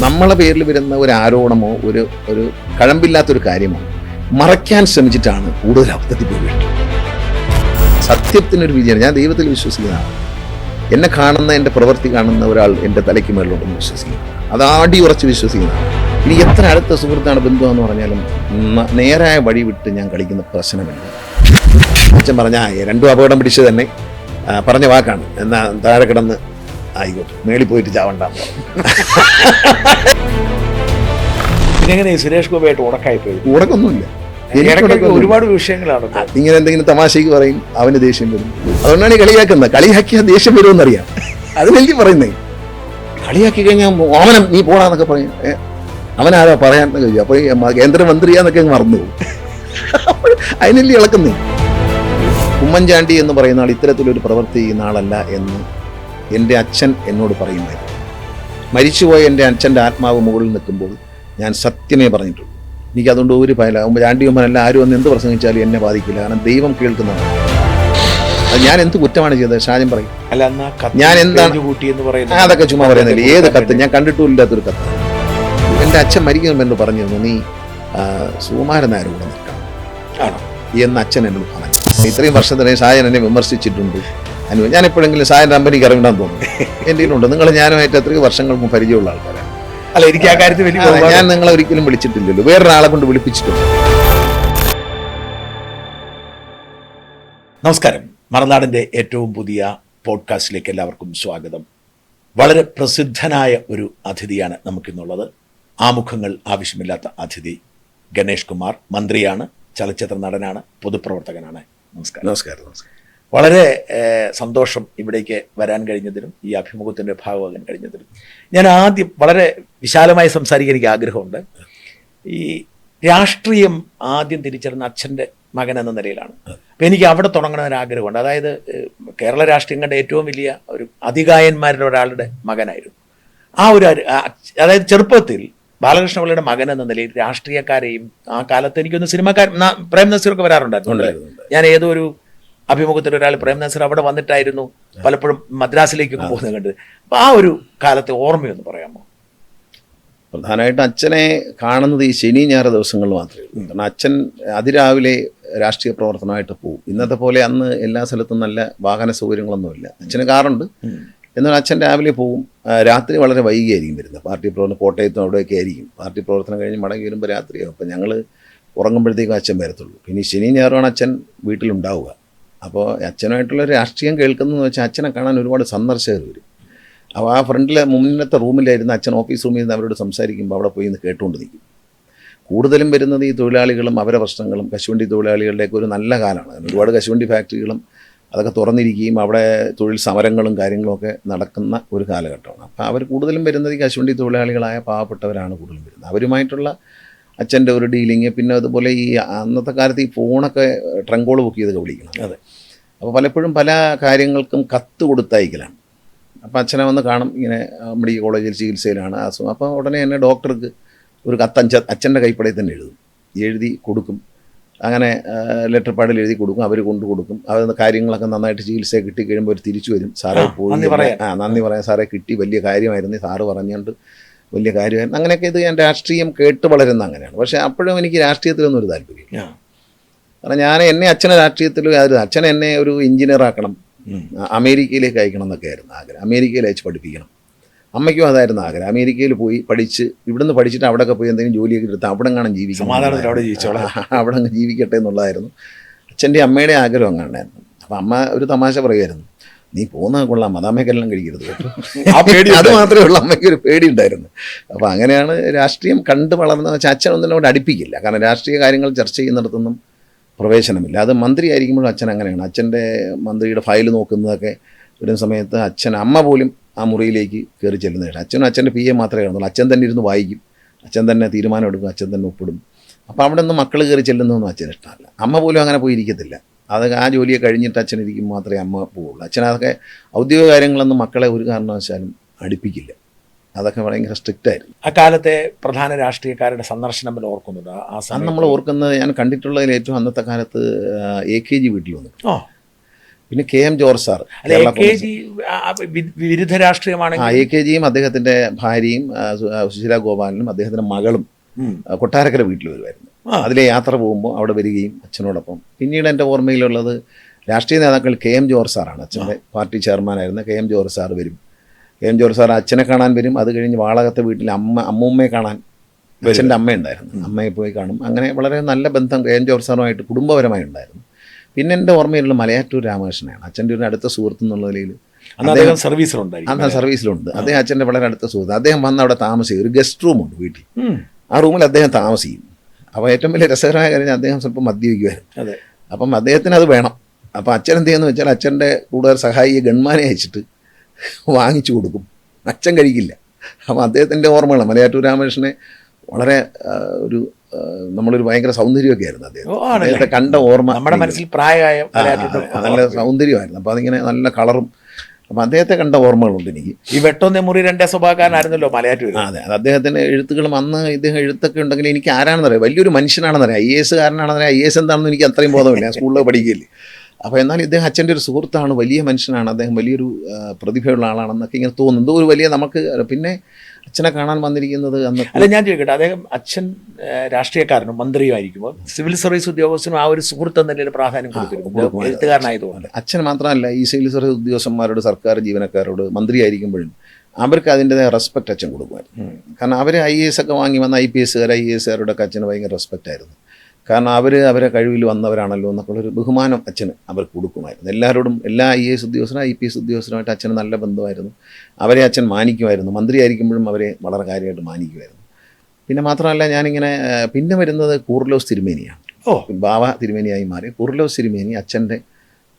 നമ്മളെ പേരിൽ വരുന്ന ഒരു ആരോപണമോ ഒരു കഴമ്പില്ലാത്തൊരു കാര്യമോ മറയ്ക്കാൻ ശ്രമിച്ചിട്ടാണ് കൂടുതൽ അബദ്ധത്തിൽ പോയി വീഴുന്നത്. സത്യത്തിനൊരു വിജയം. ഞാൻ ദൈവത്തിൽ വിശ്വസിക്കുന്നതാണ്. എന്നെ കാണുന്ന, എൻ്റെ പ്രവൃത്തി കാണുന്ന ഒരാൾ എൻ്റെ തലയ്ക്ക് മേളിലോട്ടൊന്ന് വിശ്വസിക്കുന്നു. അത് ആടി ഉറച്ച് വിശ്വസിക്കുന്നതാണ്. ഇനി എത്ര അടുത്ത സുഹൃത്താണ്, ബന്ധുവെന്ന് പറഞ്ഞാലും നേരായ വഴി വിട്ട് ഞാൻ കളിക്കുന്ന പ്രശ്നമില്ല. അച്ഛൻ പറഞ്ഞ രണ്ടും അപകടം പിടിച്ച് തന്നെ പറഞ്ഞ വാക്കാണ്. എന്നാ താഴെ കിടന്ന് ആയിക്കോട്ടെ, മേളിൽ പോയിട്ട് ചാവണ്ട. പിന്നെങ്ങനെ സുരേഷ് ഗോപിയായിട്ട് ഉടക്കായി പോയി? ഉടക്കൊന്നുമില്ല, ഒരുപാട് വിഷയങ്ങളാണ്. ഇങ്ങനെ എന്തെങ്കിലും തമാശയ്ക്ക് പറയും, അവന് ദേഷ്യം വരും. അതുകൊണ്ടാണ് ഈ കളിയാക്കുന്നത്. കളിയാക്കിയാൽ ദേഷ്യം വരുമെന്നറിയാം. അത് വലിയ പറയുന്നേ. കളിയാക്കി കഴിഞ്ഞാൽ ഓമനം നീ പോടാന്നൊക്കെ പറയും. അവനാരോ പറയാന്ന് കഴിയും. അപ്പൊ ഈ കേന്ദ്രമന്ത്രിയാന്നൊക്കെ മറന്നു പോകും. അതിനല്ലേ ഇളക്കുന്നേ. ഉമ്മൻചാണ്ടി എന്ന് പറയുന്ന ആൾ ഇത്തരത്തിലൊരു പ്രവൃത്തി ചെയ്യുന്ന ആളല്ല എന്ന് എൻ്റെ അച്ഛൻ എന്നോട് പറയുമായിരുന്നു. മരിച്ചുപോയ എൻ്റെ അച്ഛൻ്റെ ആത്മാവ് മുകളിൽ നിൽക്കുമ്പോൾ ഞാൻ സത്യമേ പറഞ്ഞിട്ടുള്ളൂ. എനിക്കതുകൊണ്ട് ഒരു ഭയമില്ല. ചാണ്ടി ഉമ്മനല്ല ആരും ഒന്ന് എന്ത് പ്രസംഗിച്ചാലും എന്നെ ബാധിക്കില്ല. കാരണം ദൈവം കേൾക്കുന്നതാണ്. അത് ഞാൻ എന്ത് കുറ്റമാണ് ചെയ്തത്? ഷാജൻ പറയും. ഞാൻ എന്താണ് അതൊക്കെ ചുമ്മാ പറയുന്നില്ല. ഏത് കത്ത് ഞാൻ കണ്ടിട്ടില്ലാത്തൊരു കത്ത്. എൻ്റെ അച്ഛൻ മരിക്കുമ്പോൾ എന്നോട് പറഞ്ഞിരുന്നു, നീ സുകുമാരൻ നായർ കൂടെ നിൽക്കണം എന്ന് അച്ഛൻ എന്നോട് പറഞ്ഞു. ഇത്രയും വർഷത്തിനെ ഷാജൻ എന്നെ വിമർശിച്ചിട്ടുണ്ട്. ഞാൻ എപ്പോഴെങ്കിലും ഷാജൻ കമ്പനിക്ക് ഇറങ്ങാൻ തോന്നുന്നു. എൻ്റെ ഉണ്ട്. നിങ്ങൾ ഞാനുമായിട്ട് എത്രയോ വർഷങ്ങൾക്ക് പരിചയമുള്ള ആൾക്കാരാണ്. അല്ല, എനിക്ക് ആ കാര്യത്തിൽ ഞാൻ നിങ്ങളെ ഒരിക്കലും വിളിച്ചിട്ടില്ലല്ലോ, വേറൊരാളെ കൊണ്ട് വിളിപ്പിച്ചിട്ടുണ്ട്. നമസ്കാരം. മറുനാടിൻ്റെ ഏറ്റവും പുതിയ പോഡ്കാസ്റ്റിലേക്ക് എല്ലാവർക്കും സ്വാഗതം. വളരെ പ്രസിദ്ധനായ ഒരു അതിഥിയാണ് നമുക്കിന്നുള്ളത്. ആമുഖങ്ങൾ ആവശ്യമില്ലാത്ത അതിഥി ഗണേഷ് കുമാർ. മന്ത്രിയാണ്, ചലച്ചിത്ര നടനാണ്, പൊതുപ്രവർത്തകനാണ്. നമസ്കാരം. നമസ്കാരം. വളരെ സന്തോഷം ഇവിടേക്ക് വരാൻ കഴിഞ്ഞതിലും ഈ അഭിമുഖത്തിൻ്റെ ഭാഗമാകാൻ കഴിഞ്ഞതിലും. ഞാൻ ആദ്യം വളരെ വിശാലമായി സംസാരിക്കാൻ എനിക്ക് ആഗ്രഹമുണ്ട്. ഈ രാഷ്ട്രീയം ആദ്യം തിരിച്ചറിഞ്ഞ അച്ഛൻ്റെ മകൻ എന്ന നിലയിലാണ്. അപ്പം എനിക്ക് അവിടെ തുടങ്ങണമെന്ന് ആഗ്രഹമുണ്ട്. അതായത് കേരള രാഷ്ട്രീയം കണ്ട ഏറ്റവും വലിയ ഒരു അതികായന്മാരുടെ ഒരാളുടെ മകനായിരുന്നു. ആ ഒരു അതായത് ചെറുപ്പത്തിൽ ബാലകൃഷ്ണപിള്ളയുടെ മകൻ എന്ന നിലയിൽ രാഷ്ട്രീയക്കാരെയും ആ കാലത്ത് എനിക്കൊന്ന് സിനിമക്കാർ പ്രേം നസീറൊക്കെ വരാറുണ്ടായിരുന്നു. ഞാൻ ഏതോ ഒരു അഭിമുഖത്തിൽ ഒരാൾ പ്രേം നസീർ അവിടെ വന്നിട്ടായിരുന്നു പലപ്പോഴും മദ്രാസിലേക്കൊക്കെ പോകുന്നത് കണ്ടത്. അപ്പം ആ ഒരു കാലത്തെ ഓർമ്മയൊന്ന് പറയാമോ? പ്രധാനമായിട്ട് അച്ഛനെ കാണുന്നത് ഈ ശനി ഞായർ ദിവസങ്ങളിൽ മാത്രമേ ഉള്ളൂ. കാരണം അച്ഛൻ അതിരാവിലെ രാഷ്ട്രീയ പ്രവർത്തനമായിട്ട് പോകും. ഇന്നത്തെ പോലെ അന്ന് എല്ലാ സ്ഥലത്തും നല്ല വാഹന സൗകര്യങ്ങളൊന്നുമില്ല. അച്ഛന് കാറുണ്ട്, എന്നാൽ അച്ഛൻ രാവിലെ പോകും. രാത്രി വളരെ വൈകിയായിരിക്കും വരുന്നത്. പാർട്ടി പ്രവർത്തനം കോട്ടയത്തും അവിടെയൊക്കെ ആയിരിക്കും. പാർട്ടി പ്രവർത്തനം കഴിഞ്ഞ് മടങ്ങി വരുമ്പോൾ രാത്രിയാവും. അപ്പം ഞങ്ങൾ ഉറങ്ങുമ്പോഴത്തേക്കും അച്ഛൻ വരത്തുള്ളൂ. പിന്നെ ശനി ഞായറാണ് അച്ഛൻ വീട്ടിലുണ്ടാവുക. അപ്പോൾ അച്ഛനായിട്ടുള്ള രാഷ്ട്രീയം കേൾക്കുന്നതെന്ന് വെച്ചാൽ അച്ഛനെ കാണാൻ ഒരുപാട് സന്ദർശകർ വരും. അപ്പോൾ ആ ഫ്രണ്ടിലെ മുന്നത്തെ റൂമിലായിരുന്നു അച്ഛൻ. ഓഫീസ് റൂമിൽ നിന്ന് അവരോട് സംസാരിക്കുമ്പോൾ അവിടെ പോയി കേട്ടുകൊണ്ട് നിൽക്കും. കൂടുതലും വരുന്നത് ഈ തൊഴിലാളികളും അവരുടെ പ്രശ്നങ്ങളും, കശുവണ്ടി തൊഴിലാളികളുടെയൊക്കെ ഒരു നല്ല കാലമാണ്. ഒരുപാട് കശുവണ്ടി ഫാക്ടറികളും അതൊക്കെ തുറന്നിരിക്കുകയും അവിടെ തൊഴിൽ സമരങ്ങളും കാര്യങ്ങളുമൊക്കെ നടക്കുന്ന ഒരു കാലഘട്ടമാണ്. അപ്പോൾ അവർ കൂടുതലും വരുന്നത് ഈ കശുവണ്ടി തൊഴിലാളികളായ പാവപ്പെട്ടവരാണ് കൂടുതലും വരുന്നത്. അവരുമായിട്ടുള്ള അച്ഛൻ്റെ ഒരു ഡീലിങ്. പിന്നെ അതുപോലെ ഈ അന്നത്തെ കാലത്ത് ഈ ഫോണൊക്കെ ട്രങ്കോൾ ബുക്ക് ചെയ്തൊക്കെ വിളിക്കണം. അതെ. അപ്പോൾ പലപ്പോഴും പല കാര്യങ്ങൾക്കും കത്ത് കൊടുത്തയക്കലാണ്. അപ്പോൾ അച്ഛനെ വന്ന് കാണും, ഇങ്ങനെ മെഡിക്കൽ കോളേജിൽ ചികിത്സയിലാണ് അസുഖം. അപ്പോൾ ഉടനെ തന്നെ ഡോക്ടർക്ക് ഒരു കത്ത് അച്ഛൻ്റെ കൈപ്പടയിൽ തന്നെ എഴുതി കൊടുക്കും. അങ്ങനെ ലെറ്റർ പാഡിൽ എഴുതി കൊടുക്കും. അവർ കൊണ്ടു കൊടുക്കും. അത് കാര്യങ്ങളൊക്കെ നന്നായിട്ട് ചികിത്സ കിട്ടിക്കഴിയുമ്പോൾ അവർ തിരിച്ചു വരും. സാറേ പോയി നന്ദി പറയാം, സാറേ കിട്ടി, വലിയ കാര്യമായിരുന്നു, സാറ് പറഞ്ഞുകൊണ്ട് വലിയ കാര്യമായിരുന്നു. അങ്ങനെയൊക്കെ ഇത് ഞാൻ രാഷ്ട്രീയം കേട്ട് വളരുന്ന അങ്ങനെയാണ്. പക്ഷേ അപ്പോഴും എനിക്ക് രാഷ്ട്രീയത്തിലൊന്നും ഒരു താല്പര്യമില്ല. കാരണം എന്നെ അച്ഛനെ രാഷ്ട്രീയത്തിൽ അച്ഛൻ എന്നെ ഒരു എഞ്ചിനീയർ ആക്കണം, അമേരിക്കയിലേക്ക് അയക്കണം എന്നൊക്കെ ആയിരുന്നു ആഗ്രഹം. അമേരിക്കയിൽ അയച്ച് പഠിപ്പിക്കണം. അമ്മയ്ക്കും അതായിരുന്നു ആഗ്രഹം. അമേരിക്കയിൽ പോയി പഠിച്ച് ഇവിടുന്ന് പഠിച്ചിട്ട് അവിടെയൊക്കെ പോയി എന്തെങ്കിലും ജോലിയൊക്കെ എടുത്ത് അവിടെ കാണാൻ ജീവിക്കണം, അവിടെ അങ്ങ് ജീവിക്കട്ടെ എന്നുള്ളതായിരുന്നു അച്ഛൻ്റെ അമ്മയുടെ ആഗ്രഹം. അങ്ങനെയായിരുന്നു. അപ്പം അമ്മ ഒരു തമാശ പറയുമായിരുന്നു, നീ പോകുന്നത് കൊള്ളാം, മതാമയ്ക്കെല്ലാം കഴിക്കരുത് കേട്ടോ. ആ പേടി അത് മാത്രമേ ഉള്ളൂ. അമ്മയ്ക്ക് ഒരു പേടി ഉണ്ടായിരുന്നു. അപ്പോൾ അങ്ങനെയാണ് രാഷ്ട്രീയം കണ്ടു വളർന്നത്. വെച്ചാൽ അച്ഛനൊന്നും അവിടെ അടുപ്പിക്കില്ല. കാരണം രാഷ്ട്രീയ കാര്യങ്ങൾ ചർച്ച ചെയ്യുന്നിടത്തൊന്നും പ്രവേശനമില്ല. അത് മന്ത്രി ആയിരിക്കുമ്പോഴും അച്ഛൻ അങ്ങനെയാണ്. അച്ഛൻ്റെ മന്ത്രിയുടെ ഫയൽ നോക്കുന്നതൊക്കെ ഒരു സമയത്ത് അമ്മ പോലും ആ മുറിയിലേക്ക് കയറി ചെല്ലുന്നതാണ്. അച്ഛനും അച്ഛൻ്റെ PA മാത്രമേ കാണുന്നുള്ളൂ. അച്ഛൻ തന്നെ ഇരുന്ന് വായിക്കും, അച്ഛൻ തന്നെ തീരുമാനം എടുക്കും, അച്ഛൻ തന്നെ ഒപ്പിടും. അപ്പോൾ അവിടെ നിന്ന് മക്കൾ കയറി ചെല്ലുന്നതൊന്നും അച്ഛന് ഇഷ്ടമല്ല. അമ്മ പോലും അങ്ങനെ പോയി ഇരിക്കത്തില്ല. അത് ആ ജോലിയെ കഴിഞ്ഞിട്ട് അച്ഛൻ ഇരിക്കും മാത്രമേ അമ്മ പോവുള്ളൂ. അച്ഛനതൊക്കെ ഔദ്യോഗിക കാര്യങ്ങളൊന്നും മക്കളെ ഒരു കാരണവശാലും അടുപ്പിക്കില്ല. അതൊക്കെ ഭയങ്കര സ്ട്രിക്റ്റ് ആയിരുന്നു. അക്കാലത്തെ പ്രധാന രാഷ്ട്രീയക്കാരുടെ സന്ദർശനം ഓർക്കുന്നുണ്ട്? അന്ന് നമ്മൾ ഓർക്കുന്നത്, ഞാൻ കണ്ടിട്ടുള്ളതിൽ ഏറ്റവും അന്നത്തെ കാലത്ത് AKG വീട്ടിൽ വന്നു. പിന്നെ KM ജോർജ് സാർ, അല്ല AKG വിരുദ്ധ രാഷ്ട്രീയമാണെങ്കിൽ AKGയും അദ്ദേഹത്തിന്റെ ഭാര്യയും സുശീല ഗോപാലനും അദ്ദേഹത്തിന്റെ മകളും കൊട്ടാരക്കര വീട്ടിൽ വരുമായിരുന്നു. അതിലെ യാത്ര പോകുമ്പോൾ അവിടെ വരികയും അച്ഛനോടൊപ്പം. പിന്നീട് എൻ്റെ ഓർമ്മയിലുള്ളത് രാഷ്ട്രീയ നേതാക്കൾ KM ജോർജ് സാറാണ്. അച്ഛൻ്റെ പാർട്ടി ചെയർമാനായിരുന്ന KM ജോർജ് സാർ വരും. KM ജോർജ് സാർ അച്ഛനെ കാണാൻ വരും. അത് കഴിഞ്ഞ് വാളകത്തെ വീട്ടിൽ അമ്മൂമ്മയെ കാണാൻ അച്ഛൻ്റെ അമ്മയുണ്ടായിരുന്നു, അമ്മയെ പോയി കാണും. അങ്ങനെ വളരെ നല്ല ബന്ധം KM ജോർജ് സാറുമായിട്ട് കുടുംബപരമായി ഉണ്ടായിരുന്നു. പിന്നെ എൻ്റെ ഓർമ്മയിലുള്ള മലയാറ്റൂർ രാമകൃഷ്ണനാണ്, അച്ഛൻ്റെ ഒരു അടുത്ത സുഹൃത്ത് എന്നുള്ള നിലയിൽ. അദ്ദേഹം സർവീസിലുണ്ടായിരുന്നു, അന്ന് സർവീസിലുണ്ട്. അദ്ദേഹം അച്ഛൻ്റെ വളരെ അടുത്ത സുഹൃത്ത്. അദ്ദേഹം വന്ന് അവിടെ താമസിക്കും. ഒരു ഗസ്റ്റ് റൂമുണ്ട് വീട്ടിൽ, ആ റൂമിൽ അദ്ദേഹം താമസിക്കും. അപ്പോൾ ഏറ്റവും വലിയ രസകരമായ കാര്യം അദ്ദേഹം സ്വല്പം മദ്യപിക്കുമായിരുന്നു. അപ്പം അദ്ദേഹത്തിന് അത് വേണം. അപ്പോൾ അച്ഛൻ എന്ത് ചെയ്യുന്നു വെച്ചാൽ അച്ഛൻ്റെ കൂടുതൽ സഹായിയെ ഗൺമാനെ അയച്ചിട്ട് വാങ്ങിച്ചു കൊടുക്കും. അച്ഛൻ കഴിക്കില്ല. അപ്പം അദ്ദേഹത്തിൻ്റെ ഓർമ്മകളാണ്. മലയാറ്റൂർ രാമകൃഷ്ണനെ വളരെ ഒരു നമ്മളൊരു ഭയങ്കര സൗന്ദര്യമൊക്കെ ആയിരുന്നു അദ്ദേഹത്തെ കണ്ട ഓർമ്മ. നമ്മുടെ മനസ്സിൽ പ്രായമായ നല്ല സൗന്ദര്യമായിരുന്നു. അപ്പോൾ അതിങ്ങനെ നല്ല കളറും. അപ്പം അദ്ദേഹത്തെ കണ്ട ഓർമ്മകളുണ്ട് എനിക്ക്. ഈ വെട്ടൊന്നേ മുറി രണ്ടേ സ്വഭാവക്കാരനായിരുന്നല്ലോ മലയാറ്റൂർ. അതെ, അദ്ദേഹത്തിൻ്റെ എഴുത്തുകളും അന്ന് ഇദ്ദേഹം എഴുത്തൊക്കെ ഉണ്ടെങ്കിൽ എനിക്ക് ആരാണെന്നറിയാം, വലിയൊരു മനുഷ്യനാണെന്നറിയാം. IAS കാരനാണെന്നറിയാം. IAS എന്താണെന്ന് എനിക്ക് അത്രയും ബോധമില്ല, സ്കൂളിൽ പഠിക്കുകയില്ല. അപ്പോൾ എന്നാൽ ഇദ്ദേഹം അച്ഛൻ്റെ ഒരു സുഹൃത്താണ്, വലിയ മനുഷ്യനാണ്, അദ്ദേഹം വലിയൊരു പ്രതിഭയുള്ള ആളാണെന്നൊക്കെ ഇങ്ങനെ തോന്നും. എന്തോ ഒരു വലിയ നമുക്ക്. പിന്നെ അച്ഛനെ കാണാൻ വന്നിരിക്കുന്നത് അന്ന്. അല്ല ഞാൻ ചോദിക്കട്ടെ, അദ്ദേഹം അച്ഛൻ രാഷ്ട്രീയക്കാരനും മന്ത്രിയുമായിരിക്കുമ്പോൾ സിവിൽ സർവീസ് ഉദ്യോഗസ്ഥനും ആ ഒരു സുഹൃത്ത് എന്ന നിലയിൽ പ്രാധാന്യം കൊടുത്തിരുന്നു, എഴുത്തുകാരനായതുകൊണ്ട്. അച്ഛൻ മാത്രമല്ല, ഈ സിവിൽ സർവീസ് ഉദ്യോഗസ്ഥന്മാരോട്, സർക്കാർ ജീവനക്കാരോട്, മന്ത്രിയായിരിക്കുമ്പോഴും അവർക്ക് അതിൻ്റെതായ റെസ്പെക്റ്റ് അച്ഛൻ കൊടുക്കുമായിരുന്നു. കാരണം അവർ IAS ഒക്കെ വാങ്ങി വന്ന IPS IAS കാരോടൊക്കെ അച്ഛന് ഭയങ്കര റെസ്പെക്റ്റ് ആയിരുന്നു. കാരണം അവരെ കഴിവിൽ വന്നവരാണല്ലോ എന്നൊക്കെയുള്ളൊരു ബഹുമാനം അച്ഛന് അവർക്ക് കൊടുക്കുമായിരുന്നു. എല്ലാവരോടും, എല്ലാ IAS ഉദ്യോഗസ്ഥരും IPS ഉദ്യോഗസ്ഥരുമായിട്ട് അച്ഛന് നല്ല ബന്ധമായിരുന്നു. അവരെ അച്ഛൻ മാനിക്കുമായിരുന്നു. മന്ത്രിയായിരിക്കുമ്പോഴും അവരെ വളരെ കാര്യമായിട്ട് മാനിക്കുമായിരുന്നു. പിന്നെ മാത്രമല്ല, ഞാനിങ്ങനെ പിന്നെ വരുന്നത് കൂർലോസ് തിരുമേനിയാണ്. ബാവ തിരുമേനിയായി മാറി കൂർലോസ് തിരുമേനി അച്ഛൻ്റെ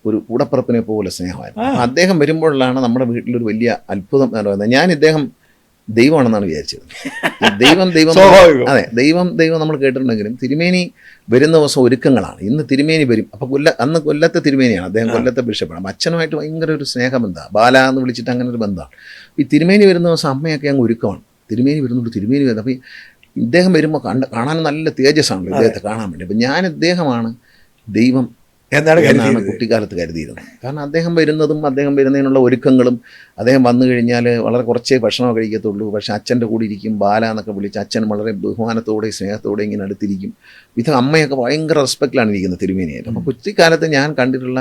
ഒരു കൂടപ്പിറപ്പിനെ പോലെ സ്നേഹമായിരുന്നു. അദ്ദേഹം വരുമ്പോഴാണ് നമ്മുടെ വീട്ടിലൊരു വലിയ അത്ഭുതം എന്ന് പറയുന്നത്. ഞാൻ ഇദ്ദേഹം ദൈവമാണെന്നാണ് വിചാരിച്ചത്. ദൈവം അതെ, ദൈവം നമ്മൾ കേട്ടിട്ടുണ്ടെങ്കിലും തിരുമേനി വരുന്ന ദിവസം ഒരുക്കങ്ങളാണ്. ഇന്ന് തിരുമേനി വരും. അപ്പോൾ അന്ന് കൊല്ലത്തെ തിരുമേനിയാണ്, അദ്ദേഹം കൊല്ലത്തെ ബിഷപ്പാണ്. അപ്പം അച്ഛനുമായിട്ട് ഭയങ്കര ഒരു സ്നേഹബന്ധമാണ്, ബാല എന്ന് വിളിച്ചിട്ട് അങ്ങനെ ഒരു ബന്ധമാണ്. ഈ തിരുമേനി വരുന്ന ദിവസം അമ്മയൊക്കെ അങ്ങ് ഒരുക്കമാണ്. തിരുമേനി വരുന്നുണ്ട്, തിരുമേനി വരുന്നത്. അപ്പോൾ ഇദ്ദേഹം വരുമ്പോൾ കാണാൻ നല്ല തേജസ്സാണല്ലോ ഇദ്ദേഹത്തെ കാണാൻ വേണ്ടി. അപ്പം ഞാൻ ഇദ്ദേഹമാണ് ദൈവം എന്നാണ് കുട്ടിക്കാലത്ത് കരുതിയിരുന്നത്. കാരണം അദ്ദേഹം വരുന്നതിനുള്ള ഒരുക്കങ്ങളും, അദ്ദേഹം വന്നു കഴിഞ്ഞാൽ വളരെ കുറച്ചേ ഭക്ഷണം കഴിക്കത്തുള്ളൂ. പക്ഷേ അച്ഛൻ്റെ കൂടെ ഇരിക്കും, ബാല എന്നൊക്കെ വിളിച്ച് അച്ഛൻ വളരെ ബഹുമാനത്തോടെ സ്നേഹത്തോടെ ഇങ്ങനെ അടുത്തിരിക്കും. ഇത് അമ്മയൊക്കെ ഭയങ്കര റെസ്പെക്റ്റിലാണ് ഇരിക്കുന്നത് തിരുമേനിയായിട്ട്. അപ്പോൾ കുട്ടിക്കാലത്ത് ഞാൻ കണ്ടിട്ടുള്ള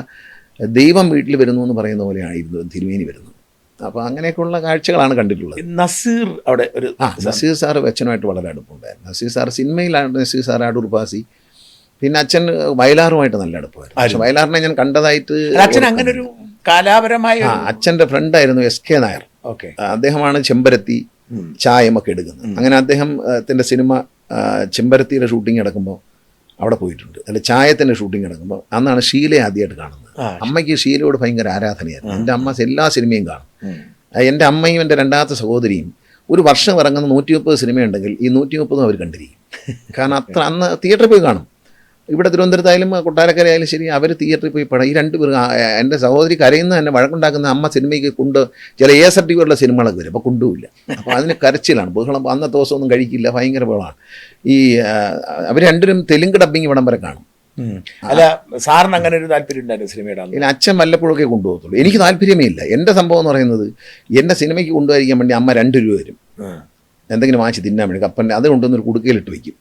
ദൈവം വീട്ടിൽ വരുന്നു എന്ന് പറയുന്ന പോലെയാണ് തിരുമേനി വരുന്നത്. അപ്പോൾ അങ്ങനെയൊക്കെയുള്ള കാഴ്ചകളാണ് കണ്ടിട്ടുള്ളത്. നസീർ അവിടെ ഒരു നസീർ സാറ് അച്ഛനുമായിട്ട് വളരെ അടുപ്പമുണ്ടായിരുന്നു. നസീർ സാർ സിനിമയിലാണ്. നസീർ സാർ അടൂർ പാസി. പിന്നെ അച്ഛൻ വയലാറുമായിട്ട് നല്ല അടുപ്പമായിരുന്നു. പക്ഷെ വയലാറിനെ ഞാൻ കണ്ടതായിട്ട് അച്ഛൻ അങ്ങനെ ഒരു കലാപരമായ അച്ഛൻ്റെ ഫ്രണ്ടായിരുന്നു SK നായർ. അദ്ദേഹമാണ് ചെമ്പരത്തി ചായമൊക്കെ എടുക്കുന്നത്. അങ്ങനെ അദ്ദേഹത്തിൻ്റെ സിനിമ ചെമ്പരത്തിയുടെ ഷൂട്ടിംഗ് നടക്കുമ്പോൾ അവിടെ പോയിട്ടുണ്ട്. അല്ല, ചായത്തിൻ്റെ ഷൂട്ടിംഗ് നടക്കുമ്പോൾ അന്നാണ് ഷീലയെ ആദ്യമായിട്ട് കാണുന്നത്. അമ്മയ്ക്ക് ഷീലയോട് ഭയങ്കര ആരാധനയായിരുന്നു. എൻ്റെ അമ്മ എല്ലാ സിനിമയും കാണും. എൻ്റെ അമ്മയും എൻ്റെ രണ്ടാമത്തെ സഹോദരിയും ഒരു വർഷം ഇറങ്ങുന്ന 130 സിനിമയുണ്ടെങ്കിൽ ഈ 130 അവർ കണ്ടിരിക്കും. കാരണം അത്ര അന്ന് തിയേറ്ററിൽ പോയി കാണും. ഇവിടെ തിരുവനന്തപുരത്തായാലും കൊട്ടാരക്കരയായാലും ശരി, അവർ തിയേറ്ററിൽ പോയി പടം. ഈ രണ്ടുപേർ, എൻ്റെ സഹോദരി കരയുന്ന എന്നെ വഴക്കുണ്ടാക്കുന്ന അമ്മ സിനിമയ്ക്ക് ചില ASRTയുള്ള സിനിമകളൊക്കെ വരും, അപ്പോൾ കൊണ്ടുപോയില്ല. അപ്പോൾ അതിന് കരച്ചിലാണ്, ബഹളം. അന്നത്തെ ദിവസമൊന്നും കഴിക്കില്ല, ഭയങ്കര ബഹളമാണ്. ഈ അവർ രണ്ടുപേരും തെലുങ്ക് ഡബ്ബിങ് ഇവിടം വരെ കാണും. അല്ല, സാറിന് അങ്ങനെ ഒരു താല്പര്യം ഉണ്ടായിരുന്നു സിനിമയുടെ? ഇല്ല, അച്ഛൻ വല്ലപ്പോഴൊക്കെ കൊണ്ടുപോകത്തുള്ളൂ. എനിക്ക് താല്പര്യമേ ഇല്ല. എൻ്റെ സംഭവം എന്ന് പറയുന്നത്, എൻ്റെ സിനിമയ്ക്ക് കൊണ്ടുപോയിരിക്കാൻ വേണ്ടി അമ്മ 2 രൂപ വരും എന്തെങ്കിലും വാങ്ങിച്ച് തിന്നാൻ വേണ്ടി. കപ്പൻ്റെ അത് കൊണ്ടുവന്നൊരു കുടുക്കയിലിട്ട് വയ്ക്കും.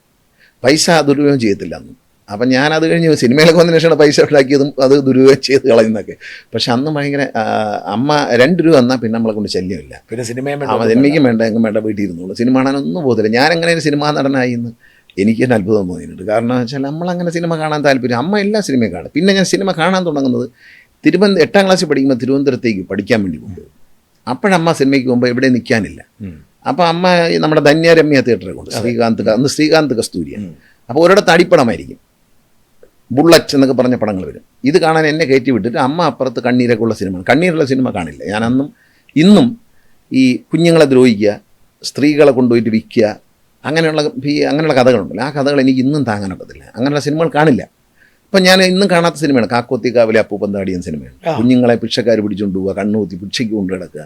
പൈസ ദുരുപയോഗം ചെയ്യത്തില്ല അന്ന്. അപ്പം ഞാനത് കഴിഞ്ഞ് സിനിമയിലൊക്കെ വന്നതിന് ശേഷമാണ് പൈസ ഉണ്ടാക്കിയതും അത് ദുരുപയോഗം ചെയ്ത് കളയുന്നതൊക്കെ. പക്ഷെ അന്ന് ഭയങ്കര അമ്മ 2 രൂപ വന്നാൽ പിന്നെ നമ്മളെ കൊണ്ട് ശല്യമില്ല. പിന്നെ സിനിമയ്ക്കും വേണ്ട, എങ്ങും വേണ്ട, വീട്ടിൽ ഇരുന്നുള്ളൂ. സിനിമ കാണാനൊന്നും പോകത്തില്ല. ഞാൻ എങ്ങനെ ഒരു സിനിമാ നടനായി എന്ന് എനിക്ക് തന്നെ അത്ഭുതം തോന്നിയിട്ടുണ്ട്. കാരണം വെച്ചാൽ നമ്മളങ്ങനെ സിനിമ കാണാൻ താല്പര്യം. അമ്മ എല്ലാ സിനിമയും കാണും. പിന്നെ ഞാൻ സിനിമ കാണാൻ തുടങ്ങുന്നത് 8ാം ക്ലാസ്സിൽ പഠിക്കുമ്പോൾ തിരുവനന്തപുരത്തേക്ക് പഠിക്കാൻ വേണ്ടി കൊണ്ടുപോകും. അപ്പോഴമ്മ സിനിമയ്ക്ക് പോകുമ്പോൾ എവിടെ നിൽക്കാനില്ല. അപ്പോൾ അമ്മ നമ്മുടെ ധന്യരമ്യ തിയേറ്ററിൽ കൊണ്ട് അന്ന് ശ്രീകാന്ത് കസ്തൂരിയാണ്. അപ്പോൾ ഒരിടത്ത് അടിപ്പടമായിരിക്കും, ബുള്ളറ്റ് എന്നൊക്കെ പറഞ്ഞ പടങ്ങൾ വരും. ഇത് കാണാൻ എന്നെ കയറ്റി വിട്ടിട്ട് അമ്മ അപ്പുറത്ത് കണ്ണീരൊക്കെ ഉള്ള സിനിമ. കണ്ണീരുള്ള സിനിമ കാണില്ല. ഞാൻ അന്നും ഇന്നും ഈ കുഞ്ഞുങ്ങളെ ദ്രോഹിക്കുക, സ്ത്രീകളെ കൊണ്ടുപോയിട്ട് വിൽക്കുക, അങ്ങനെയുള്ള കഥകളുണ്ടല്ലോ. ആ കഥകൾ എനിക്ക് ഇന്നും താങ്ങാനൊക്കത്തില്ല. അങ്ങനെയുള്ള സിനിമകൾ കാണില്ല. ഇപ്പം ഞാൻ ഇന്നും കാണാത്ത സിനിമയാണ് കാക്കോത്തിക്കാവിലെ അപ്പൂപ്പന്താടിയൻ സിനിമയാണ്. കുഞ്ഞുങ്ങളെ ഭിക്ഷക്കാർ പിടിച്ചുകൊണ്ട് പോവുക, കണ്ണൂത്തി ഭിക്ഷയ്ക്ക് കൊണ്ടു കിടക്കുക.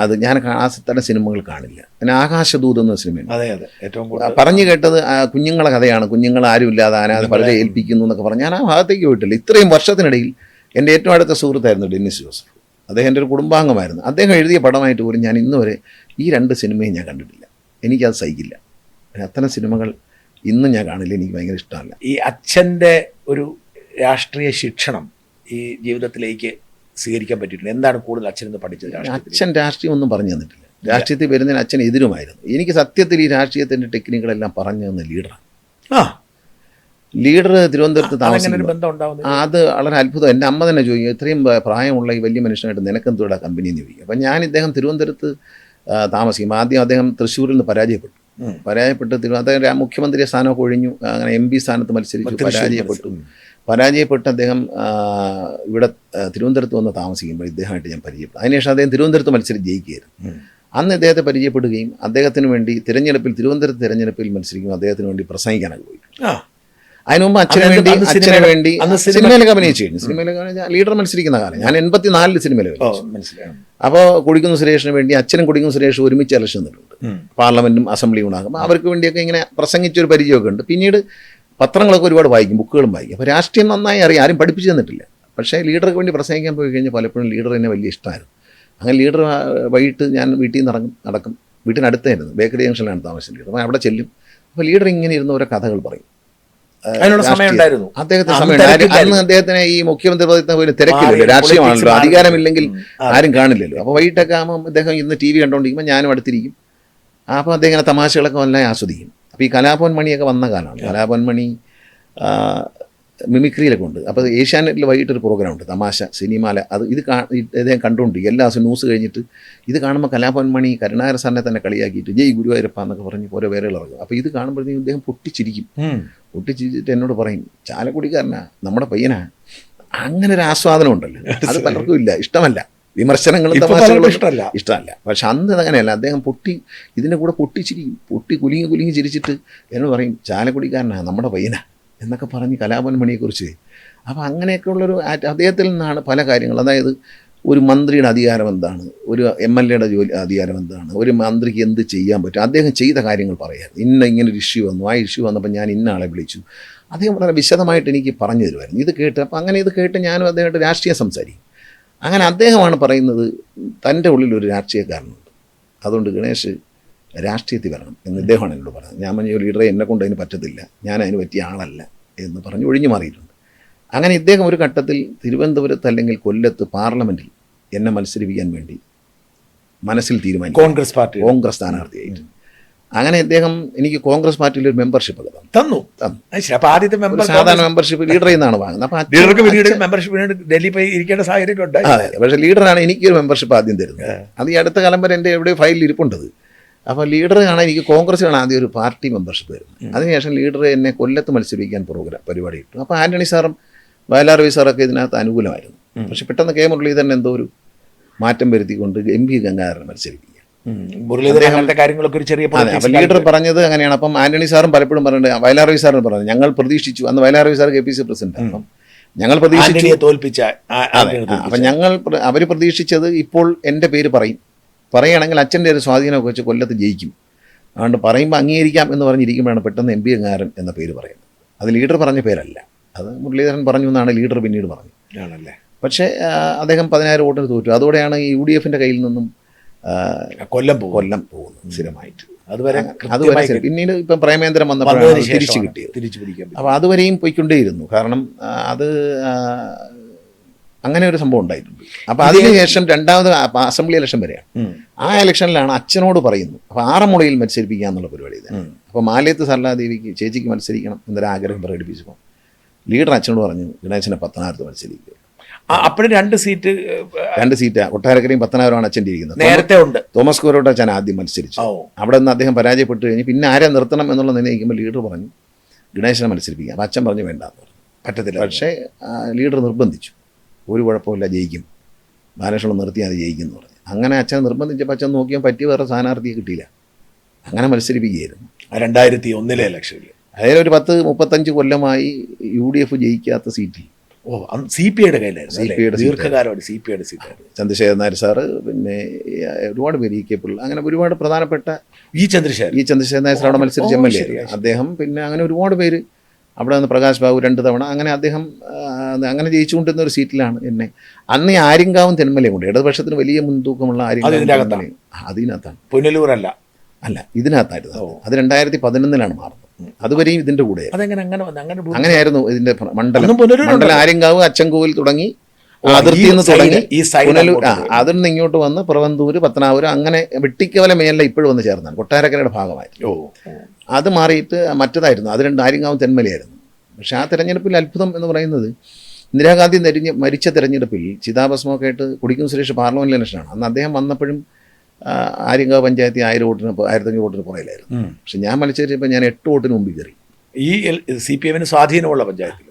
അത് ഞാൻ ആ തരം സിനിമകൾ കാണില്ല. പിന്നെ ആകാശദൂത് എന്ന സിനിമയാണ് പറഞ്ഞു കേട്ടത്. കുഞ്ഞുങ്ങളെ കഥയാണ്. കുഞ്ഞുങ്ങൾ ആരും ഇല്ലാതെ അനാഥ പലരെ ഏൽപ്പിക്കുന്നു എന്നൊക്കെ പറഞ്ഞ് ഞാൻ ആ ഭാഗത്തേക്ക് പോയിട്ടില്ല. ഇത്രയും വർഷത്തിനിടയിൽ എൻ്റെ ഏറ്റവും അടുത്ത സുഹൃത്തായിരുന്നു ഡെന്നിസ് ജോസഫ്. അദ്ദേഹം എൻ്റെ ഒരു കുടുംബാംഗമായിരുന്നു. അദ്ദേഹം എഴുതിയ പടമായിട്ട് പോലും ഞാൻ ഇന്ന് വരെ ഈ 2 സിനിമയും ഞാൻ കണ്ടിട്ടില്ല. എനിക്കത് സഹിക്കില്ല. അത്തരം സിനിമകൾ ഇന്നും ഞാൻ കാണില്ല. എനിക്ക് ഭയങ്കര ഇഷ്ടമല്ല. ഈ അച്ഛൻ്റെ ഒരു രാഷ്ട്രീയ ശിക്ഷണം ഈ ജീവിതത്തിലേക്ക് സ്വീകരിക്കാൻ പറ്റിയിട്ടില്ല. എന്താണ് കൂടുതൽ അച്ഛൻ നിന്ന് പഠിച്ചത്? അച്ഛൻ രാഷ്ട്രീയം ഒന്നും പറഞ്ഞു തന്നിട്ടില്ല. രാഷ്ട്രീയത്തിൽ വരുന്നതിന് അച്ഛൻ എതിരുമായിരുന്നു. എനിക്ക് സത്യത്തിൽ ഈ രാഷ്ട്രീയത്തിൻ്റെ ടെക്നിക്കുകളെല്ലാം പറഞ്ഞു തന്ന ലീഡറാണ്. ലീഡർ തിരുവനന്തപുരത്ത് താമസിക്കുന്നത് അത് വളരെ അത്ഭുതം. എൻ്റെ അമ്മ തന്നെ ചോദിക്കും, ഇത്രയും പ്രായമുള്ള ഈ വലിയ മനുഷ്യനായിട്ട് നിനക്കെന്തോടാ കമ്പനി എന്ന് ചോദിക്കും. അപ്പം ഞാൻ ഇദ്ദേഹം തിരുവനന്തപുരത്ത് താമസിക്കും. ആദ്യം അദ്ദേഹം തൃശ്ശൂരിൽ നിന്ന് പരാജയപ്പെട്ട് അദ്ദേഹം മുഖ്യമന്ത്രി സ്ഥാനമൊക്കെ ഒഴിഞ്ഞു. അങ്ങനെ MP സ്ഥാനത്ത് മത്സരിച്ചു, പരാജയപ്പെട്ട് അദ്ദേഹം ഇവിടെ തിരുവനന്തപുരത്ത് വന്ന് താമസിക്കുമ്പോൾ ഇദ്ദേഹമായിട്ട് ഞാൻ പരിചയപ്പെട്ടു. അതിനുശേഷം അദ്ദേഹം തിരുവനന്തപുരത്ത് മത്സരിച്ച് ജയിക്കുകയായിരുന്നു. അന്ന് ഇദ്ദേഹത്തെ പരിചയപ്പെടുകയും അദ്ദേഹത്തിന് വേണ്ടി തിരുവനന്തപുരത്ത് തിരഞ്ഞെടുപ്പിൽ മത്സരിക്കുമ്പോൾ അദ്ദേഹത്തിന് വേണ്ടി പ്രസംഗിക്കാനൊക്കെ പോയി. അതിന് മുമ്പ് അച്ഛന് വേണ്ടി സിനിമയിലൊക്കെ അഭിനയിച്ചിരുന്നു. സിനിമയിലൊക്കെ ലീഡർ മത്സരിക്കുന്ന കാലം. ഞാൻ 84 സിനിമയിൽ മനസ്സിലായി. അപ്പോൾ കൊടിക്കുന്ന് സുരേഷിന് വേണ്ടി അച്ഛനും കൊടിക്കുന്ന് സുരേഷ് ഒരുമിച്ച് ഇലക്ഷൻ നിന്നിട്ടുണ്ട്. പാർലമെന്റും അസംബ്ലിയും ഉണ്ടാകുമ്പോൾ അവർക്ക് വേണ്ടിയൊക്കെ ഇങ്ങനെ പ്രസംഗിച്ചൊരു പരിചയമൊക്കെ ഉണ്ട്. പിന്നീട് പത്രങ്ങളൊക്കെ ഒരുപാട് വായിക്കും, ബുക്കുകളും വായിക്കും. അപ്പോൾ രാഷ്ട്രീയം നന്നായി അറിയാം. ആരും പഠിപ്പിച്ചു തന്നിട്ടില്ല. പക്ഷേ ലീഡർക്ക് വേണ്ടി പ്രസംഗിക്കാൻ പോയി കഴിഞ്ഞാൽ പലപ്പോഴും ലീഡർ എന്നെ വലിയ ഇഷ്ടമായിരുന്നു. അങ്ങനെ ലീഡർ വൈകിട്ട് ഞാൻ വീട്ടിൽ നിന്ന് നടക്കും. വീട്ടിനടുത്തായിരുന്നു, ബേക്കറി ജംഗ്ഷനിലാണ് താമസിച്ചത് ലീഡർ. അപ്പോൾ അവിടെ ചെല്ലും. അപ്പോൾ ലീഡർ ഇങ്ങനെ ഇരുന്ന ഓരോ കഥകൾ പറയും. അദ്ദേഹത്തിന് സമയമുണ്ടായിരുന്നു. അന്ന് അദ്ദേഹത്തിന് ഈ മുഖ്യമന്ത്രി പദത്തിന് തിരക്കില്ലല്ലോ, രാഷ്ട്രീയമാണല്ലോ, അധികാരമില്ലെങ്കിൽ ആരും കാണില്ലല്ലോ. അപ്പോൾ വൈകിട്ടൊക്കെ ആകുമ്പോൾ അദ്ദേഹം ഇന്ന് TV കണ്ടുകൊണ്ടിരിക്കുമ്പോൾ ഞാനും അടുത്തിരിക്കും. അപ്പോൾ അദ്ദേഹം ഇങ്ങനെ തമാശകളൊക്കെ നന്നായി ആസ്വദിക്കും. അപ്പോൾ ഈ കലാഭവൻ മണിയൊക്കെ വന്ന കാലമാണ്. കലാഭവൻ മണി മിമിക്രിയിലൊക്കെ ഉണ്ട്. അപ്പോൾ ഏഷ്യാനെറ്റിൽ വൈകിട്ടൊരു പ്രോഗ്രാം ഉണ്ട്, തമാശ സിനിമാല. അത് ഇദ്ദേഹം കണ്ടുകൊണ്ടിരിക്കും. എല്ലാ ദിവസവും ന്യൂസ് കഴിഞ്ഞിട്ട് ഇത് കാണുമ്പോൾ കലാഭവൻ മണി കരുണാകരൻ സാറിനെ തന്നെ കളിയാക്കിയിട്ട് ജയ് ഗുരുവായൂരപ്പ എന്നൊക്കെ പറഞ്ഞ് ഓരോ പേരുകൾ ഇറങ്ങും. അപ്പോൾ ഇത് കാണുമ്പോഴത്തേക്കും ഇദ്ദേഹം പൊട്ടിച്ചിരിച്ചിട്ട് എന്നോട് പറയും, ചാലക്കുടിക്കാരനാ, നമ്മുടെ പയ്യനാ. അങ്ങനെ ഒരു ആസ്വാദനം ഉണ്ടല്ലോ, അത് പലർക്കും ഇല്ല, ഇഷ്ടമല്ല. വിമർശനങ്ങളും തമാശകളും ഇഷ്ടമല്ല. പക്ഷെ അന്ന് അങ്ങനെയല്ല. അദ്ദേഹം ഇതിൻ്റെ കൂടെ പൊട്ടിച്ചിരിക്കും. കുലുങ്ങി ചിരിച്ചിട്ട് എന്നോട് പറയും, ചാലക്കുടിക്കാരനാ, നമ്മുടെ പയ്യനാ എന്നൊക്കെ പറഞ്ഞ് കലാഭവൻ മണിയെക്കുറിച്ച്. അപ്പോൾ അങ്ങനെയൊക്കെയുള്ളൊരു അദ്ദേഹത്തിൽ നിന്നാണ് പല കാര്യങ്ങൾ. അതായത് ഒരു മന്ത്രിയുടെ അധികാരം എന്താണ്, ഒരു MLA-യുടെ അധികാരം എന്താണ്, ഒരു മന്ത്രിക്ക് എന്ത് ചെയ്യാൻ പറ്റും, അദ്ദേഹം ചെയ്ത കാര്യങ്ങൾ പറയായിരുന്നു. ഇങ്ങനൊരു ഇഷ്യൂ വന്നു, ആ ഇഷ്യൂ വന്നപ്പോൾ ഞാൻ ഇന്ന ആളെ വിളിച്ചു. അദ്ദേഹം വളരെ വിശദമായിട്ട് എനിക്ക് പറഞ്ഞു തരുമായിരുന്നു. ഇത് കേട്ട് അപ്പോൾ അങ്ങനെ ഇത് കേട്ട് ഞാനും അദ്ദേഹമായിട്ട് രാഷ്ട്രീയം സംസാരിക്കും. അങ്ങനെ അദ്ദേഹമാണ് പറയുന്നത് തൻ്റെ ഉള്ളിലൊരു രാഷ്ട്രീയക്കാരനുണ്ട്, അതുകൊണ്ട് ഗണേഷ് രാഷ്ട്രീയത്തിൽ വരണം എന്ന് ഇദ്ദേഹമാണ് എന്നോട് പറഞ്ഞത്. ഞാൻ പറഞ്ഞു, ലീഡറെ എന്നെ കൊണ്ട് അതിന് പറ്റത്തില്ല, ഞാൻ അതിന് പറ്റിയ ആളല്ല എന്ന് പറഞ്ഞ് ഒഴിഞ്ഞു മാറിയിട്ടുണ്ട്. അങ്ങനെ ഇദ്ദേഹം ഒരു ഘട്ടത്തിൽ തിരുവനന്തപുരത്ത് അല്ലെങ്കിൽ കൊല്ലത്ത് പാർലമെൻറ്റിൽ എന്നെ മത്സരിപ്പിക്കാൻ വേണ്ടി മനസ്സിൽ തീരുമാനിച്ചു, കോൺഗ്രസ് സ്ഥാനാർത്ഥിയായിട്ട്. അങ്ങനെ ഇദ്ദേഹം എനിക്ക് കോൺഗ്രസ് പാർട്ടിയിൽ ഒരു മെമ്പർഷിപ്പ് ഒക്കെ തന്നു. സാധാരണ മെമ്പർഷിപ്പ് ലീഡറിൽ നിന്നാണ് വാങ്ങുന്നത്. അതെ, പക്ഷേ ലീഡറാണ് എനിക്കൊരു മെമ്പർഷിപ്പ് ആദ്യം തരുന്നത്. അത് ഈ അടുത്ത കാലം വരെ എൻ്റെ എവിടെ ഫയലിൽ ഇരിപ്പുണ്ടത്. അപ്പോൾ ലീഡർ കാണാൻ എനിക്ക് കോൺഗ്രസ്സിലാണ് ആദ്യം ഒരു പാർട്ടി മെമ്പർഷിപ്പ് തരുന്നത്. അതിനുശേഷം ലീഡർ എന്നെ കൊല്ലത്ത് മത്സരിപ്പിക്കാൻ പരിപാടി ഇട്ടു. അപ്പോൾ ആന്റണി സാറും വയലാർ രവി സാറൊക്കെ ഇതിനകത്ത് അനുകൂലമായിരുന്നു. പക്ഷെ പെട്ടെന്ന് കെ മുരളീധരൻ എന്തോ ഒരു മാറ്റം വരുത്തിക്കൊണ്ട് MP ഗംഗാധരനെ മത്സരിപ്പിക്കുക. അപ്പം ലീഡർ പറഞ്ഞത് അങ്ങനെയാണ്. അപ്പം ആന്റണി സാറും പലപ്പോഴും പറഞ്ഞിട്ട് വയലാർ രവി സാറിന് പറഞ്ഞത്, ഞങ്ങൾ പ്രതീക്ഷിച്ചു, അന്ന് Vayalar Ravi sir KPC president. അപ്പം ഞങ്ങൾ പ്രതീക്ഷിച്ചു അപ്പം അവർ പ്രതീക്ഷിച്ചത് ഇപ്പോൾ എൻ്റെ പേര് പറയുകയാണെങ്കിൽ അച്ഛൻ്റെ ഒരു സ്വാധീനമൊക്കെ വെച്ച് കൊല്ലത്ത് ജയിക്കും, അതുകൊണ്ട് പറയുമ്പോൾ അംഗീകരിക്കാം എന്ന് പറഞ്ഞിരിക്കുമ്പോഴാണ് പെട്ടെന്ന് MP ഗംഗാധരൻ എന്ന പേര് പറയുന്നത്. അത് ലീഡർ പറഞ്ഞ പേരല്ല, അത് മുരളീധരൻ പറഞ്ഞു എന്നാണ് ലീഡർ പിന്നീട് പറഞ്ഞത്. ആണല്ലേ. പക്ഷേ അദ്ദേഹം 10,000 വോട്ടിന് തോറ്റു. അതോടെയാണ് UDF-ൻ്റെ കയ്യിൽ നിന്നും കൊല്ലം പോകുന്നത് സ്ഥിരമായിട്ട്. അതുവരെ പിന്നീട് ഇപ്പം പ്രേമേന്ദ്രൻ വന്നപ്പോഴാണ് തിരിച്ചു കിട്ടിയത്. അപ്പോൾ അതുവരെയും പോയിക്കൊണ്ടേയിരുന്നു. കാരണം അത് അങ്ങനെ ഒരു സംഭവം ഉണ്ടായിട്ടുണ്ട്. അപ്പോൾ അതിനുശേഷം രണ്ടാമത് അസംബ്ലി ഇലക്ഷൻ വരെയാണ്. ആ ഇലക്ഷനിലാണ് അച്ഛനോട് പറയുന്നു, അപ്പോൾ ആറന്മുളയിൽ മത്സരിപ്പിക്കുക എന്നുള്ള പരിപാടി ഇതാണ്. അപ്പോൾ മാലയത്ത് സരളാദേവിക്ക് ചേച്ചിക്ക് മത്സരിക്കണം എന്നൊരാഗ്രഹം പ്രകടിപ്പിച്ചപ്പോൾ ലീഡർ അച്ഛനോട് പറഞ്ഞു, ഗണേശനെ പത്തനാപുരത്ത് മത്സരിക്കുക. അപ്പോഴും 2 സീറ്റ് കൊട്ടാരക്കരയും പത്തനാപുരമാണ് അച്ഛൻ്റെ ഇരിക്കുന്നത്. നേരത്തെ ഉണ്ട്. തോമസ് കോരോട്ട് അച്ഛൻ ആദ്യം മത്സരിച്ചു. അവിടെ നിന്ന് അദ്ദേഹം പരാജയപ്പെട്ട് കഴിഞ്ഞ് പിന്നെ ആരെ നിർത്തണം എന്നുള്ള നിർണ്ണയിക്കുമ്പോൾ ലീഡർ പറഞ്ഞു ഗണേശനെ മത്സരിപ്പിക്കുക. അപ്പം അച്ഛൻ പറഞ്ഞു വേണ്ടാന്ന് പറഞ്ഞു, പറ്റത്തില്ല. പക്ഷേ ലീഡർ നിർബന്ധിച്ചു, ഒരു കുഴപ്പമില്ല, ജയിക്കും, ബാലകൃഷ്ണൻ നിർത്തിയാൽ അത് ജയിക്കും എന്ന് പറഞ്ഞു. അങ്ങനെ അച്ഛൻ നിർബന്ധിച്ചപ്പോൾ അച്ഛൻ നോക്കിയാൽ പറ്റിയ വേറെ സ്ഥാനാർത്ഥിയെ കിട്ടിയില്ല. അങ്ങനെ മത്സരിപ്പിക്കുകയായിരുന്നു 2001 ഇലക്ഷനിൽ. അതായത് ഒരു 35 കൊല്ലമായി UDF ജയിക്കാത്ത സീറ്റിൽ CPIയുടെ കയ്യിലായിരുന്നു. ദീർഘകാലമായിട്ട് CPIയുടെ സീറ്റായിരുന്നു. ചന്ദ്രശേഖരൻ നായർ സാറ്, പിന്നെ ഒരുപാട് പേര്, EK പിള്ള, അങ്ങനെ ഒരുപാട് പ്രധാനപ്പെട്ട ചന്ദ്രശേഖരൻ നായർ സാർ അവിടെ മത്സരിച്ച MLA അദ്ദേഹം. പിന്നെ അങ്ങനെ ഒരുപാട് പേര് അവിടെ നിന്ന്, പ്രകാശ് ബാബു 2 തവണ. അങ്ങനെ അദ്ദേഹം അങ്ങനെ ജയിച്ചുകൊണ്ടിരുന്ന ഒരു സീറ്റിലാണ് എന്നെ അന്ന് ഈ ആര്യങ്കാവും തെന്മലയും കൊണ്ട് ഇടതുപക്ഷത്തിന് വലിയ മുൻതൂക്കമുള്ള ആര്യങ്കാവും അതിനകത്താണ്. പുനലൂരല്ല, അല്ല ഇതിനകത്തായിരുന്നു. അത് 2011 മാറുന്നത്. അതുവരെയും ഇതിന്റെ കൂടെ അങ്ങനെയായിരുന്നു ഇതിന്റെ മണ്ഡലം ആര്യങ്കാവ്, അച്ചൻകോവിൽ തുടങ്ങി അതിർത്തിയിൽ നിന്ന് തുടങ്ങി പുനലൂർ, അതിൽ നിന്ന് ഇങ്ങോട്ട് വന്ന് പ്രവന്തൂര്, പത്തനാപുരം, അങ്ങനെ വെട്ടിക്കവല മേലെ ഇപ്പോഴും വന്ന് ചേർന്നാണ് കൊട്ടാരക്കരയുടെ ഭാഗമായിരുന്നു. അത് മാറിയിട്ട് മറ്റേതായിരുന്നു. അത് ആര്യങ്കാവും തെന്മലയായിരുന്നു. പക്ഷെ ആ തെരഞ്ഞെടുപ്പിൽ അത്ഭുതം എന്ന് പറയുന്നത് ഇന്ദിരാഗാന്ധി മരിച്ച തെരഞ്ഞെടുപ്പിൽ ചിതാഭസ്മൊക്കെ ആയിട്ട് കുടിക്കും സുരേഷ് പാർലമെന്റ് ഇലക്ഷനാണ്. അന്ന് അദ്ദേഹം വന്നപ്പോഴും ആര്യങ്കാവ് പഞ്ചായത്തിൽ 1000 വോട്ടിന് 1500 വോട്ടിന് പുറയിലായിരുന്നു. പക്ഷെ ഞാൻ മത്സരിച്ചപ്പോൾ ഞാൻ 8 വോട്ടിന് മുമ്പിൽ കയറി. ഈ CPM സ്വാധീനമുള്ള പഞ്ചായത്തിൽ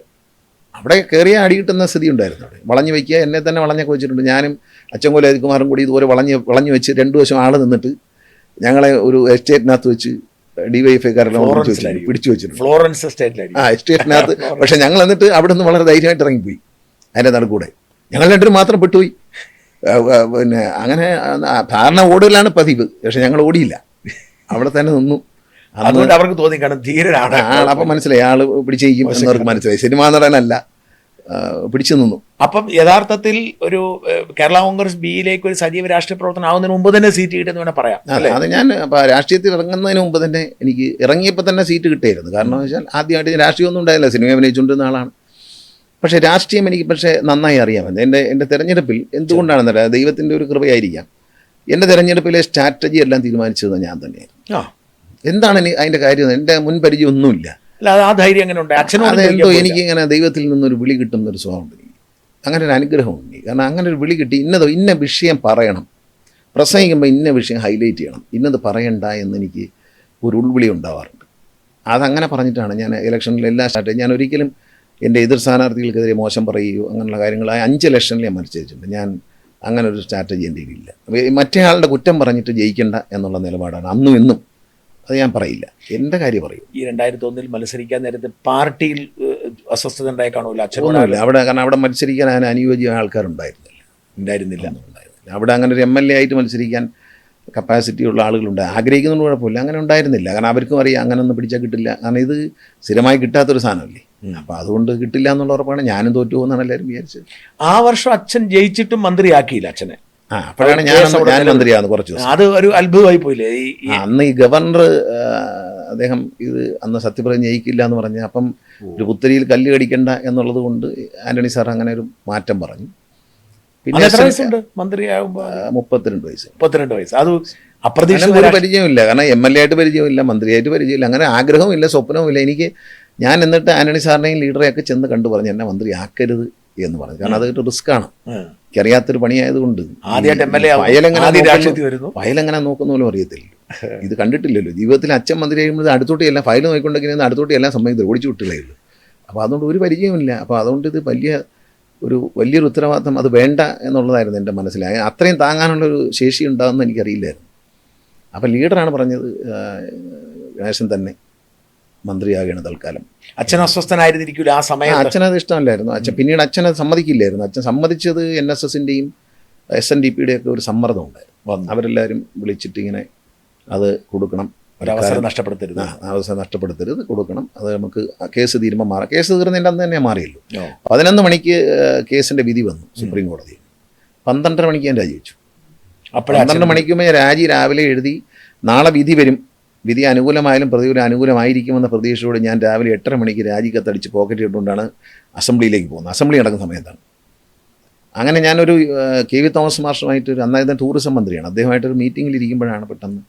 അവിടെ കയറിയ അടി കിട്ടുന്ന സ്ഥിതി ഉണ്ടായിരുന്നു. അവിടെ വളഞ്ഞു വയ്ക്കുക, എന്നെ തന്നെ വളഞ്ഞൊക്കെ വെച്ചിട്ടുണ്ട്. ഞാനും അച്ചൻകോവിൽ അജികുമാറും കൂടി ഇതുപോലെ വളഞ്ഞു വെച്ച് 2 വശം ആൾ നിന്നിട്ട് ഞങ്ങളെ ഒരു എസ്റ്റേറ്റിനകത്ത് വെച്ച് DYFIക്കാരെല്ലാം പിടിച്ചു വെച്ചിട്ടുണ്ട്. ഫ്ലോറൻസ് എസ്റ്റേറ്റിനകത്ത്. പക്ഷെ ഞങ്ങൾ എന്നിട്ട് അവിടെ നിന്ന് വളരെ ധൈര്യമായിട്ട് ഇറങ്ങിപ്പോയി. അതിൻ്റെ നടുക്കൂടെ ഞങ്ങൾ 2 മാത്രം പെട്ടുപോയി. പിന്നെ അങ്ങനെ ധാരണ ഓടലാണ് പതിവ്. പക്ഷെ ഞങ്ങൾ ഓടിയില്ല, അവിടെ തന്നെ നിന്നു. അതുകൊണ്ട് അവർക്ക് തോന്നി കാരണം ധീരനാണ്. അപ്പം മനസ്സിലായി ആള് പിടിച്ചേക്കും എന്നവർക്ക് മനസ്സിലായി. സിനിമാ നടനല്ല, പിടിച്ചു നിന്നു. അപ്പം യഥാർത്ഥത്തിൽ ഒരു കേരള കോൺഗ്രസ് ബിയിലേക്ക് ഒരു സജീവ രാഷ്ട്രീയ പ്രവർത്തനം ആവുന്നതിന് മുമ്പ് തന്നെ സീറ്റ് കിട്ടിയെന്ന് വേണം പറയാം. അത് ഞാൻ രാഷ്ട്രീയത്തിൽ ഇറങ്ങുന്നതിന് മുമ്പ് തന്നെ എനിക്ക് ഇറങ്ങിയപ്പോൾ തന്നെ സീറ്റ് കിട്ടിയായിരുന്നു. കാരണം എന്ന് വെച്ചാൽ ആദ്യമായിട്ട് രാഷ്ട്രീയമൊന്നും ഉണ്ടായില്ല, സിനിമ അഭിനയിച്ചുകൊണ്ടിരുന്ന ആളാണ്. പക്ഷേ രാഷ്ട്രീയം എനിക്ക് നന്നായി അറിയാമെന്ന്. എൻ്റെ തെരഞ്ഞെടുപ്പിൽ എന്തുകൊണ്ടാണെന്നറിയാം, ദൈവത്തിൻ്റെ ഒരു കൃപയായിരിക്കാം. എൻ്റെ തെരഞ്ഞെടുപ്പിലെ സ്ട്രാറ്റജി എല്ലാം തീരുമാനിച്ചത് ഞാൻ തന്നെയായിരുന്നു. എന്താണ് അതിൻ്റെ കാര്യം? എൻ്റെ മുൻപരിചയം ഒന്നുമില്ല. ആ ധൈര്യം അങ്ങനെ ഉണ്ട്. അതെന്തോ എനിക്കിങ്ങനെ ദൈവത്തിൽ നിന്നൊരു വിളി കിട്ടുന്നൊരു സ്വഭാവമുണ്ട് എനിക്ക്. അങ്ങനെ ഒരു അനുഗ്രഹമുണ്ട്. കാരണം അങ്ങനെ ഒരു വിളി കിട്ടി, ഇന്ന വിഷയം പറയണം, പ്രസംഗിക്കുമ്പോൾ ഇന്ന വിഷയം ഹൈലൈറ്റ് ചെയ്യണം, ഇന്നത് പറയണ്ട എന്നെനിക്ക് ഒരു ഉൾവിളി ഉണ്ടാവാറുണ്ട്. അതങ്ങനെ പറഞ്ഞിട്ടാണ് ഞാൻ ഇലക്ഷനിൽ എല്ലാ സ്ട്രാറ്റജി. ഞാൻ ഒരിക്കലും എൻ്റെ എതിർ സ്ഥാനാർത്ഥികൾക്കെതിരെ മോശം പറയുകയോ അങ്ങനെയുള്ള കാര്യങ്ങൾ 5 ഇലക്ഷനിൽ ഞാൻ മത്സരിച്ചിട്ടുണ്ട്. ഞാൻ അങ്ങനെ ഒരു സ്ട്രാറ്റജി എൻ്റെ കയ്യിലില്ല. മറ്റേ ആളുടെ കുറ്റം പറഞ്ഞിട്ട് ജയിക്കേണ്ട എന്നുള്ള നിലപാടാണ് അന്നും എന്നും. അത് ഞാൻ പറയില്ല, എൻ്റെ കാര്യം പറയും. ഈ 2001 മത്സരിക്കാൻ നേരത്തെ പാർട്ടിയിൽ അസ്വസ്ഥത ഉണ്ടായി കാണുമല്ലോ? ഒന്നുമില്ല അവിടെ, കാരണം അവിടെ മത്സരിക്കാൻ അതിന് അനുയോജ്യമായ ആൾക്കാരുണ്ടായിരുന്നില്ല. അവിടെ അങ്ങനെ ഒരു MLA ആയിട്ട് മത്സരിക്കാൻ കപ്പാസിറ്റി ഉള്ള ആളുകളുണ്ട്. ആഗ്രഹിക്കുന്നതുകൊണ്ട് കുഴപ്പമില്ല, അങ്ങനെ ഉണ്ടായിരുന്നില്ല. കാരണം അവർക്കും അറിയാം അങ്ങനെ ഒന്നും പിടിച്ചാൽ കിട്ടില്ല. കാരണം ഇത് സ്ഥിരമായി കിട്ടാത്തൊരു സാധനമല്ലേ. അപ്പോൾ അതുകൊണ്ട് കിട്ടില്ല എന്നുള്ള ഉറപ്പാണ്. ഞാനും തോറ്റു പോകുന്നതാണ് എല്ലാവരും വിചാരിച്ചത്. ആ വർഷം അച്ഛൻ ജയിച്ചിട്ടും മന്ത്രിയാക്കിയില്ല അച്ഛനെ. അപ്പോഴാണ് ഞാൻ മന്ത്രിയാകുന്നത് കുറച്ച് ദിവസം. അത് ഒരു അത്ഭുതമായി പോയില്ലേ? അന്ന് ഈ ഗവർണർ അദ്ദേഹം ഇത് അന്ന് സത്യപ്രതിജ്ഞ ജയിക്കില്ല എന്ന് പറഞ്ഞ്, അപ്പം ഒരു പുത്തരിയിൽ കല്ല് കടിക്കണ്ട എന്നുള്ളത് കൊണ്ട് ആന്റണി സാർ അങ്ങനെ ഒരു മാറ്റം പറഞ്ഞു. പിന്നെ 32 വയസ്സ്. അത് അപ്രതീക്ഷിത പരിചയമില്ല. കാരണം MLA ആയിട്ട് പരിചയമില്ല, മന്ത്രിയായിട്ട് പരിചയമില്ല, അങ്ങനെ ആഗ്രഹവും ഇല്ല, സ്വപ്നവും ഇല്ല എനിക്ക്. ഞാൻ എന്നിട്ട് ആന്റണി സാറിനെയും ലീഡറെയൊക്കെ ചെന്ന് കണ്ടു പറഞ്ഞു എന്നെ മന്ത്രി ആക്കരുത് എന്ന് പറഞ്ഞു. കാരണം അതൊരു റിസ്ക്കാണ്, എനിക്കറിയാത്തൊരു പണിയായതുകൊണ്ട്. ഫയലെങ്ങനെ നോക്കുന്ന പോലും അറിയത്തില്ല, ഇത് കണ്ടിട്ടില്ലല്ലോ ജീവിതത്തിൽ. അച്ഛൻ മന്ത്രി കഴിയുമ്പോൾ അടുത്തോട്ട് എല്ലാം ഫയൽ നോക്കിക്കൊണ്ടെങ്കിൽ അടുത്തോട്ട് എല്ലാം സംബന്ധിച്ച് ഓടിച്ചു വിട്ടുകയുള്ളൂ. അപ്പോൾ അതുകൊണ്ട് ഒരു പരിചയമില്ല. അപ്പോൾ അതുകൊണ്ട് ഇത് വലിയൊരു ഉത്തരവാദിത്തം അത് വേണ്ട എന്നുള്ളതായിരുന്നു എൻ്റെ മനസ്സിലായി. അത്രയും താങ്ങാനുള്ളൊരു ശേഷി ഉണ്ടാകുമെന്ന് എനിക്കറിയില്ലായിരുന്നു. അപ്പോൾ ലീഡറാണ് പറഞ്ഞത് ഗണേശൻ തന്നെ മന്ത്രിയാകണം തൽക്കാലം. അച്ഛൻ അസ്വസ്ഥനായിരുന്നിരിക്കില്ല ആ സമയം. അച്ഛനത് ഇഷ്ടമല്ലായിരുന്നു. പിന്നീട് അച്ഛനത് സമ്മതിക്കില്ലായിരുന്നു. അച്ഛൻ സമ്മതിച്ചത് NSSൻ്റെയും SNDPയുടെയും ഒക്കെ ഒരു സമ്മർദ്ദം ഉണ്ടായിരുന്നു. അവരെല്ലാവരും വിളിച്ചിട്ട് ഇങ്ങനെ അത് കൊടുക്കണം, ഒരവസരം നഷ്ടപ്പെടുത്തരുത്, അവസരം നഷ്ടപ്പെടുത്തരുത്, കൊടുക്കണം, അത് നമുക്ക് കേസ് തീരുമ്പോൾ മാറാം. കേസ് തീർന്നതിൻ്റെ അന്ന് തന്നെ മാറിയല്ലോ. 11 മണിക്ക് കേസിൻ്റെ വിധി വന്നു സുപ്രീം കോടതി. 12:30 മണിക്ക് ഞാൻ രാജിവെച്ചു. 12 മണിക്കുമ്പോൾ രാജി രാവിലെ എഴുതി. നാളെ വിധി വരും, വിധി അനുകൂലമായാലും പ്രതികൂലം അനുകൂലമായിരിക്കുമെന്ന പ്രതീക്ഷയോടെ ഞാൻ രാവിലെ 8:30 മണിക്ക് രാജി കത്തടിച്ച് പോക്കറ്റ് ഇട്ടുകൊണ്ടാണ് അസംബ്ലിയിലേക്ക് പോകുന്നത്. അസംബ്ലി നടക്കുന്ന സമയത്താണ്. അങ്ങനെ ഞാനൊരു KV തോമസ് മാസ്റ്ററുമായിട്ട് അന്നായത് ടൂറിസം മന്ത്രിയാണ്, അദ്ദേഹമായിട്ടൊരു മീറ്റിങ്ങിൽ ഇരിക്കുമ്പോഴാണ് പെട്ടെന്ന്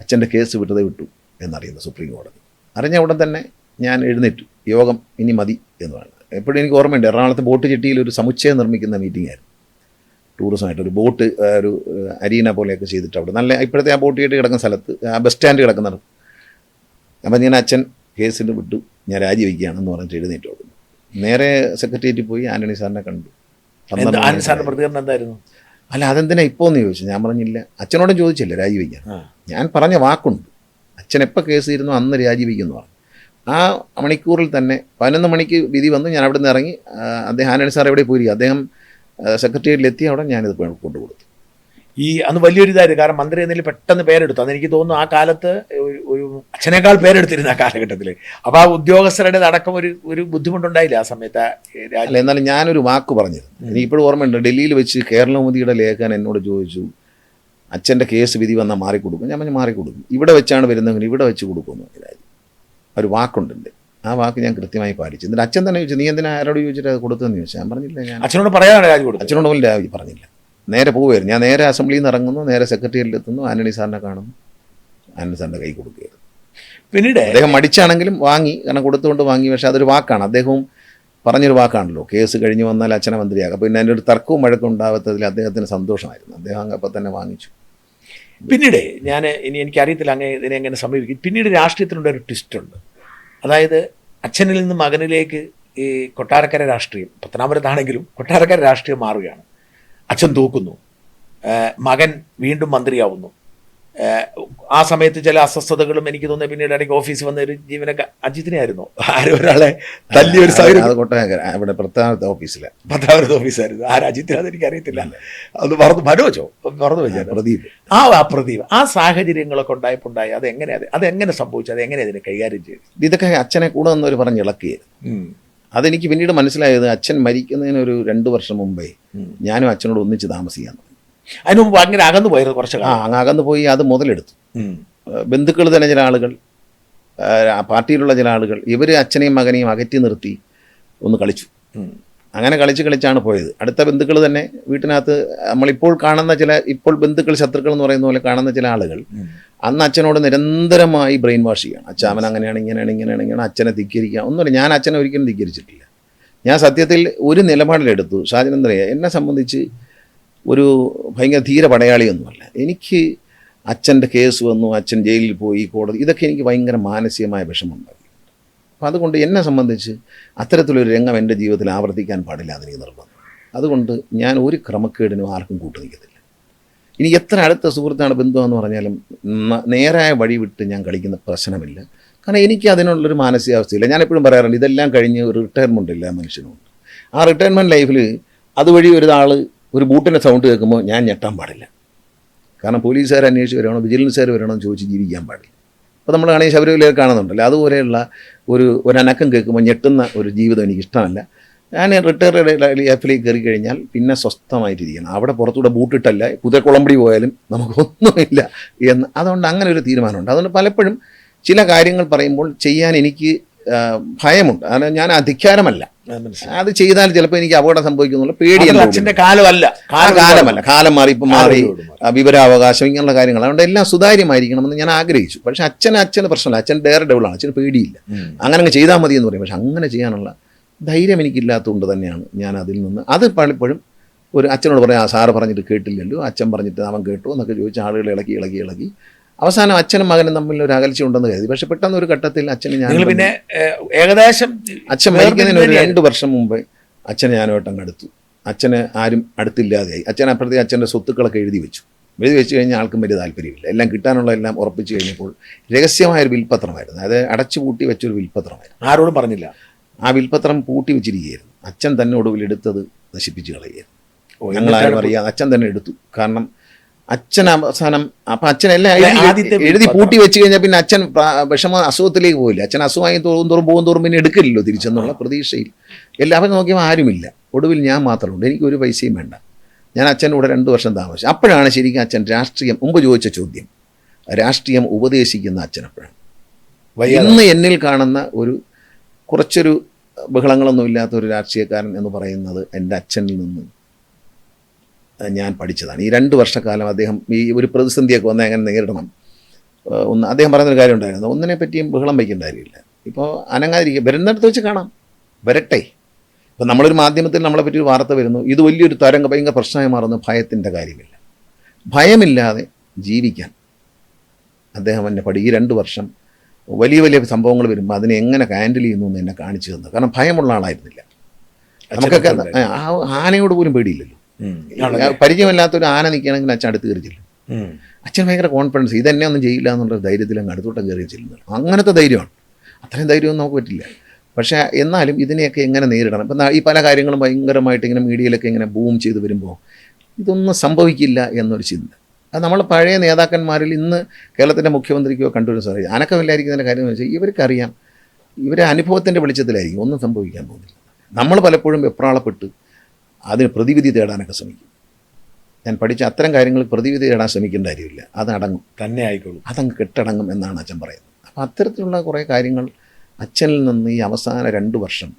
അച്ഛൻ്റെ കേസ് വിട്ടു എന്നറിയുന്നത് സുപ്രീം കോടതി. അറിഞ്ഞ ഉടൻ തന്നെ ഞാൻ എഴുന്നേറ്റു. യോഗം ഇനി മതി എന്ന് പറയുന്നത്. എപ്പോഴും എനിക്ക് ഓർമ്മയുണ്ട്, എറണാകുളത്ത് ബോട്ട് ചെട്ടിയിൽ ഒരു സമുച്ചയം നിർമ്മിക്കുന്ന മീറ്റിംഗ് ആയിരുന്നു. ടൂറിസമായിട്ട് ഒരു ബോട്ട്, ഒരു അരീന പോലെയൊക്കെ ചെയ്തിട്ട് അവിടെ നല്ല ഇപ്പോഴത്തെ ആ ബോട്ട് ചെട്ടി കിടക്കുന്ന സ്ഥലത്ത്, ആ ബസ് സ്റ്റാൻഡ് കിടക്കുന്നത്. അപ്പം ഞാൻ അച്ഛൻ കേസിന് വിട്ടു, ഞാൻ രാജിവെക്കുകയാണെന്ന് പറഞ്ഞിട്ട് എഴുന്നേറ്റ് കൊടുക്കുന്നു. നേരെ സെക്രട്ടേറിയറ്റിൽ പോയി ആന്റണി സാറിനെ കണ്ടു. പ്രതികരണം എന്തായിരുന്നു? അല്ല അതെന്തിനാ ഇപ്പോൾ എന്ന് ചോദിച്ചു. ഞാൻ പറഞ്ഞില്ല, അച്ഛനോടും ചോദിച്ചില്ല രാജിവെക്കാൻ. ഞാൻ പറഞ്ഞ വാക്കുണ്ട്, അച്ഛൻ എപ്പോൾ കേസ് തീരുന്നു അന്ന് രാജിവെക്കുന്നു പറഞ്ഞു. ആ മണിക്കൂറിൽ തന്നെ 11 മണിക്ക് വിധി വന്നു. ഞാൻ അവിടെ നിന്ന് ഇറങ്ങി. അദ്ദേഹം ആന്റണി സാർ എവിടെ പോയിരിക്കും, അദ്ദേഹം സെക്രട്ടേറിയറ്റിലെത്തി. അവിടെ ഞാനിത് കൊണ്ടുകൊടുത്തു. ഈ അന്ന് വലിയൊരു ഇതായിരുന്നു, കാരണം മന്ത്രി എന്നതിൽ പെട്ടെന്ന് പേരെടുത്തു. അന്ന് എനിക്ക് തോന്നുന്നു ആ കാലത്ത് ഒരു അച്ഛനേക്കാൾ പേരെടുത്തിരുന്ന ആ കാലഘട്ടത്തിൽ. അപ്പോൾ ആ ഉദ്യോഗസ്ഥരുടെ അടക്കം ഒരു ബുദ്ധിമുട്ടുണ്ടായില്ല ആ സമയത്ത് അല്ല. എന്നാലും ഞാനൊരു വാക്ക് പറഞ്ഞിരുന്നു, എനിക്ക് ഇപ്പോഴും ഓർമ്മയുണ്ട്. ഡൽഹിയിൽ വെച്ച് കേരളമോദിയുടെ ലേഖകൻ എന്നോട് ചോദിച്ചു, അച്ഛൻ്റെ കേസ് വിധി വന്നാൽ മാറിക്കൊടുക്കും. ഞാൻ പറഞ്ഞു മാറിക്കൊടുക്കും, ഇവിടെ വെച്ചാണ് വരുന്നതെങ്കിൽ ഇവിടെ വെച്ച് കൊടുക്കുമെന്ന് ഒരു വാക്കുണ്ട്. ആ വാക്ക് ഞാൻ കൃത്യമായി പാലിച്ചു. എന്നിട്ട് അച്ഛൻ തന്നെ ചോദിച്ചു, നീ എന്തിനാ ആരോട് ചോദിച്ചിട്ട് അത് കൊടുത്തതെന്ന് ചോദിച്ചാൽ ഞാൻ പറഞ്ഞില്ല. ഞാൻ അച്ഛനോട് പറയാനാണ് രാജി കൊടുത്തത്. അച്ഛനോട് പോലും രാജി പറഞ്ഞില്ല. നേരെ പോവുകയായിരുന്നു. ഞാൻ നേരെ അസംബ്ലിയിൽ നിന്ന് ഇറങ്ങുന്നു, നേരെ സെക്രട്ടേറിയറ്റിൽ എത്തുന്നു, ആന്റണി സാറിനെ കാണുന്നു, ആന്റണി സാറിൻ്റെ കൈ കൊടുക്കുകയായിരുന്നു. പിന്നീട് അദ്ദേഹം മടിച്ചാണെങ്കിലും വാങ്ങി, കാരണം കൊടുത്തുകൊണ്ട് വാങ്ങി. പക്ഷേ അതൊരു വാക്കാണ്, അദ്ദേഹവും പറഞ്ഞൊരു വാക്കാണല്ലോ, കേസ് കഴിഞ്ഞ് വന്നാൽ അച്ഛനെ മന്ത്രിയാക്കാം. പിന്നെ അതിൻ്റെ ഒരു തർക്കവും വഴക്കും ഉണ്ടാവാത്തതിൽ അദ്ദേഹത്തിന് സന്തോഷമായിരുന്നു. അദ്ദേഹം അപ്പം തന്നെ വാങ്ങിച്ചു. പിന്നീട് എനിക്കറിയത്തില്ല അങ്ങനെ ഇതിനെ എങ്ങനെ സമീപിക്കും. പിന്നീട് രാഷ്ട്രീയത്തിനുള്ള ഒരു ട്വിസ്റ്റ് ഉണ്ട്. അതായത് അച്ഛനിൽ നിന്ന് മകനിലേക്ക് ഈ കൊട്ടാരക്കര രാഷ്ട്രീയം, പത്തനാപുരത്താണെങ്കിലും കൊട്ടാരക്കര രാഷ്ട്രീയം മാറുകയാണ്. അച്ഛൻ തോക്കുന്നു, മകൻ വീണ്ടും മന്ത്രിയാവുന്നു. ആ സമയത്ത് ചില അസ്വസ്ഥതകളും എനിക്ക് തോന്നുന്നു. പിന്നീട് ഇടയ്ക്ക് ഓഫീസിൽ വന്ന ഒരു ജീവനക്കാർ അജിത്തിനെ ആയിരുന്നു, ആരും ഒരാളെ തല്ലിയ ഒരു സാഹചര്യം. ഇവിടെ പത്താമത്തെ ഓഫീസായിരുന്നു. ആ അജിത്തിനത് എനിക്കറിയത്തില്ല. അത് മനോജോ മറന്നു വെച്ചാൽ പ്രദീപ്. പ്രദീപ്. ആ സാഹചര്യങ്ങളൊക്കെ ഉണ്ടായി. അതെങ്ങനെ സംഭവിച്ചു, അതെങ്ങനെ അതിനെ കൈകാര്യം ചെയ്തു? ഇതൊക്കെ അച്ഛനെ കൂടെ വന്നവർ പറഞ്ഞ് ഇളക്കിയായിരുന്നു. അതെനിക്ക് പിന്നീട് മനസ്സിലായത്, അച്ഛൻ മരിക്കുന്നതിന് ഒരു 2 വർഷം മുമ്പേ ഞാനും അച്ഛനോട് ഒന്നിച്ച് താമസിക്കാൻ. അതിന് മുമ്പ് അങ്ങനെ അകന്നു പോയത് കുറച്ച് അകന്നു പോയി. അത് മുതലെടുത്തു. ബന്ധുക്കൾ തന്നെ ചില ആളുകൾ, പാർട്ടിയിലുള്ള ചില ആളുകൾ, ഇവർ അച്ഛനെയും മകനെയും അകറ്റി നിർത്തി ഒന്ന് കളിച്ചു. അങ്ങനെ കളിച്ചാണ് പോയത്. അടുത്ത ബന്ധുക്കൾ തന്നെ വീട്ടിനകത്ത് നമ്മളിപ്പോൾ കാണുന്ന ഇപ്പോൾ ബന്ധുക്കൾ ശത്രുക്കൾ എന്ന് പറയുന്ന പോലെ കാണുന്ന ചില ആളുകൾ അന്ന് അച്ഛനോട് നിരന്തരമായി ബ്രെയിൻ വാഷ് ചെയ്യണം. അച്ഛാമൻ അങ്ങനെയാണ്, ഇങ്ങനെയാണ്, അച്ഛനെ ധിക്കരിക്കുക ഒന്നുമില്ല. ഞാൻ അച്ഛനെ ഒരിക്കലും ധിക്കരിച്ചിട്ടില്ല. ഞാൻ സത്യത്തിൽ ഒരു നിലപാടിലെടുത്തു. ഷാജനന്ദ്രയെ എന്നെ സംബന്ധിച്ച് ഒരു ഭയങ്കര ധീര പടയാളിയൊന്നുമല്ല. എനിക്ക് അച്ഛൻ്റെ കേസ് വന്നു, അച്ഛൻ ജയിലിൽ പോയി, കോടതി, ഇതൊക്കെ എനിക്ക് ഭയങ്കര മാനസികമായ വിഷമമുണ്ടായി. അപ്പോൾ അതുകൊണ്ട് എന്നെ സംബന്ധിച്ച് അത്തരത്തിലൊരു രംഗം എൻ്റെ ജീവിതത്തിൽ ആവർത്തിക്കാൻ പാടില്ല എന്നെനിക്ക് നിർബന്ധം. അതുകൊണ്ട് ഞാൻ ഒരു ക്രമക്കേടിനും ആർക്കും കൂട്ടുനിൽക്കത്തില്ല. ഇനി എത്ര അടുത്ത സുഹൃത്താണ്, ബന്ധുവെന്ന് പറഞ്ഞാലും നേരായ വഴി വിട്ട് ഞാൻ കളിക്കുന്ന പ്രശ്നമില്ല. കാരണം എനിക്ക് അതിനുള്ളൊരു മാനസികാവസ്ഥയില്ല. ഞാനെപ്പോഴും പറയാറുണ്ട്, ഇതെല്ലാം കഴിഞ്ഞ് ഒരു റിട്ടയർമെൻ്റ് ഇല്ല മനുഷ്യനുണ്ട്. ആ റിട്ടയർമെൻറ്റ് ലൈഫിൽ അതുവഴി ഒരാൾ ഒരു ബൂട്ടിൻ്റെ സൗണ്ട് കേൾക്കുമ്പോൾ ഞാൻ ഞെട്ടാൻ പാടില്ല. കാരണം പോലീസുകാർ അന്വേഷിച്ച് വരണോ, വിജിലൻസുകാർ വരണോ എന്ന് ചോദിച്ച് ജീവിക്കാൻ പാടില്ല. അപ്പോൾ നമ്മൾ ആണെങ്കിൽ ശബരിമലയിൽ കാണുന്നുണ്ടല്ലോ, അതുപോലെയുള്ള ഒരു അനക്കം കേൾക്കുമ്പോൾ ഞെട്ടുന്ന ഒരു ജീവിതം എനിക്കിഷ്ടമല്ല. ഞാൻ റിട്ടയർഡ് ലൈഫിലേക്ക് കയറി കഴിഞ്ഞാൽ പിന്നെ സ്വസ്ഥമായിട്ടിരിക്കണം. അവിടെ പുറത്തൂടെ ബൂട്ടിട്ടല്ല, കുതിരക്കുളമ്പടി പോയാലും നമുക്കൊന്നുമില്ല എന്ന്. അതുകൊണ്ട് അങ്ങനെ ഒരു തീരുമാനമുണ്ട്. അതുകൊണ്ട് പലപ്പോഴും ചില കാര്യങ്ങൾ പറയുമ്പോൾ ചെയ്യാൻ എനിക്ക് ഭയമുണ്ട്. കാരണം ഞാൻ അധികാരമല്ല, അത് ചെയ്താൽ ചിലപ്പോൾ എനിക്ക് അപകടം സംഭവിക്കുന്നുള്ള പേടിയല്ല. കാലം മാറി, ഇപ്പം മാറി, വിവരാവകാശം, ഇങ്ങനെയുള്ള കാര്യങ്ങൾ. അതുകൊണ്ട് എല്ലാം സുതാര്യമായിരിക്കണമെന്ന് ഞാൻ ആഗ്രഹിച്ചു. പക്ഷെ അച്ഛന് പ്രശ്നമില്ല. അച്ഛൻ ഡെയർ ഡെവിളാണ്, അച്ഛന് പേടിയില്ല. അങ്ങനെ ചെയ്താൽ മതി എന്ന് പറയും. പക്ഷെ അങ്ങനെ ചെയ്യാനുള്ള ധൈര്യം എനിക്കില്ലാത്തതുകൊണ്ട് തന്നെയാണ് ഞാൻ അതിൽ നിന്ന് അത് പലപ്പോഴും ഒരു അച്ഛനോട് പറയാം, ആ സാറ് പറഞ്ഞിട്ട് കേട്ടില്ലല്ലോ, അച്ഛൻ പറഞ്ഞിട്ട് അവൻ കേട്ടു എന്നൊക്കെ ചോദിച്ച് ആളുകൾ ഇളക്കി അവസാനം അച്ഛനും മകനും തമ്മിൽ ഒരു അകൽച്ച ഉണ്ടെന്ന് കരുതി. പക്ഷെ പെട്ടെന്ന് ഒരു ഘട്ടത്തിൽ അച്ഛന് ഞാൻ പിന്നെ ഏകദേശം അച്ഛൻ മരിക്കുന്നതിന് ഒരു 2 വർഷം മുമ്പേ അച്ഛനെ ഞാനുമായിട്ട് അടുത്തു. അച്ഛന് ആരും അടുത്തില്ലാതെയായി. അച്ഛൻ അപ്പുറത്തേക്ക് അച്ഛൻ്റെ സ്വത്തുക്കളൊക്കെ എഴുതി വെച്ച് കഴിഞ്ഞാൽ ആൾക്കും വലിയ താല്പര്യമില്ല. എല്ലാം കിട്ടാനുള്ള എല്ലാം ഉറപ്പിച്ച് കഴിഞ്ഞപ്പോൾ രഹസ്യമായൊരു വിൽപ്പത്രമായിരുന്നു, അതായത് അടച്ചുപൂട്ടി വെച്ചൊരു വിൽപ്പത്രമായിരുന്നു. ആരോടും പറഞ്ഞില്ല. ആ വിൽപ്പത്രം പൂട്ടി വെച്ചിരിക്കുകയായിരുന്നു. അച്ഛൻ തന്നെ ഒടുവിൽ എടുത്തത് നശിപ്പിച്ച് കളയുകയായിരുന്നു. ഞങ്ങളാരും അറിയാതെ അച്ഛൻ തന്നെ എടുത്തു. കാരണം അച്ഛൻ അവസാനം അപ്പം അച്ഛനെല്ലാം എഴുതി പൂട്ടി വെച്ച് കഴിഞ്ഞാൽ പിന്നെ അച്ഛൻ അസുഖത്തിലേക്ക് പോയില്ല. അച്ഛൻ അസുഖമായി പോകുന്തോറും പിന്നെ എടുക്കില്ലല്ലോ തിരിച്ചെന്നുള്ള പ്രതീക്ഷയിൽ എല്ലാവരും നോക്കിയപ്പോൾ ആരുമില്ല. ഒടുവിൽ ഞാൻ മാത്രമുണ്ട്, എനിക്കൊരു പൈസയും വേണ്ട. ഞാൻ അച്ഛൻ്റെ കൂടെ 2 വർഷം താമസിച്ചു. അപ്പോഴാണ് ശരിക്കും അച്ഛൻ രാഷ്ട്രീയം, മുമ്പ് ചോദിച്ച ചോദ്യം, രാഷ്ട്രീയം ഉപദേശിക്കുന്ന അച്ഛനപ്പോഴാണ്. ഇന്ന് എന്നിൽ കാണുന്ന കുറച്ചൊരു ബഹളങ്ങളൊന്നും ഇല്ലാത്ത ഒരു രാഷ്ട്രീയക്കാരൻ എന്ന് പറയുന്നത് എൻ്റെ അച്ഛനിൽ നിന്ന് ഞാൻ പഠിച്ചതാണ്. ഈ 2 വർഷക്കാലം അദ്ദേഹം ഈ ഒരു പ്രതിസന്ധിയൊക്കെ വന്ന് എങ്ങനെ നേരിടണം അദ്ദേഹം പറയുന്നൊരു കാര്യം ഉണ്ടായിരുന്നു, ഒന്നിനെ പറ്റിയും ബഹളം വയ്ക്കേണ്ട കാര്യമില്ല. ഇപ്പോൾ അനങ്ങാതിരിക്കുക, വരുന്നിടത്ത് വെച്ച് കാണാം, വരട്ടെ. ഇപ്പം നമ്മളൊരു മാധ്യമത്തിൽ നമ്മളെപ്പറ്റി ഒരു വാർത്ത വരുന്നു, ഇത് വലിയൊരു തരംഗം ഭയങ്കര പ്രശ്നമായി മാറുന്നു, ഭയത്തിൻ്റെ കാര്യമില്ല. ഭയമില്ലാതെ ജീവിക്കാൻ അദ്ദേഹം എന്നെ ഈ 2 വർഷം വലിയ സംഭവങ്ങൾ വരുമ്പോൾ അതിനെ എങ്ങനെ ഹാൻഡിൽ ചെയ്യുന്നു എന്ന് എന്നെ കാണിച്ചു തന്നു. കാരണം ഭയമുള്ള ആളായിരുന്നില്ല. നമുക്കൊക്കെ ആനയോട് പോലും പേടിയില്ലല്ലോ. പരിചയമില്ലാത്തൊരു ആന നിൽക്കുകയാണെങ്കിൽ അച്ഛൻ അടുത്ത് കയറി ചെല്ലും. അച്ഛൻ ഭയങ്കര കോൺഫിഡൻസ്, ഇതെന്നെ ഒന്നും ചെയ്യില്ല എന്നുള്ള ധൈര്യത്തിൽ അങ്ങ് അടുത്തോട്ട് കയറി ചെല്ലുന്നത്. അങ്ങനത്തെ ധൈര്യമാണ്. അത്രയും ധൈര്യമൊന്നും നമുക്ക് പറ്റില്ല. പക്ഷേ എന്നാലും ഇതിനെയൊക്കെ എങ്ങനെ നേരിടണം. ഇപ്പം ഈ പല കാര്യങ്ങളും ഭയങ്കരമായിട്ട് ഇങ്ങനെ മീഡിയയിലൊക്കെ ഇങ്ങനെ ബൂം ചെയ്ത് വരുമ്പോൾ ഇതൊന്നും സംഭവിക്കില്ല എന്നൊരു ചിന്ത. അത് നമ്മൾ പഴയ നേതാക്കന്മാരിൽ ഇന്ന് കേരളത്തിൻ്റെ മുഖ്യമന്ത്രിക്കോ കണ്ടുവരുന്ന സാധിക്കും. അനക്കമില്ലായിരിക്കുന്നതിൻ്റെ കാര്യം എന്ന് വെച്ചാൽ ഇവർക്കറിയാം, ഇവരെ അനുഭവത്തിൻ്റെ വെളിച്ചത്തിലായിരിക്കും, ഒന്നും സംഭവിക്കാൻ പോകുന്നില്ല. നമ്മൾ പലപ്പോഴും വെപ്രാളപ്പെട്ട് അതിന് പ്രതിവിധി തേടാനൊക്കെ ശ്രമിക്കും. ഞാൻ പഠിച്ച അത്തരം കാര്യങ്ങൾ പ്രതിവിധി തേടാൻ ശ്രമിക്കേണ്ട കാര്യമില്ല, അത് അടങ്ങും, തന്നെ ആയിക്കോളും, അതങ്ങ് കെട്ടടങ്ങും എന്നാണ് അച്ഛൻ പറയുന്നത്. അപ്പം അത്തരത്തിലുള്ള കുറേ കാര്യങ്ങൾ അച്ഛനിൽ നിന്ന് ഈ അവസാന 2 വർഷം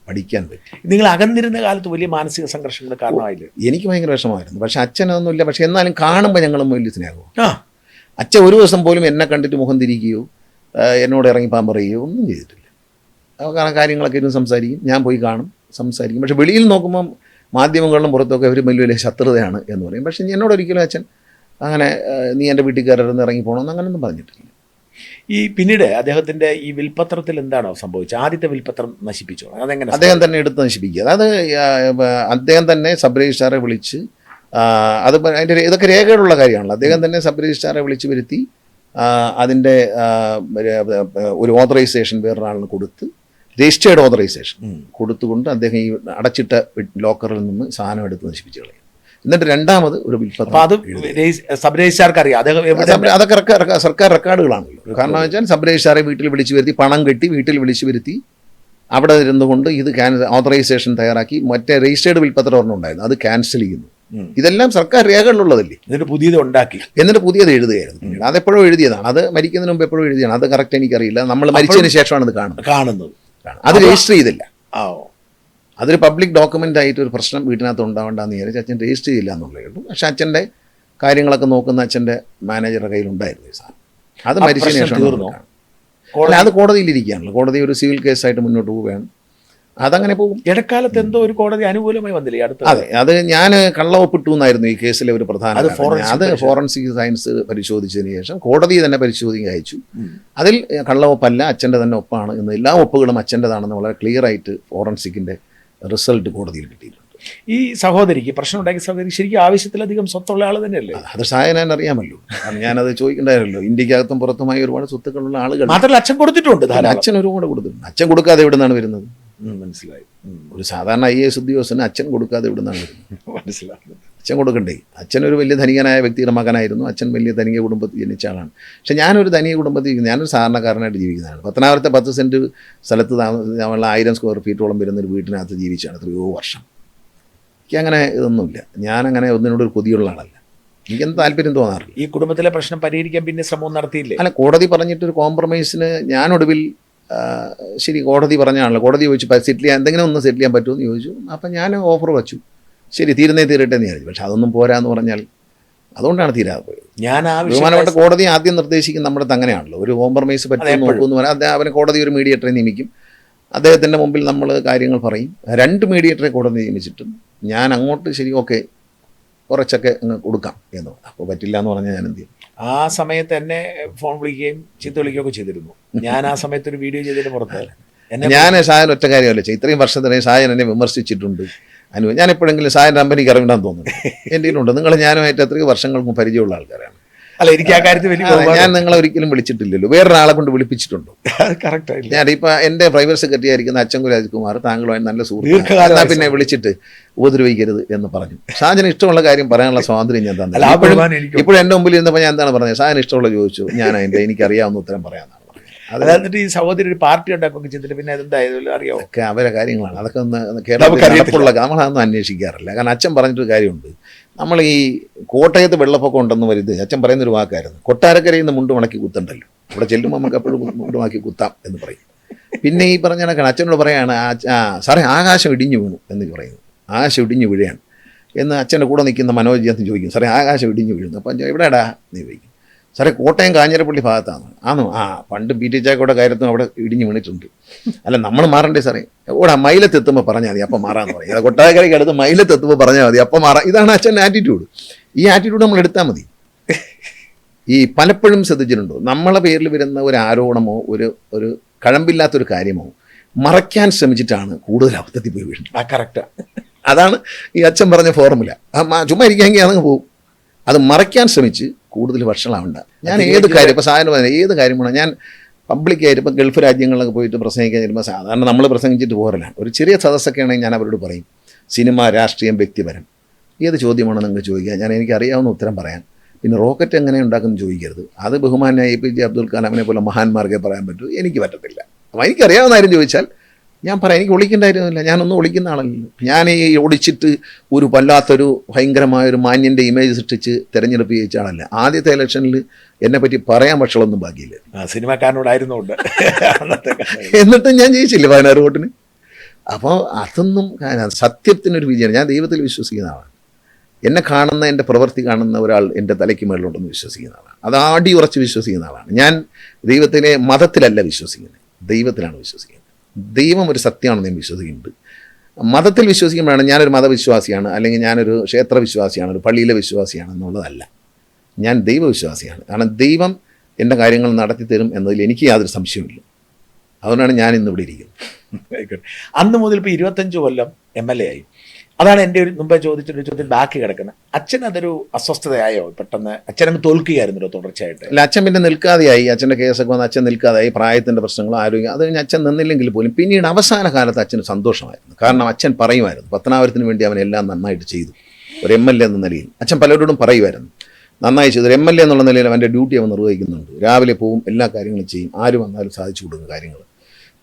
പഠിക്കാൻ പറ്റി. നിങ്ങൾ അകന്നിരുന്ന കാലത്ത് വലിയ മാനസിക സംഘർഷങ്ങൾ കാരണമായില്ലേ? എനിക്ക് ഭയങ്കര വിഷമമായിരുന്നു. പക്ഷെ അച്ഛനൊന്നുമില്ല. പക്ഷെ എന്നാലും കാണുമ്പോൾ ഞങ്ങളും വലിയ സ്നേഹവും. ആ, അച്ഛൻ ഒരു ദിവസം പോലും എന്നെ കണ്ടിട്ട് മുഖം തിരിക്കുകയോ എന്നോട് ഇറങ്ങിപ്പാൻ പറയുകയോ ഒന്നും ചെയ്തിട്ടില്ല. കാരണം കാര്യങ്ങളൊക്കെ ഇരുന്ന് സംസാരിക്കും, ഞാൻ പോയി കാണും, സംസാരിക്കും. പക്ഷെ വെളിയിൽ നോക്കുമ്പം മാധ്യമങ്ങളിലും പുറത്തൊക്കെ അവർ വലിയ വലിയ ശത്രുതയാണ് എന്ന് പറയും. പക്ഷെ എന്നോട് ഒരിക്കലും അച്ഛൻ അങ്ങനെ നീ എൻ്റെ വീട്ടിൽ കയറരുന്ന് ഇറങ്ങി പോകണമെന്ന് അങ്ങനെയൊന്നും പറഞ്ഞിട്ടില്ല. ഈ പിന്നീട് അദ്ദേഹത്തിന്റെ ഈ വിൽപത്രത്തിൽ എന്താണോ സംഭവിച്ചത്? ആദ്യത്തെ വിൽപത്രം നശിപ്പിച്ചോ? അതെങ്ങനെ? അദ്ദേഹം തന്നെ എടുത്ത് നശിപ്പിക്കുക. അത് അദ്ദേഹം തന്നെ സബ് രജിസ്ട്രാറെ വിളിച്ച്, അത് അതിൻ്റെ ഇതൊക്കെ രേഖകളുള്ള കാര്യമാണല്ലോ. അദ്ദേഹം തന്നെ സബ് രജിസ്ട്രാറെ വിളിച്ച് വരുത്തി അതിൻ്റെ ഒരു ഓതറൈസേഷൻ വേറൊരാളിന് കൊടുത്ത്, രജിസ്റ്റേർഡ് ഓതറൈസേഷൻ കൊടുത്തുകൊണ്ട് അദ്ദേഹം ഈ അടച്ചിട്ട ലോക്കറിൽ നിന്ന് സാധനം എടുത്ത് നശിപ്പിച്ച് കളയും. എന്നിട്ട് രണ്ടാമത് ഒരു വിൽപ്പത്രം. അത് സബ് രജിസ്ട്രാർക്ക് അറിയാം അതൊക്കെ സർക്കാർ റെക്കോർഡുകളാണല്ലോ. കാരണം വെച്ചാൽ സബ് രജിസ്ട്രാറെ വീട്ടിൽ വിളിച്ചു വരുത്തി, പണം കെട്ടി വീട്ടിൽ വിളിച്ചു വരുത്തി, അവിടെ ഇരുന്നുകൊണ്ട് ഇത് ഓതറൈസേഷൻ തയ്യാറാക്കി, മറ്റേ രജിസ്റ്റേർഡ് വിൽപ്പത്രം ഒരെണ്ണം ഉണ്ടായിരുന്നു, അത് ക്യാൻസൽ ചെയ്യുന്നു. ഇതെല്ലാം സർക്കാർ രേഖകളിലുള്ളതല്ലേ. എന്നിട്ട് പുതിയത് ഉണ്ടാക്കി, എന്നിട്ട് പുതിയത് എഴുതുകയായിരുന്നു. അതെപ്പോഴും എഴുതിയതാണ്, അത് മരിക്കുന്നതിന് മുമ്പ് എപ്പോഴും എഴുതിയാണ്. അത് കറക്റ്റ് എനിക്കറിയില്ല, നമ്മൾ മരിച്ചതിന് ശേഷമാണ് ഇത് കാണുന്നത്. അത് രജിസ്റ്റർ ചെയ്തില്ല. അതൊരു പബ്ലിക് ഡോക്യുമെൻ്റ് ആയിട്ട് ഒരു പ്രശ്നം വീട്ടിനകത്ത് ഉണ്ടാവേണ്ടെന്ന് വിചാരിച്ച് അച്ഛൻ രജിസ്റ്റർ ചെയ്യില്ല എന്നുള്ളേ ഉള്ളൂ. പക്ഷെ അച്ഛൻ്റെ കാര്യങ്ങളൊക്കെ നോക്കുന്ന അച്ഛൻ്റെ മാനേജറുടെ കയ്യിലുണ്ടായിരുന്നു ഈ സാധനം. അത് മരിച്ചതിന് ശേഷമാണ്. അല്ല, അത് കോടതിയിലിരിക്കുകയാണല്ലോ. കോടതി ഒരു സിവിൽ കേസായിട്ട് മുന്നോട്ട് പോവുകയാണ്. അതങ്ങനെ പോകും. ഇടക്കാലത്ത് എന്തോ ഒരു കോടതി അനുകൂലമായി വന്നില്ലേ അടുത്ത? അതെ, അത് ഞാൻ കള്ളവൊപ്പിട്ടു എന്നായിരുന്നു ഈ കേസിലെ ഒരു പ്രധാന. അത് ഫോറൻസിക് സയൻസ് പരിശോധിച്ചതിന് ശേഷം കോടതി തന്നെ പരിശോധിക്കാൻ അയച്ചു. അതിൽ കള്ളവൊപ്പല്ല, അച്ഛൻ്റെ തന്നെ ഒപ്പാണ് എന്ന്, എല്ലാ ഒപ്പുകളും അച്ഛൻ്റെതാണെന്ന് വളരെ ക്ലിയർ ആയിട്ട് ഫോറൻസിക്കിൻ്റെ റിസൾട്ട് കോടതിയിൽ കിട്ടിയിട്ടുണ്ട്. ഈ സഹോദരിക്ക് പ്രശ്നം ഉണ്ടാക്കിയ സഹോദരി ശരിക്കും ആവശ്യത്തിലധികം സ്വത്തുള്ള ആൾ തന്നെയല്ലേ? അത് സായനാൻ അറിയാമല്ലോ. ഞാനത് ചോദിക്കേണ്ടായിരുന്നല്ലോ. ഇന്ത്യക്കകത്തും പുറത്തുമായി ഒരുപാട് സ്വത്തുക്കളുള്ള ആളുകൾ. മാത്രമല്ല അച്ഛൻ കൊടുത്തിട്ടുണ്ട്, അച്ഛൻ ഒരുപാട് കൊടുത്തിട്ടുണ്ട്. അച്ഛൻ കൊടുക്കാതെ എവിടെ നിന്നാണ് വരുന്നത്? മനസ്സിലായി. ഒരു സാധാരണ IAS ഉദ്യോഗസ്ഥന് അച്ഛൻ കൊടുക്കാതെ എവിടെ നിന്നാണ് വരുന്നത്? മനസ്സിലായി. അച്ഛൻ കൊടുക്കണ്ടേ? അച്ഛൻ ഒരു വലിയ ധനികനായ വ്യക്തിയുടെ മകനായിരുന്നു. അച്ഛൻ വലിയ ധനിക കുടുംബത്തിൽ ജനിച്ച ആളാണ്. പക്ഷെ ഞാനൊരു ധനിക കുടുംബത്തിൽ, ഞാനൊരു സാധാരണക്കാരനായിട്ട് ജീവിക്കുന്നതാണ്. പത്തനാപുരത്തെ 10 സെൻറ്റ് സ്ഥലത്ത് നമ്മളെ 1000 സ്ക്വയർ ഫീറ്റോളം വരുന്നൊരു വീട്ടിനകത്ത് ജീവിച്ചാണ് എത്രയോ വർഷം. എനിക്കങ്ങനെ ഇതൊന്നുമില്ല. ഞാനങ്ങനെ ഒന്നിനോടൊരു കൊതിയുള്ള ആളല്ല. എനിക്കെന്ത് താല്പര്യം തോന്നാറില്ല. ഈ കുടുംബത്തിലെ പ്രശ്നം പരിഹരിക്കാൻ പിന്നെ ശ്രമം നടത്തിയില്ലേ? അല്ല, കോടതി പറഞ്ഞിട്ടൊരു കോംപ്രമൈസിന് ഞാനൊടുവിൽ ശരി, കോടതി പറഞ്ഞാണല്ലോ, കോടതി ചോദിച്ചു സെറ്റിൽ ചെയ്യാൻ, എന്തെങ്കിലും ഒന്ന് സെറ്റിൽ ചെയ്യാൻ പറ്റുമെന്ന് ചോദിച്ചു. അപ്പം ഞാൻ ഓഫർ വച്ചു, ശരി തീരുന്നേ തീരട്ടെ എന്ന് വിചാരിച്ചു. പക്ഷെ അതൊന്നും പോരാന്ന് പറഞ്ഞാൽ അതുകൊണ്ടാണ് തീരാതെ പോയത്. ബഹുമാനപ്പെട്ട കോടതി ആദ്യം നിർദ്ദേശിക്കും നമ്മുടെ അങ്ങനെയാണല്ലോ, ഒരു കോംപ്രമൈസ് പറ്റുമെന്ന് നോക്കുമെന്ന് പറഞ്ഞാൽ അവന് കോടതി ഒരു മീഡിയേറ്ററെ നിയമിക്കും. അദ്ദേഹത്തിൻ്റെ മുമ്പിൽ നമ്മൾ കാര്യങ്ങൾ പറയും. 2 മീഡിയേറ്ററെ കോടതി നിയമിച്ചിട്ടും ഞാൻ അങ്ങോട്ട് ശരി ഓക്കെ കുറച്ചൊക്കെ അങ്ങ് കൊടുക്കാം എന്ന്. അപ്പോൾ പറ്റില്ല എന്ന് പറഞ്ഞാൽ ഞാൻ എന്ത് ചെയ്യും? ആ സമയത്ത് എന്നെ ഫോൺ വിളിക്കുകയും ചീത്ത വിളിക്കുകയൊക്കെ ചെയ്തിരുന്നു. ഞാൻ ആ സമയത്ത് ഒരു വീഡിയോ ചെയ്തതിന് പുറത്ത് ഞാൻ സായൻ ഒറ്റ കാര്യമല്ല, ഇത്രയും വർഷത്തിനെ സായൻ എന്നെ വിമർശിച്ചിട്ടുണ്ട്. ഞാൻ എപ്പോഴെങ്കിലും സായൻ കമ്പനിക്ക് ഇറങ്ങണമെന്ന് തോന്നുന്നു. എൻ്റെ കയ്യിലുണ്ട്. നിങ്ങൾ ഞാനുമായിട്ട് എത്രയോ വർഷങ്ങൾക്കും പരിചയമുള്ള ആൾക്കാരാണ്. അല്ല, എനിക്ക് ആ കാര്യത്തിൽ വലിയ ഞാൻ നിങ്ങളെ ഒരിക്കലും വിളിച്ചിട്ടില്ലല്ലോ. വേറൊരാളെ കൊണ്ട് വിളിപ്പിച്ചിട്ടുണ്ടോ? കറക്റ്റ്. ഞാനിപ്പോൾ എൻ്റെ പ്രൈവറ്റ് സെക്രട്ടറി ആയിരിക്കുന്ന അച്ചൻകുൽ രാജ്കുമാർ താങ്കളുമായി നല്ല സുഹൃത്ത്, പിന്നെ വിളിച്ചിട്ട് ഉപദ്രവിക്കരുത് എന്ന് പറഞ്ഞു. ഷാജന് ഇഷ്ടമുള്ള കാര്യം പറയാനുള്ള സ്വാതന്ത്ര്യം ഞാൻ തന്നെ. ഇപ്പോഴും എൻ്റെ മുമ്പിൽ ഇരുന്നപ്പോൾ ഞാൻ എന്താണ് പറഞ്ഞത്? ഷാജന് ഇഷ്ടമുള്ള ചോദിച്ചു, ഞാൻ എനിക്കറിയാവുന്ന ഉത്തരം പറയാമെന്നാണ്. അതായത് ഈ സഹോദരി ഒരു പാർട്ടി ഉണ്ടാക്കുകയൊക്കെ ചെയ്തിട്ട് പിന്നെ അതെന്തായാലും അറിയാമോ? ഒക്കെ അവരെ കാര്യങ്ങളാണ്. അതൊക്കെ ഒന്ന് കേരളത്തിലുള്ള നമ്മളതൊന്നും അന്വേഷിക്കാറില്ല. കാരണം അച്ഛൻ പറഞ്ഞിട്ടൊരു കാര്യമുണ്ട്. നമ്മൾ ഈ കോട്ടയത്ത് വെള്ളപ്പൊക്കം ഉണ്ടെന്ന് വരുന്നത് അച്ഛൻ പറയുന്നൊരു വാക്കായിരുന്നു, കൊട്ടാരക്കരയിൽ നിന്ന് മുണ്ട് മടക്കി കുത്തണ്ടല്ലോ, അവിടെ ചെല്ലുമ്പോൾ നമുക്ക് എപ്പോഴും മുണ്ട് മടക്കി കുത്താം എന്ന് പറയും. പിന്നെ ഈ പറഞ്ഞ കണക്കാണ് അച്ഛനോട് പറയാണ്, സാറേ ആകാശം ഇടിഞ്ഞു വീണു എന്ന് പറയുന്നു. ആകാശം ഇടിഞ്ഞു വീഴുകയാണ് എന്ന് അച്ഛൻ്റെ കൂടെ നിൽക്കുന്ന മനോജ് എന്ന് ചോദിക്കും. സാറേ ആകാശം ഇടിഞ്ഞു വീഴുന്നു. അപ്പം എവിടെയാടാ എന്ന് ചോദിക്കും. സാറേ കോട്ടയം കാഞ്ഞിരപ്പള്ളി ഭാഗത്താണ്. ആണോ? പണ്ട് PT ചാക്കോടെ കാര്യത്തും അവിടെ ഇടിഞ്ഞു വീണിട്ടുണ്ട്. അല്ല, നമ്മൾ മാറണ്ടേ സാറേ? ഓടാ മൈലത്തെത്തുമ്പോൾ പറഞ്ഞാൽ മതി, അപ്പം മാറാന്ന് പറയും. അത് കൊട്ടാരക്കരയ്ക്ക് അടുത്ത് മൈലത്തെത്തുമ്പോൾ പറഞ്ഞാൽ മതി, അപ്പം മാറാം. ഇതാണ് അച്ഛൻ്റെ ആറ്റിറ്റ്യൂഡ്. ഈ ആറ്റിറ്റ്യൂഡ് നമ്മൾ എടുത്താൽ മതി. ഈ പലപ്പോഴും ശ്രദ്ധിച്ചിട്ടുണ്ടോ, നമ്മളെ പേരിൽ വരുന്ന ഒരു ആരോപണമോ ഒരു കഴമ്പില്ലാത്തൊരു കാര്യമോ മറയ്ക്കാൻ ശ്രമിച്ചിട്ടാണ് കൂടുതൽ അബദ്ധത്തിൽ പോയി വീഴുന്നത്. കറക്റ്റാ. അതാണ് ഈ അച്ഛൻ പറഞ്ഞ ഫോർമുല. ചുമ്മാ ഇരിക്കാമെങ്കിൽ അതങ്ങ് പോകും. അത് മറയ്ക്കാൻ ശ്രമിച്ച് കൂടുതൽ വർഷങ്ങളാവണ്ട. ഞാൻ ഏത് കാര്യം ഇപ്പോൾ സാധനം പറഞ്ഞാൽ ഏത് കാര്യമാണ് ഞാൻ പബ്ലിക്കായിട്ട് ഇപ്പോൾ ഗൾഫ് രാജ്യങ്ങളിലൊക്കെ പോയിട്ട് പ്രസംഗിക്കാൻ ചെല്ലുമ്പോൾ സാധാരണ നമ്മൾ പ്രസംഗിച്ചിട്ട് പോരലാണ്. ഒരു ചെറിയ സദസ്സൊക്കെ ആണെങ്കിൽ ഞാൻ അവരോട് പറയും, സിനിമ, രാഷ്ട്രീയം, വ്യക്തിപരം ഏത് ചോദ്യമാണോ നിങ്ങൾക്ക് ചോദിക്കുക, ഞാൻ എനിക്കറിയാവുന്ന ഉത്തരം പറയാൻ. പിന്നെ റോക്കറ്റ് എങ്ങനെ ഉണ്ടാക്കുമെന്ന് ചോദിക്കരുത്. അത് ബഹുമാനായ APJ അബ്ദുൽ കലാമിനെ പോലെ മഹാന്മാർക്കേ പറയാൻ പറ്റൂ, എനിക്ക് പറ്റത്തില്ല. അപ്പോൾ എനിക്കറിയാവുന്ന കാര്യം ചോദിച്ചാൽ ഞാൻ പറയാം. എനിക്ക് ഒളിക്കേണ്ട കാര്യമൊന്നുമില്ല, ഞാനൊന്നും ഒളിക്കുന്ന ആളല്ലല്ലോ. ഞാൻ ഈ ഒളിച്ചിട്ട് ഒരു വല്ലാത്തൊരു ഭയങ്കരമായൊരു മാന്യൻ്റെ ഇമേജ് സൃഷ്ടിച്ച് തിരഞ്ഞെടുപ്പ് ജയിച്ച ആളല്ല. ആദ്യത്തെ ഇലക്ഷനിൽ എന്നെപ്പറ്റി പറയാൻ പക്ഷമൊന്നും ബാക്കിയില്ല. സിനിമാക്കാരനോടായിരുന്നുണ്ട് എന്നിട്ടും ഞാൻ ജയിച്ചില്ല 16 വോട്ടിന്. അപ്പോൾ അതൊന്നും സത്യത്തിനൊരു വിജയമാണ്. ഞാൻ ദൈവത്തിൽ വിശ്വസിക്കുന്ന ആളാണ്. എന്നെ കാണുന്ന, എൻ്റെ പ്രവൃത്തി കാണുന്ന ഒരാൾ എൻ്റെ തലയ്ക്ക് മേളിലുണ്ടെന്ന് വിശ്വസിക്കുന്ന ആളാണ്. അത് ഉറച്ച് വിശ്വസിക്കുന്ന ആളാണ് ഞാൻ. ദൈവത്തിലെ മതത്തിലല്ല വിശ്വസിക്കുന്നത്, ദൈവത്തിലാണ് വിശ്വസിക്കുന്നത്. ദൈവം ഒരു സത്യമാണെന്ന് ഞാൻ വിശ്വസിക്കുന്നുണ്ട്. മതത്തിൽ വിശ്വസിക്കുമ്പോഴാണ് ഞാനൊരു മതവിശ്വാസിയാണ്, അല്ലെങ്കിൽ ഞാനൊരു ക്ഷേത്രവിശ്വാസിയാണ്, ഒരു പള്ളിയിലെ വിശ്വാസിയാണ് എന്നുള്ളതല്ല. ഞാൻ ദൈവവിശ്വാസിയാണ്. കാരണം ദൈവം എൻ്റെ കാര്യങ്ങൾ നടത്തി തരും എന്നതിൽ എനിക്ക് യാതൊരു സംശയമില്ല. അതുകൊണ്ടാണ് ഞാൻ ഇന്നിവിടെ ഇരിക്കുന്നത്. അന്ന് മുതൽ ഇപ്പോൾ 25 കൊല്ലം MLA ആയി. അതാണ് എൻ്റെ ഒരു മുമ്പേ ചോദിച്ചൊരു ചോദ്യം ബാക്കി കിടക്കുന്നത്. അച്ഛൻ അതൊരു അസ്വസ്ഥതയായോ? പെട്ടെന്ന് അച്ഛനങ്ങ് തോൽക്കുകയായിരുന്നല്ലോ തുടർച്ചയായിട്ട്. അല്ല, അച്ഛൻ പിന്നെ നിൽക്കാതെയായി. അച്ഛൻ്റെ കേസൊക്കെ വന്ന് അച്ഛൻ നിൽക്കാതെയായി. പ്രായത്തിൻ്റെ പ്രശ്നങ്ങളും ആരോഗ്യം, അത് കഴിഞ്ഞ് അച്ഛൻ നിന്നില്ലെങ്കിൽ പോലും പിന്നീട് അവസാന കാലത്ത് അച്ഛന് സന്തോഷമായിരുന്നു. കാരണം അച്ഛൻ പറയുമായിരുന്നു, പത്തനാപുരത്തിന് വേണ്ടി അവൻ എല്ലാം നന്നായിട്ട് ചെയ്തു. ഒരു MLA എന്ന നിലയിൽ അച്ഛൻ പലരോടും പറയുമായിരുന്നു, നന്നായി ചെയ്തു. ഒരു MLA എന്നുള്ള നിലയിൽ അവൻ്റെ ഡ്യൂട്ടി അവൻ നിർവഹിക്കുന്നുണ്ട്. രാവിലെ പോവും, എല്ലാ കാര്യങ്ങളും ചെയ്യും, ആര് വന്നാലും സാധിച്ചു കൊടുക്കുന്ന കാര്യങ്ങൾ.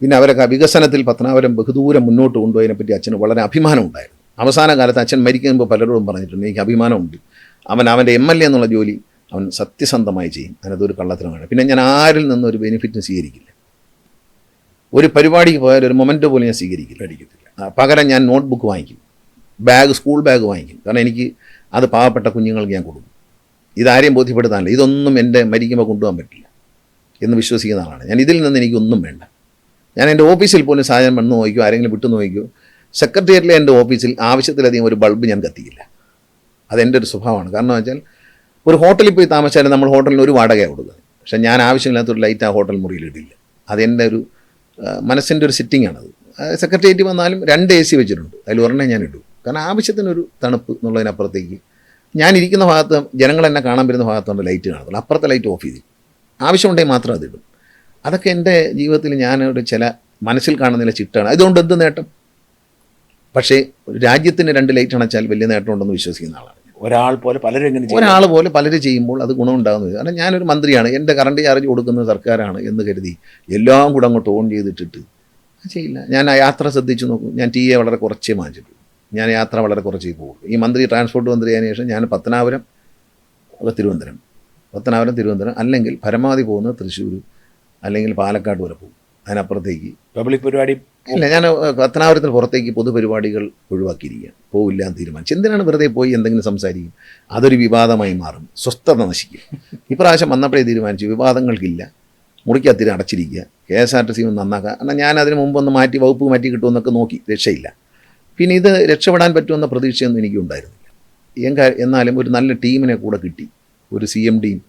പിന്നെ അവരൊക്കെ വികസനത്തിൽ പത്തനാപുരം ബഹുദൂരം മുന്നോട്ട് കൊണ്ടുപോയതിനെപ്പറ്റി അച്ഛന് വളരെ അഭിമാനം ഉണ്ടായിരുന്നു. അവസാന കാലത്ത് അച്ഛൻ മരിക്കുമ്പോൾ പലരോടും പറഞ്ഞിട്ടുണ്ട്, എനിക്ക് അഭിമാനമുണ്ട്, അവൻ്റെ MLA എന്നുള്ള ജോലി അവൻ സത്യസന്ധമായി ചെയ്യും, അതിനകത്തൊരു കള്ളത്തരമാണ്. പിന്നെ ഞാൻ ആരിൽ നിന്നും ഒരു ബെനിഫിറ്റും സ്വീകരിക്കില്ല. ഒരു പരിപാടിക്ക് പോയാൽ ഒരു മൊമെൻ്റ് പോലും ഞാൻ സ്വീകരിക്കില്ല. പകരം ഞാൻ നോട്ട്ബുക്ക് വാങ്ങിക്കും, സ്കൂൾ ബാഗ് വാങ്ങിക്കും. കാരണം എനിക്ക് അത് പാവപ്പെട്ട കുഞ്ഞുങ്ങൾക്ക് ഞാൻ കൊടുക്കും. ഇതാരെയും ബോധ്യപ്പെടുത്താനില്ല, ഇതൊന്നും എൻ്റെ മരിക്കുമ്പോൾ കൊണ്ടുപോകാൻ പറ്റില്ല എന്ന് വിശ്വസിക്കുന്ന ആളാണ് ഞാൻ. ഇതിൽ നിന്ന് എനിക്കൊന്നും വേണ്ട. ഞാൻ എൻ്റെ ഓഫീസിൽ പോലും സാധനം വന്ന് നോക്കിയോ, ആരെങ്കിലും വിട്ടു നോക്കിയോ, സെക്രട്ടേറിയറ്റിലെ എൻ്റെ ഓഫീസിൽ ആവശ്യത്തിലധികം ഒരു ബൾബ് ഞാൻ കത്തിക്കില്ല. അതെൻ്റെ ഒരു സ്വഭാവമാണ്. കാരണം വെച്ചാൽ ഒരു ഹോട്ടലിൽ പോയി താമസിച്ചാലും നമ്മൾ ഹോട്ടലിന് ഒരു വാടകയാണ് കൊടുക്കുന്നത്. പക്ഷേ ഞാൻ ആവശ്യമില്ലാത്തൊരു ലൈറ്റ് ആ ഹോട്ടൽ മുറിയിൽ ഇടില്ല. അതെൻ്റെ ഒരു മനസ്സിൻ്റെ ഒരു സിറ്റിംഗ് ആണത്. സെക്രട്ടേറിയറ്റ് വന്നാലും 2 AC വെച്ചിട്ടുണ്ട്, അതിൽ ഒരെണ്ണേ ഞാൻ ഇടും. കാരണം ആവശ്യത്തിനൊരു തണുപ്പ് എന്നുള്ളതിനപ്പുറത്തേക്ക് ഞാൻ ഇരിക്കുന്ന ഭാഗത്ത് ജനങ്ങൾ എന്നെ കാണാൻ വരുന്ന ഭാഗത്തുകൊണ്ട് ലൈറ്റ് കാണത്തുള്ളൂ, അപ്പുറത്തെ ലൈറ്റ് ഓഫ് ചെയ്തു. ആവശ്യമുണ്ടെങ്കിൽ മാത്രം അതിടും. അതൊക്കെ എൻ്റെ ജീവിതത്തിൽ ഞാനൊരു ചില മനസ്സിൽ കാണുന്ന ചിട്ടാണ്. അതുകൊണ്ട് എന്ത് നേട്ടം? പക്ഷേ ഒരു രാജ്യത്തിന് 2 ലൈറ്റ് അണച്ചാൽ വലിയ നേട്ടമുണ്ടെന്ന് വിശ്വസിക്കുന്ന ആളാണ്. ഒരാൾ പോലെ പലരും ചെയ്യുമ്പോൾ അത് ഗുണമുണ്ടാകുന്നത്. കാരണം ഞാനൊരു മന്ത്രിയാണ്, എൻ്റെ കറണ്ട് ചാർജ് കൊടുക്കുന്നത് സർക്കാരാണ് എന്ന് കരുതി എല്ലാം കൂടെ അങ്ങോട്ട് ഓൺ ചെയ്തിട്ടിട്ട് ചെയ്യില്ല. ഞാൻ ആ യാത്ര ശ്രദ്ധിച്ചു നോക്കും. ഞാൻ TA വളരെ കുറച്ചേ വാങ്ങിച്ചിട്ടുള്ളൂ. ഞാൻ യാത്ര വളരെ കുറച്ചേ പോകുള്ളൂ. ഈ ട്രാൻസ്പോർട്ട് മന്ത്രി ആയതിനു ശേഷം ഞാൻ പത്തനാപുരം തിരുവനന്തപുരം അല്ലെങ്കിൽ പരമാവധി പോകുന്നത് തൃശ്ശൂർ അല്ലെങ്കിൽ പാലക്കാട് വരെ പോകും. അതിനപ്പുറത്തേക്ക് പബ്ലിക് പരിപാടി ഇല്ല. ഞാൻ പത്തനാപുരത്തിന് പുറത്തേക്ക് പൊതുപരിപാടികൾ ഒഴിവാക്കിയിരിക്കുകയാണ്. പോവില്ല എന്ന് തീരുമാനിച്ചു. എന്തിനാണ് വെറുതെ പോയി എന്തെങ്കിലും സംസാരിക്കും? അതൊരു വിവാദമായി മാറും, സ്വസ്ഥത നശിക്കും. ഇപ്രാവശ്യം വന്നപ്പോഴേ തീരുമാനിച്ചു, വിവാദങ്ങൾക്കില്ല, മുറിക്കത്തിരി അടച്ചിരിക്കുക, KSRTC നന്നാക്കുക. എന്നാൽ ഞാൻ അതിന് മുമ്പൊന്ന് വകുപ്പ് മാറ്റി കിട്ടുമെന്നൊക്കെ നോക്കി, രക്ഷയില്ല. പിന്നെ ഇത് രക്ഷപ്പെടാൻ പറ്റുമെന്ന പ്രതീക്ഷയൊന്നും എനിക്കുണ്ടായിരുന്നില്ല. എന്നാലും ഒരു നല്ല ടീമിനെ കൂടെ കിട്ടി, ഒരു CMDയും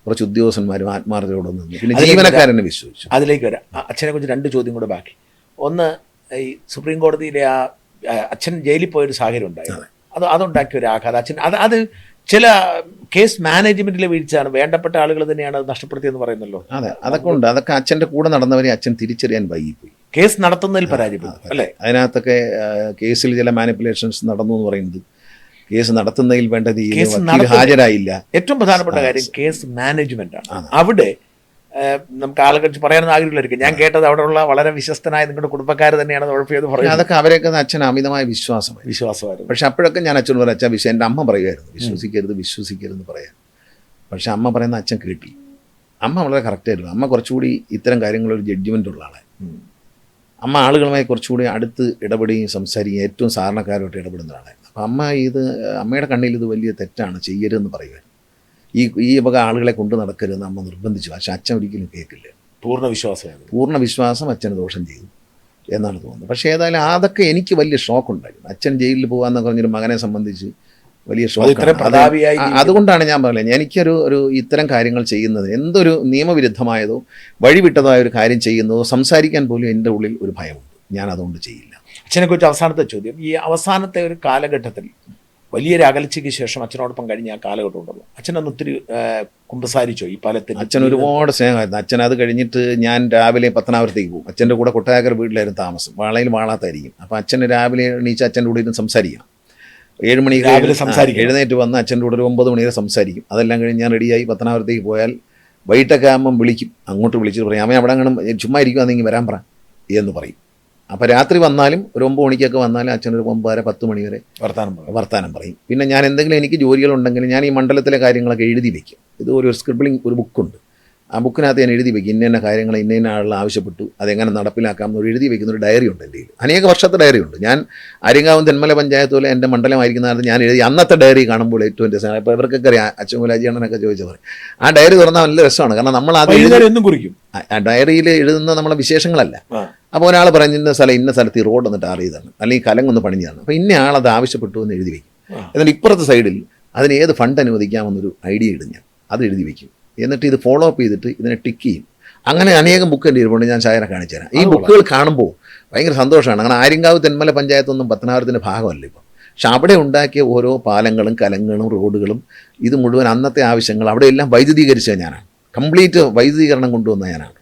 കുറച്ച് ഉദ്യോഗസ്ഥന്മാരും ആത്മാർത്ഥതയോടെ നിന്ന്, പിന്നെ ജീവനക്കാരനെ വിശ്വസിച്ചു. അതിലേക്ക് വരാം. അച്ഛനെ കുറിച്ച് 2 ചോദ്യം കൂടെ ബാക്കി. ഒന്ന്, ഈ സുപ്രീം കോടതിയിലെ അച്ഛൻ ജയിലിൽ പോയൊരു സാഹചര്യം ഉണ്ടായിരുന്നു. അതുണ്ടാക്കിയ ഒരു ആഘാതം അച്ഛൻ അത് ചില കേസ് മാനേജ്മെന്റിലെ വീഴ്ചയാണ്, വേണ്ടപ്പെട്ട ആളുകൾ തന്നെയാണ് അത് നഷ്ടപ്പെടുത്തിയെന്ന് പറയുന്നല്ലോ. അതെ, അതൊക്കെ ഉണ്ട്. അതൊക്കെ അച്ഛൻ്റെ കൂടെ നടന്നവരെ അച്ഛൻ തിരിച്ചറിയാൻ വൈകിപ്പോയി. കേസ് നടത്തുന്നതിൽ പരാജയപ്പെട്ടു അല്ലേ? അതിനകത്തൊക്കെ കേസിൽ ചില മാനിപ്പുലേഷൻസ് നടന്നു എന്ന് പറയുന്നത്, കേസ് നടത്തുന്നതിൽ വേണ്ട രീതിയിൽ ഹാജരായില്ല. ഏറ്റവും പ്രധാനപ്പെട്ട കാര്യം കേസ് മാനേജ്മെന്റ് ആണ്. അവിടെ നമുക്ക് ആളുകൾ പറയാനൊന്നും ആഗ്രഹമില്ലായിരിക്കും. ഞാൻ കേട്ടത് അവിടെയുള്ള വളരെ വിശ്വസ്തനായ നിങ്ങളുടെ കുടുംബക്കാർ തന്നെയാണ് ഉഴപ്പിയത് പറയുന്നത്. അതൊക്കെ അവരെയൊക്കെ അച്ഛൻ അമിതമായ വിശ്വാസമായിരുന്നു. പക്ഷെ അപ്പോഴൊക്കെ ഞാൻ അച്ഛൻ പറയാം, അച്ഛൻ എൻ്റെ അമ്മ പറയുമായിരുന്നു, വിശ്വസിക്കരുതെന്ന് പറയാൻ. പക്ഷെ അമ്മ പറയുന്ന അച്ഛൻ കേട്ടില്ല. അമ്മ വളരെ കറക്റ്റായിരുന്നു. അമ്മ കുറച്ചുകൂടി ഇത്തരം കാര്യങ്ങളൊരു ജഡ്ജ്മെൻ്റ് ഉള്ള ആളാണ്. അമ്മ ആളുകളുമായി കുറച്ചുകൂടി അടുത്ത് ഇടപെടുകയും സംസാരിക്കുകയും ഏറ്റവും സാധാരണക്കാരോട്ട് ഇടപെടുന്ന ആളായിരുന്നു. അപ്പം അമ്മയുടെ കണ്ണിൽ ഇത് വലിയ തെറ്റാണ്, ചെയ്യരുതെന്ന് പറയുമായിരുന്നു. ഈ വക ആളുകളെ കൊണ്ട് നടക്കരുതെന്ന് അമ്മ നിർബന്ധിച്ചു. പക്ഷെ അച്ഛൻ ഒരിക്കലും കേൾക്കില്ല. പൂർണ്ണ വിശ്വാസം അച്ഛന് ദോഷം ചെയ്തു എന്നാണ് തോന്നുന്നത്. പക്ഷേ ഏതായാലും അതൊക്കെ എനിക്ക് വലിയ ഷോക്ക് ഉണ്ടായിരുന്നു. അച്ഛൻ ജയിലിൽ പോകാമെന്ന് പറഞ്ഞൊരു മകനെ സംബന്ധിച്ച് വലിയ ഷോക്ക്. അതുകൊണ്ടാണ് ഞാൻ പറയുന്നത്, എനിക്കൊരു ഇത്തരം കാര്യങ്ങൾ ചെയ്യുന്നത്, എന്തൊരു നിയമവിരുദ്ധമായതോ വഴിവിട്ടതോ ആയ ഒരു കാര്യം ചെയ്യുന്നതോ സംസാരിക്കാൻ പോലും എൻ്റെ ഉള്ളിൽ ഒരു ഭയമുണ്ട്. ഞാൻ അതുകൊണ്ട് ചെയ്യില്ല. അച്ഛനെക്കുറിച്ച് അവസാനത്തെ ചോദ്യം. ഈ അവസാനത്തെ ഒരു കാലഘട്ടത്തിൽ വലിയൊരു അകൽച്ചയ്ക്ക് ശേഷം അച്ഛനോടൊപ്പം കഴിഞ്ഞ ആ കാലഘട്ടം ഉണ്ടല്ലോ, അച്ഛനൊന്ന് ഒത്തിരി കുമ്പസാരിച്ചോ ഈ പാലത്തിൽ? അച്ഛൻ ഒരുപാട് സ്നേഹമായിരുന്നു. അച്ഛൻ അത് കഴിഞ്ഞിട്ട് ഞാൻ രാവിലെ പത്തനാപുരത്തേക്ക് പോകും. അച്ഛൻ്റെ കൂടെ കൊട്ടായക്കര വീട്ടിലായിരുന്നു താമസം, വാളയിൽ വാളാത്തായിരിക്കും. അപ്പോൾ അച്ഛന് രാവിലെ എണീച്ച് അച്ഛൻ്റെ കൂടെ ഇരുന്ന് സംസാരിക്കണം. 7 മണിക്ക് രാവിലെ സംസാരിക്കും. എഴുന്നേറ്റ് വന്ന് അച്ഛൻ്റെ കൂടെ ഒരു 9 മണി വരെ സംസാരിക്കും. അതെല്ലാം കഴിഞ്ഞ് ഞാൻ റെഡിയായി പത്തനാപുരത്തേക്ക് പോയാൽ വൈകിട്ടൊക്കെ ആകുമ്പം വിളിക്കും, അങ്ങോട്ട് വിളിച്ചിട്ട് പറയും അമ്മ അവിടെ അങ്ങനെ ചുമ്മാ ഇരിക്കുവാണെങ്കിൽ വരാൻ പറ എന്ന് പറയും. അപ്പോൾ രാത്രി വന്നാലും ഒരു 9 മണിക്കൊക്കെ വന്നാലും അച്ഛനൊരു 9:30 10 മണി വരെ വർത്താനം പറയും. പിന്നെ ഞാൻ എന്തെങ്കിലും എനിക്ക് ജോലികളുണ്ടെങ്കിൽ ഞാൻ ഈ മണ്ഡലത്തിലെ കാര്യങ്ങളൊക്കെ എഴുതി വയ്ക്കും. ഇത് ഒരു സ്ക്രിബിളിംഗ് ഒരു ബുക്കുണ്ട്, ആ ബുക്കിനകത്ത് ഞാൻ എഴുതി വയ്ക്കും. ഇന്ന കാര്യങ്ങൾ ഇന്ന ആളുകൾ ആവശ്യപ്പെട്ടു അതെങ്ങനെ നടപ്പിലാക്കാം എന്ന് എഴുതി വയ്ക്കുന്ന ഒരു ഡയറി ഉണ്ട് എൻ്റെ കയ്യിൽ. അനേക വർഷത്തെ ഡയറി ഉണ്ട്. ഞാൻ ആര്യങ്കാവും തെന്മല പഞ്ചായത്ത് പോലെ എൻ്റെ മണ്ഡലമായിരിക്കുന്ന കാലത്ത് ഞാൻ എഴുതി അന്നത്തെ ഡയറി കാണുമ്പോൾ ഏറ്റവും രസമാണ്. ഇപ്പോൾ ഇവർക്കൊക്കെ അറിയാം, അച്ഛൻ മുലാജിയണ്ണനൊക്കെ ചോദിച്ചു പറയും. ആ ഡയറി തുറന്നാൽ നല്ല രസമാണ്. കാരണം നമ്മൾ അത് കുറിക്കും. ആ ഡയറിയിൽ എഴുതുന്ന നമ്മളെ വിശേഷങ്ങളല്ല. അപ്പോൾ ഒരാൾ പറഞ്ഞ ഇന്ന സ്ഥലത്ത് ഈ റോഡ് എന്നിട്ട് അറിയതാണ് അല്ലെങ്കിൽ കലങ്ങൊന്ന് പണിഞ്ഞതാണ്, അപ്പോൾ ഇന്ന ആളത് ആവശ്യപ്പെട്ടു എന്ന് എഴുതി വയ്ക്കും. എന്നാൽ ഇപ്പുറത്തെ സൈഡിൽ അതിന് ഏത് ഫണ്ട് അനുവദിക്കാമെന്നൊരു ഐഡിയ ഇടും ഞാൻ, അത് എഴുതി വയ്ക്കും. എന്നിട്ട് ഇത് ഫോളോ അപ്പ് ചെയ്തിട്ട് ഇതിനെ ടിക്ക് ചെയ്യും. അങ്ങനെ അനേകം ബുക്ക് എൻ്റെ ഇരിപ്പുണ്ട്, ഞാൻ ചായനെ കാണിച്ചു തരാം. ഈ ബുക്കുകൾ കാണുമ്പോൾ ഭയങ്കര സന്തോഷമാണ്. കാരണം ആര്യങ്കാവ് തെന്മല പഞ്ചായത്തൊന്നും പത്തനാപുരത്തിൻ്റെ ഭാഗമല്ല ഇപ്പോൾ, പക്ഷെ അവിടെ ഉണ്ടാക്കിയ ഓരോ പാലങ്ങളും കലങ്ങളും റോഡുകളും ഇത് മുഴുവൻ അന്നത്തെ ആവശ്യങ്ങൾ അവിടെ എല്ലാം വൈദ്യുതീകരിച്ചത് ഞാനാണ്, കംപ്ലീറ്റ് വൈദ്യുതീകരണം കൊണ്ടുവന്ന ഞാനാണ്.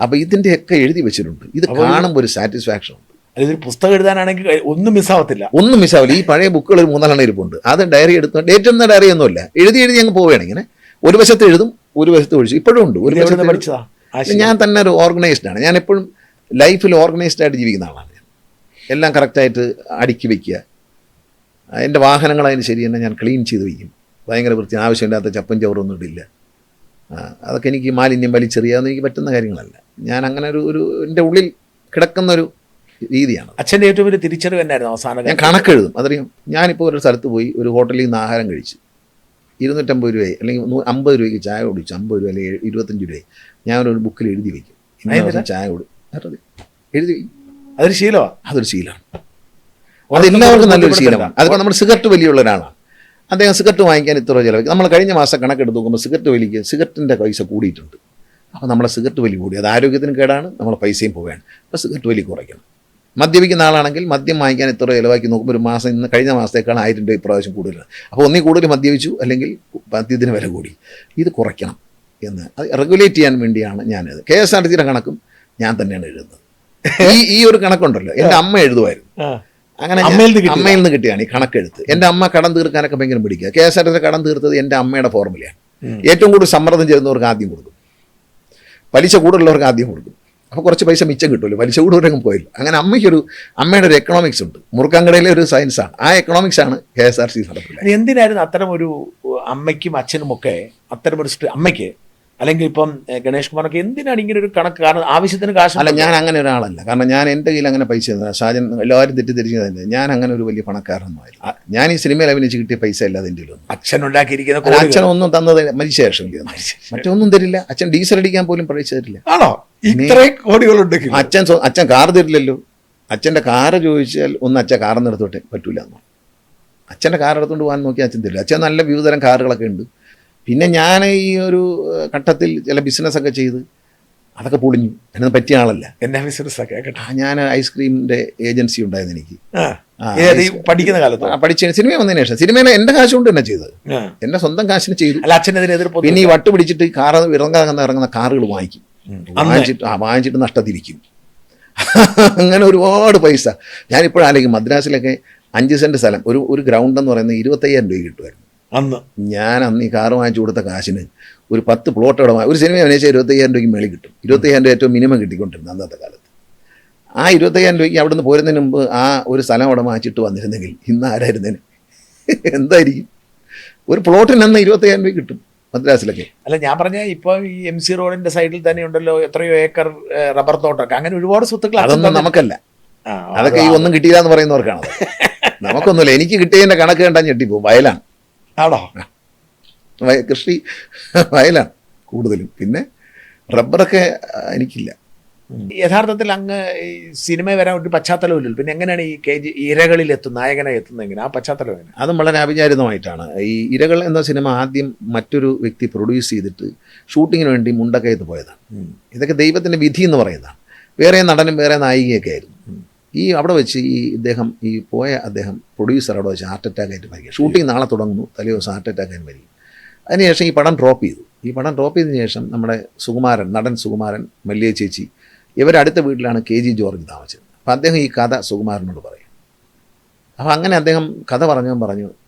അപ്പോൾ ഇതിൻ്റെയൊക്കെ എഴുതി വെച്ചിട്ടുണ്ട്. ഇത് കാണുമ്പോൾ ഒരു സാറ്റിസ്ഫാക്ഷൻ ഉണ്ട്. അതൊരു പുസ്തകം എഴുതാനാണെങ്കിൽ ഒന്നും മിസ്സാവത്തില്ല. ഈ പഴയ ബുക്കുകൾ ഒരു 3 ഇരിപ്പുണ്ട്. അത് ഡയറി എടുത്ത് ഡേറ്റ് എന്ന ഡയറി ഒന്നുമില്ല, എഴുതി അങ്ങ് പോവുകയാണ്. ഇങ്ങനെ ഒരു വശത്ത് എഴുതും ഒരു വശത്ത് ഒഴിച്ചു. ഇപ്പോഴും ഉണ്ട്. ഒരു വശത്ത് പഠിച്ചതാ. ഞാൻ തന്നെ ഒരു ഓർഗനൈസ്ഡ് ആണ്. ഞാൻ എപ്പോഴും ലൈഫിൽ ഓർഗനൈസ്ഡ് ആയിട്ട് ജീവിക്കുന്ന ആളാണ് ഞാൻ. എല്ലാം കറക്റ്റായിട്ട് അടുക്കി വയ്ക്കുക. എൻ്റെ വാഹനങ്ങൾ അതിന് ശരി തന്നെ ഞാൻ ക്ലീൻ ചെയ്ത് വയ്ക്കും. ഭയങ്കര വൃത്തി, ആവശ്യമില്ലാത്ത ചപ്പും ചവറൊന്നും ഇടില്ല. അതൊക്കെ എനിക്ക് മാലിന്യം വലിച്ചെറിയാമെന്ന് എനിക്ക് പറ്റുന്ന കാര്യങ്ങളല്ല. ഞാൻ അങ്ങനെ ഒരു എൻ്റെ ഉള്ളിൽ കിടക്കുന്നൊരു രീതിയാണ്. അച്ഛൻ്റെ ഏറ്റവും വലിയ തിരിച്ചറിവ് എന്നായിരുന്നു അവസാനം? ഞാൻ കണക്കെഴുതും. അതറിയാം, ഞാനിപ്പോൾ ഒരു സ്ഥലത്ത് പോയി ഒരു ഹോട്ടലിൽ നിന്ന് ആഹാരം കഴിച്ചു, 250 രൂപയായി അല്ലെങ്കിൽ 50 രൂപയ്ക്ക് ചായ കുടിച്ചു, 50 രൂപ അല്ലെങ്കിൽ 25 രൂപയായി. ഞാനൊരു ബുക്കിൽ എഴുതി വയ്ക്കും, ഇന്ന ചായ എഴുതി വയ്ക്കും. അതൊരു ശീലമാണ്. അതൊരു ശീലമാണ്. അതെല്ലാവർക്കും നല്ലൊരു ശീലമാണ്. അതിപ്പോൾ നമ്മൾ സിഗരറ്റ് വലിയുള്ള ഒരാളാണ്, അദ്ദേഹം സിഗരറ്റ് വാങ്ങിക്കാൻ ഇത്ര ചിലവഴിക്കും. നമ്മൾ കഴിഞ്ഞ മാസം കണക്കെടുത്ത് നോക്കുമ്പോൾ സിഗരറ്റിൻ്റെ പൈസ കൂടിയിട്ടുണ്ട്. അപ്പോൾ നമ്മളെ സിഗരറ്റ് വലി കൂടി, അത് ആരോഗ്യത്തിന് കേടാണ്, നമ്മളെ പൈസയും പോവുകയാണ്. അപ്പോൾ സിഗരറ്റ് വലി കുറയ്ക്കണം. മദ്യപിക്കുന്ന ആളാണെങ്കിൽ മദ്യം വാങ്ങിക്കാൻ ഇത്ര ചിലവാക്കി നോക്കുമ്പോൾ ഒരു മാസം ഇന്ന് കഴിഞ്ഞ മാസത്തേക്കാൾ 1000 രൂപ ഇപ്രാവശ്യം കൂടുതലാണ്. അപ്പോൾ ഒന്നിൽ കൂടുതൽ മദ്യപിച്ചു അല്ലെങ്കിൽ മദ്യത്തിന് വില കൂടി. ഇത് കുറയ്ക്കണം എന്ന് അത് റെഗുലേറ്റ് ചെയ്യാൻ വേണ്ടിയാണ് ഞാനത്. KSRTCയുടെ കണക്കും ഞാൻ തന്നെയാണ് എഴുതുന്നത്. ഈ ഒരു കണക്കുണ്ടല്ലോ, എൻ്റെ അമ്മ എഴുതുമായിരുന്നു. അങ്ങനെ അമ്മയിൽ നിന്ന് കിട്ടിയാണ് ഈ കണക്കെഴുത്ത്. എൻ്റെ അമ്മ കടം തീർക്കാനൊക്കെ ഭയങ്കര പിടിക്കുക. KSRTCയുടെ കടം തീർത്തത് എൻ്റെ അമ്മയുടെ ഫോർമുലയാണ്. ഏറ്റവും കൂടുതൽ സമ്മർദ്ദം ചെയ്യുന്നവർക്ക് ആദ്യം കൊടുക്കും, പലിശ കൂടുതലുള്ളവർക്ക് ആദ്യം കൊടുക്കും. അപ്പോൾ കുറച്ച് പൈസ മിച്ചം കിട്ടുമല്ലോ, പലിശ കൂടുതലും പോയില്ല. അങ്ങനെ അമ്മയുടെ ഒരു എക്കണോമിക്സ് ഉണ്ട്, മുറുക്കാങ്കടയിലെ ഒരു സയൻസാണ്. ആ എക്കണോമിക്സാണ് KSRTC നടപ്പില്ല. എന്തിനായിരുന്നു അത്തരമൊരു അമ്മയ്ക്കും അച്ഛനുമൊക്കെ അത്തരമൊരു അമ്മയ്ക്ക് അല്ലെങ്കിൽ ഇപ്പം ഗണേഷ് കുമാറൊക്കെ എന്തിനാണ് ഇങ്ങനെ ഒരു കണക്ക്? കാരണം ആവശ്യത്തിന് കാശ് അല്ല, ഞാൻ അങ്ങനെ ഒരാളല്ല. കാരണം ഞാൻ എൻ്റെ കയ്യിൽ അങ്ങനെ പൈസ ഷാജൻ എല്ലാവരും തെറ്റിദ്ധരിച്ചത് ഞാൻ അങ്ങനെ ഒരു വലിയ പണക്കാരനൊന്നുമായിരുന്നു. ഞാൻ ഈ സിനിമയിൽ അഭിനയിച്ച് കിട്ടിയ പൈസ അല്ല അതിൻ്റെ ഒന്നും. അച്ഛൻ ഉണ്ടാക്കിയിരിക്കുന്ന അച്ഛനൊന്നും തന്നത് മരിച്ച ശേഷം മറ്റൊന്നും തരില്ല. അച്ഛൻ ഡീസൽ അടിക്കാൻ പോലും പൈസ തരില്ല. ആണോ? ഇത്രയും കോടികളുണ്ടെങ്കിൽ അച്ഛൻ കാർ തരില്ലല്ലോ. അച്ഛൻ്റെ കാറ് ചോദിച്ചാൽ അച്ഛൻ കാറെന്ന് എടുത്തോട്ടെ, പറ്റൂല എന്നോ. അച്ഛൻ്റെ കാർ എടുത്തുകൊണ്ട് പോകാൻ നോക്കി അച്ഛൻ തരില്ല. അച്ഛൻ നല്ല വിവിധതരം കാറുകളൊക്കെ ഉണ്ട്. പിന്നെ ഞാൻ ഈ ഒരു ഘട്ടത്തിൽ ചില ബിസിനസ്സൊക്കെ ചെയ്ത് അതൊക്കെ പൊളിഞ്ഞു. അതിനൊന്നും പറ്റിയ ആളല്ല. എന്നാ ബിസിനസ്സൊക്കെ? ഞാൻ ഐസ്ക്രീമിൻ്റെ ഏജൻസി ഉണ്ടായിരുന്നു എനിക്ക് പഠിക്കുന്ന കാലത്ത്. പഠിച്ച സിനിമ വന്നതിന് ശേഷം സിനിമയിൽ എൻ്റെ കാശ് കൊണ്ട് തന്നെ ചെയ്തത്, എൻ്റെ സ്വന്തം കാശിന് ചെയ്തു. അച്ഛനെതിരെ എതിർപ്പ്. പിന്നെ ഈ വട്ട് പിടിച്ചിട്ട് കാറ് ഇറങ്ങുന്ന കാറുകൾ വാങ്ങിക്കും, വാങ്ങിച്ചിട്ട് നഷ്ടത്തിരിക്കും. അങ്ങനെ ഒരുപാട് പൈസ. ഞാനിപ്പോഴാണെങ്കിൽ മദ്രാസിലൊക്കെ 5 സെൻറ്റ് സ്ഥലം ഒരു ഗ്രൗണ്ട് എന്ന് പറയുന്നത് 25,000 രൂപ കിട്ടുമായിരുന്നു അന്ന്. ഞാൻ ഈ കാറ് വാങ്ങിച്ചു കൊടുത്ത കാശിന് ഒരു 10 പ്ലോട്ട് അവിടെ ഒരു സിനിമ അഭിനയിച്ചാൽ 25,000 രൂപയ്ക്ക് മേളിൽ കിട്ടും. 25,000 രൂപ ഏറ്റവും മിനിമം കിട്ടിക്കൊണ്ടിരുന്നത് അന്നത്തെ കാലത്ത്. ആ 25,000 രൂപയ്ക്ക് അവിടെ നിന്ന് പോരുന്നതിന് മുമ്പ് ആ ഒരു സ്ഥലം അവിടെ വാങ്ങിച്ചിട്ട് വന്നിരുന്നെങ്കിൽ ഇന്ന് ആരായിരുന്നേന്? എന്തായിരിക്കും? ഒരു പ്ലോട്ടിന് അന്ന് 25,000 രൂപ കിട്ടും മദ്രാസിലൊക്കെ. അല്ല, ഞാൻ പറഞ്ഞ ഇപ്പോൾ ഈ MC റോഡിന്റെ സൈഡിൽ തന്നെ ഉണ്ടല്ലോ എത്രയോ ഏക്കർ റബ്ബർ തോട്ടമൊക്കെ, അങ്ങനെ ഒരുപാട് സ്വത്തുക്കൾ. അതൊന്നും നമുക്കല്ല, അതൊക്കെ ഈ ഒന്നും കിട്ടിയില്ല എന്ന് പറയുന്നവർക്കാണ്. നമുക്കൊന്നുമില്ല. എനിക്ക് കിട്ടിയതിൻ്റെ കണക്ക് കണ്ടാൽ ഞെട്ടിപ്പോവും. വയലാണ്. ആണോ? കൃഷി വയലാണ് കൂടുതലും. പിന്നെ റബ്ബറൊക്കെ എനിക്കില്ല. യഥാർത്ഥത്തിൽ അങ്ങ് ഈ സിനിമ വരാൻ ഒരു പശ്ചാത്തലമില്ലല്ലോ. പിന്നെ എങ്ങനെയാണ് ഈ ഇരകളിൽ നായകനായി എത്തുന്നത്? എങ്ങനെ ആ പശ്ചാത്തലം എങ്ങനെ? അതും വളരെ അവിചാരിതമായിട്ടാണ്. ഈ ഇരകൾ എന്ന സിനിമ ആദ്യം മറ്റൊരു വ്യക്തി പ്രൊഡ്യൂസ് ചെയ്തിട്ട് ഷൂട്ടിങ്ങിന് വേണ്ടി മുണ്ടക്കയത്ത് പോയതാണ്. ഇതൊക്കെ ദൈവത്തിൻ്റെ വിധി എന്ന് പറയുന്നതാണ്. വേറെ നടനും വേറെ നായികയൊക്കെ ആയിരുന്നു. അവിടെ വെച്ച് അദ്ദേഹം പ്രൊഡ്യൂസർ അവിടെ വെച്ച് ഹാർട്ട് അറ്റാക്ക് ആയിട്ട് മരിക്കും. ഷൂട്ടിംഗ് നാളെ തുടങ്ങുന്നു, തലേ ദിവസം ഹാർട്ട് അറ്റാക്ക് ആയിട്ട് മരിക്കും. അതിനുശേഷം ഈ പടം ഡ്രോപ്പ് ചെയ്തു. ഡ്രോപ്പ് ചെയ്തതിന് ശേഷം നമ്മുടെ നടൻ സുകുമാരൻ, മല്ലിയ ചേച്ചി ഇവരടുത്ത വീട്ടിലാണ് KG ജോർജ് താമസിച്ചത്. അപ്പോൾ അദ്ദേഹം ഈ കഥ സുകുമാരനോട് പറയും. അപ്പോൾ അങ്ങനെ അദ്ദേഹം കഥ പറഞ്ഞു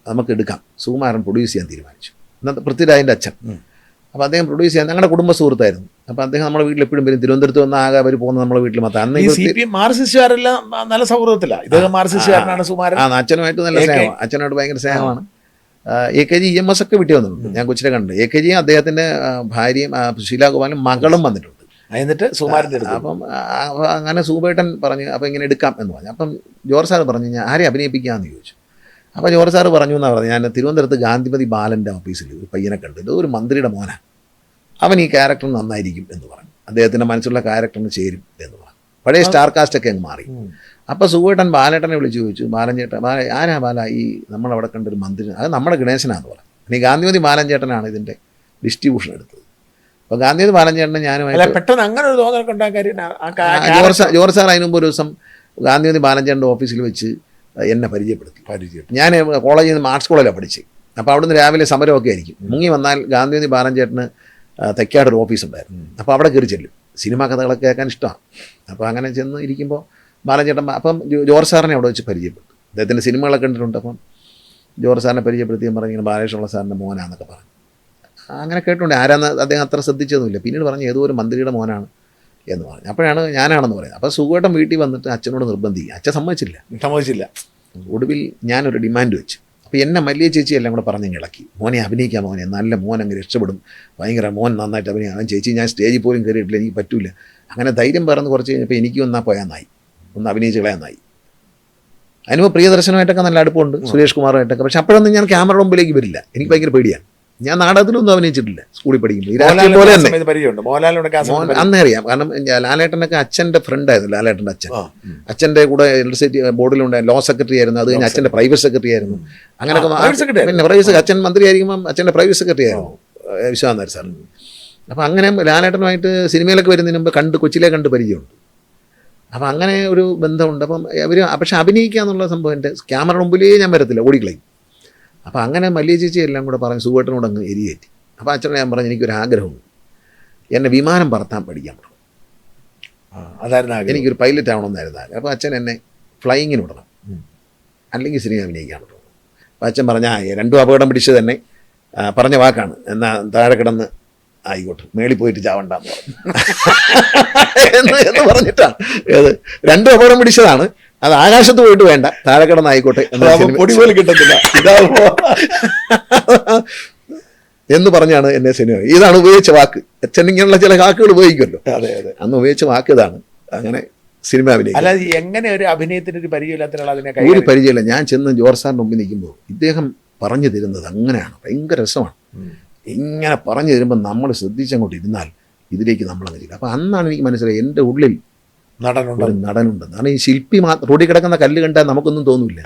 നമുക്ക് എടുക്കാം. സുകുമാരൻ പ്രൊഡ്യൂസ് ചെയ്യാൻ തീരുമാനിച്ചു. ഇന്നത്തെ പൃഥ്വിരാജിൻ്റെ അച്ഛൻ. അപ്പോൾ അദ്ദേഹം പ്രൊഡ്യൂസ് ചെയ്യാൻ ഞങ്ങളുടെ കുടുംബ സുഹൃത്തായിരുന്നു. അപ്പോൾ അദ്ദേഹം നമ്മുടെ വീട്ടിൽ എപ്പോഴും വരും. തിരുവനന്തപുരത്ത് വന്ന ആകെ അവർ പോകുന്നത് നമ്മുടെ വീട്ടിൽ മാത്രം. അന്ന് മാർസിസ്റ്റുകാരെല്ലാം നല്ല സൗഹൃദത്തില്ല. ഇദ്ദേഹം മാർസിസ്റ്റുകാരനാണ് സുകുമാരൻ. അച്ഛനുമായിട്ട് നല്ല സ്നേഹമാണ്. അച്ഛനോട് ഭയങ്കര സ്നേഹമാണ്. AKG EMS ഒക്കെ വീട്ടിൽ വന്നിട്ടുണ്ട്. ഞാൻ കൊച്ചിനെ കണ്ടു. AKG അദ്ദേഹത്തിൻ്റെ ഭാര്യയും ശീലാഗോപാലും മകളും വന്നിട്ടുണ്ട്. എന്നിട്ട് സുകുമാരൻ്റെ അപ്പം അങ്ങനെ സൂബേട്ടൻ പറഞ്ഞു അപ്പോൾ ഇങ്ങനെ എടുക്കാം എന്ന് പറഞ്ഞു. അപ്പം ജോർജ് സാറ് പറഞ്ഞു ഞാൻ ആരെ അഭിനയിപ്പിക്കാമെന്ന് ചോദിച്ചു. അപ്പോൾ ജോർജ് സാറ് പറഞ്ഞു എന്നാണ് പറഞ്ഞു, ഞാൻ തിരുവനന്തപുരത്ത് ഗാന്ധിമതി ബാലൻ്റെ ഓഫീസിൽ ഒരു പയ്യനെ കണ്ടു, ഇത് ഒരു മന്ത്രിയുടെ മോനാണ്, അവൻ ഈ ക്യാരക്ടർ നന്നായിരിക്കും എന്ന് പറഞ്ഞു. അദ്ദേഹത്തിൻ്റെ മനസ്സിലുള്ള ക്യാരക്ടറിന് ചേരും എന്ന് പറഞ്ഞു. പഴയ സ്റ്റാർ കാസ്റ്റൊക്കെ അങ്ങ് മാറി. അപ്പോൾ സുഖേട്ടൻ ബാലേട്ടനെ വിളിച്ച് ചോദിച്ചു, ബാലൻ ചേട്ടൻ ആരാ ബാല ഈ നമ്മളവിടെ കണ്ടൊരു മന്ത്രി, അത് നമ്മുടെ ഗണേശനാന്ന് പറഞ്ഞു. ഇനി ഗാന്ധിമതി ബാലൻ ചേട്ടനാണ് ഇതിൻ്റെ ഡിസ്ട്രിബ്യൂഷൻ എടുത്തത്. അപ്പോൾ ഗാന്ധിമതി ബാലൻ ചേട്ടനെ ഞാനുമായിട്ട് പെട്ടെന്ന് അങ്ങനെ ഒരു തോന്നലൊക്കെ ജോർജ് സാർ അതിന് മുമ്പ് ഒരു ദിവസം ഗാന്ധിമതി ബാലൻ ചേട്ടൻ്റെ ഓഫീസിൽ വെച്ച് എന്നെ പരിചയപ്പെടുത്തി. ഞാൻ കോളേജിൽ നിന്ന് ആർട്സ് കോളേജിലാണ് പഠിച്ചത്. അപ്പോൾ അവിടുന്ന് രാവിലെ സമരമൊക്കെ ആയിരിക്കും. മുങ്ങി വന്നാൽ ഗാന്ധിമതി ബാലൻ ചേട്ടന് തെക്കാടൊരു ഓഫീസുണ്ടായിരുന്നു. അപ്പോൾ അവിടെ കയറി ചെല്ലും. സിനിമാ കഥകളൊക്കെ കേൾക്കാൻ ഇഷ്ടമാണ്. അപ്പോൾ അങ്ങനെ ചെന്ന് ഇരിക്കുമ്പോൾ ബാലൻ ചേട്ടൻ അപ്പം ജോർജ് സാറിനെ അവിടെ വെച്ച് പരിചയപ്പെട്ടു. അദ്ദേഹത്തിൻ്റെ സിനിമകളൊക്കെ കണ്ടിട്ടുണ്ട്. അപ്പം ജോർജ് സാറിനെ പരിചയപ്പെടുത്തിയും പറഞ്ഞു ഇങ്ങനെ ബാലകൃഷ്ണപിള്ള സാറിൻ്റെ മോനാന്നൊക്കെ പറഞ്ഞു. അങ്ങനെ കേട്ടിട്ടുണ്ട്. ആരാന്ന് അദ്ദേഹം അത്ര ശ്രദ്ധിച്ചതൊന്നുമില്ല. പിന്നീട് പറഞ്ഞു ഏതോ ഒരു മന്ത്രിയുടെ മോനാണ് എന്ന് പറഞ്ഞു. അപ്പോഴാണ് ഞാനാണെന്ന് പറയുന്നത്. അപ്പോൾ സുഖേട്ടൻ വീട്ടിൽ വന്നിട്ട് അച്ഛനോട് നിർബന്ധിക്കും. അച്ഛൻ സമ്മതിച്ചില്ല. ഒടുവിൽ ഞാനൊരു ഡിമാൻഡ് വെച്ചു. അപ്പോൾ എന്നെ മല്ലിയ ചേച്ചി എല്ലാം കൂടെ പറഞ്ഞ് ഇളക്കി, മോനെ അഭിനയിക്കാം, മോനെ നല്ല മോൻ അങ്ങ് രക്ഷപ്പെടും, ഭയങ്കര മോൻ നന്നായിട്ട് അഭിനയിക്കാം. ചേച്ചി ഞാൻ സ്റ്റേജിൽ പോലും കയറിയിട്ടില്ല, എനിക്ക് പറ്റില്ല. അങ്ങനെ ധൈര്യം പറഞ്ഞ് കുറച്ച് കഴിഞ്ഞപ്പോൾ എനിക്ക് പോയാന്നായി, ഒന്ന് അഭിനയിച്ച് കളയാന്നായി. അതിനുമ്പോൾ പ്രിയദർശനമായിട്ടൊക്കെ നല്ല അടുപ്പമുണ്ട്, സുരേഷ് കുമാറുമായിട്ടൊക്കെ. പക്ഷെ അപ്പോഴൊന്നും ഞാൻ ക്യാമറയുടെ മുമ്പിലേക്ക് വരില്ല. എനിക്ക് ഭയങ്കര പേടിയാണ്. ഞാൻ നാടകത്തിലൊന്നും അഭിനയിച്ചിട്ടില്ല സ്കൂളിൽ പഠിക്കുമ്പോൾ. പോലെ തന്നെ അന്നേ അറിയാം. കാരണം ലാലേട്ടനൊക്കെ അച്ഛൻ്റെ ഫ്രണ്ടായിരുന്നു. ലാലേട്ടൻ്റെ അച്ഛൻ്റെ കൂടെ ഇലക്ട്രിസിറ്റി ബോർഡിലുണ്ടായ ലോ സെക്രട്ടറി ആയിരുന്നു. അത് കഴിഞ്ഞ് അച്ഛൻ്റെ പ്രൈവറ്റ് സെക്രട്ടറി ആയിരുന്നു. അങ്ങനെയൊക്കെ പിന്നെ പ്രൈവറ്റ് അച്ഛൻ മന്ത്രി ആയിരിക്കുമ്പം അച്ഛൻ്റെ പ്രൈവറ്റ് സെക്രട്ടറി ആയിരുന്നു വിശ്വനാഥ് സാർ. അപ്പം അങ്ങനെ ലാലേട്ടനുമായിട്ട് സിനിമയിലൊക്കെ വരുന്നതിന് മുമ്പ് കൊച്ചിയിലെ കണ്ട് പരിചയമുണ്ട്. അപ്പം അങ്ങനെ ഒരു ബന്ധമുണ്ട്. അപ്പം പക്ഷെ അഭിനയിക്കുക എന്നുള്ള സംഭവം എൻ്റെ ക്യാമറ മുമ്പിലേ ഞാൻ വരത്തില്ല, ഓടിക്കളയും. അപ്പോൾ അങ്ങനെ മല്ലിയ ചേച്ചി എല്ലാം കൂടെ പറഞ്ഞ് സുഖേട്ടനോട് അങ്ങ് എരിയേറ്റി. അപ്പോൾ അച്ഛനോട് ഞാൻ പറഞ്ഞു എനിക്കൊരാഗ്രഹമുണ്ട്, എന്നെ വിമാനം പറത്താൻ പഠിക്കാൻ പറ്റും. അതായിരുന്നു എനിക്കൊരു പൈലറ്റ് ആവണമെന്നായിരുന്നു. അപ്പോൾ അച്ഛൻ എന്നെ ഫ്ലൈയിങ്ങിന് വിടണം, അല്ലെങ്കിൽ സിനിമ അഭിനയിക്കാൻ പറ്റും. അപ്പോൾ അച്ഛൻ പറഞ്ഞാൽ രണ്ടും അപകടം പിടിച്ച് തന്നെ പറഞ്ഞ വാക്കാണ്, എന്നാൽ താഴെ കിടന്ന് ആയിക്കോട്ടെ മേളിൽ പോയിട്ട് ചാവണ്ടെന്ന് പറഞ്ഞു എന്ന് പറഞ്ഞിട്ടാണ്. ഏത് രണ്ടും അപകടം പിടിച്ചതാണ്, അത് ആകാശത്ത് പോയിട്ട് വേണ്ട, താഴെ കിടന്നായിക്കോട്ടെ പൊടി പോലും കിട്ടത്തില്ല എന്ന് പറഞ്ഞാണ് എന്നെ സിനിമ. ഇതാണ് ഉപയോഗിച്ച വാക്ക്. അച്ഛൻ ഇങ്ങനെയുള്ള ചില വാക്കുകൾ ഉപയോഗിക്കുമല്ലോ. അതെ അന്ന് ഉപയോഗിച്ച വാക്ക് ഇതാണ്. അങ്ങനെ സിനിമ അഭിനയിക്കും. അല്ലാതെ എങ്ങനെ ഒരു അഭിനയത്തിന് ഒരു പരിചയമില്ലാത്ത ഒരു പരിചയമില്ല. ഞാൻ ചെന്ന് ജോർജ് സാറിൻ്റെ മുമ്പിൽ നിൽക്കുമ്പോൾ ഇദ്ദേഹം പറഞ്ഞു തരുന്നത് അങ്ങനെയാണ്, ഭയങ്കര രസമാണ്. ഇങ്ങനെ പറഞ്ഞു തരുമ്പോൾ നമ്മൾ ശ്രദ്ധിച്ചങ്ങോട്ട് ഇരുന്നാൽ ഇതിലേക്ക് നമ്മളങ്ങ് ചെയ്യും. അപ്പോൾ അന്നാണ് എനിക്ക് മനസ്സിലായി എൻ്റെ ഉള്ളിൽ നടനുണ്ട്. കാരണം ഈ ശില്പി റോഡിൽ കിടക്കുന്ന കല്ല് കണ്ടാൽ നമുക്കൊന്നും തോന്നില്ല.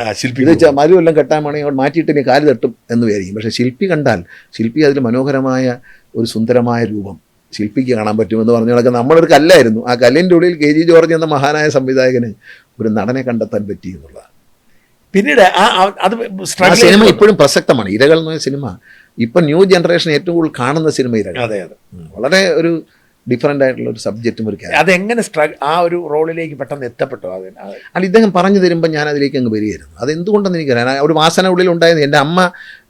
ഇത് മരുവെല്ലാം കെട്ടാൻ വേണമെങ്കിൽ അവിടെ മാറ്റിയിട്ട് ഇനി കാല് തട്ടും എന്ന് വിചാരിക്കും. പക്ഷേ ശില്പി കണ്ടാൽ അതിൽ മനോഹരമായ ഒരു സുന്ദരമായ രൂപം ശില്പിക്ക് കാണാൻ പറ്റുമെന്ന് പറഞ്ഞാൽ നമ്മളൊരു കല്ലായിരുന്നു. ആ കല്ലിൻ്റെ ഉള്ളിൽ KG ജോർജ് എന്ന മഹാനായ സംവിധായകന് ഒരു നടനെ കണ്ടെത്താൻ പറ്റി എന്നുള്ളതാണ്. പിന്നീട് സിനിമ ഇപ്പോഴും പ്രസക്തമാണ്. ഇരകൾ എന്ന സിനിമ ഇപ്പം ന്യൂ ജനറേഷൻ ഏറ്റവും കൂടുതൽ കാണുന്ന സിനിമ ഇരകൾ. അതെ വളരെ ഒരു ഡിഫറൻ്റ് ആയിട്ടുള്ള ഒരു സബ്ജക്റ്റും ഒരു കാര്യം. അതെങ്ങനെ ആ ഒരു റോളിലേക്ക് പെട്ടെന്ന് എത്തപ്പെട്ടു? അല്ല, ഇദ്ദേഹം പറഞ്ഞു തരുമ്പോൾ ഞാൻ അതിലേക്ക് അങ്ങ് വരികയായിരുന്നു. അതെന്തുകൊണ്ടെന്ന് എനിക്കറിയാം. ഒരു വാസന ഉള്ളിൽ ഉണ്ടായിരുന്നു. എൻ്റെ അമ്മ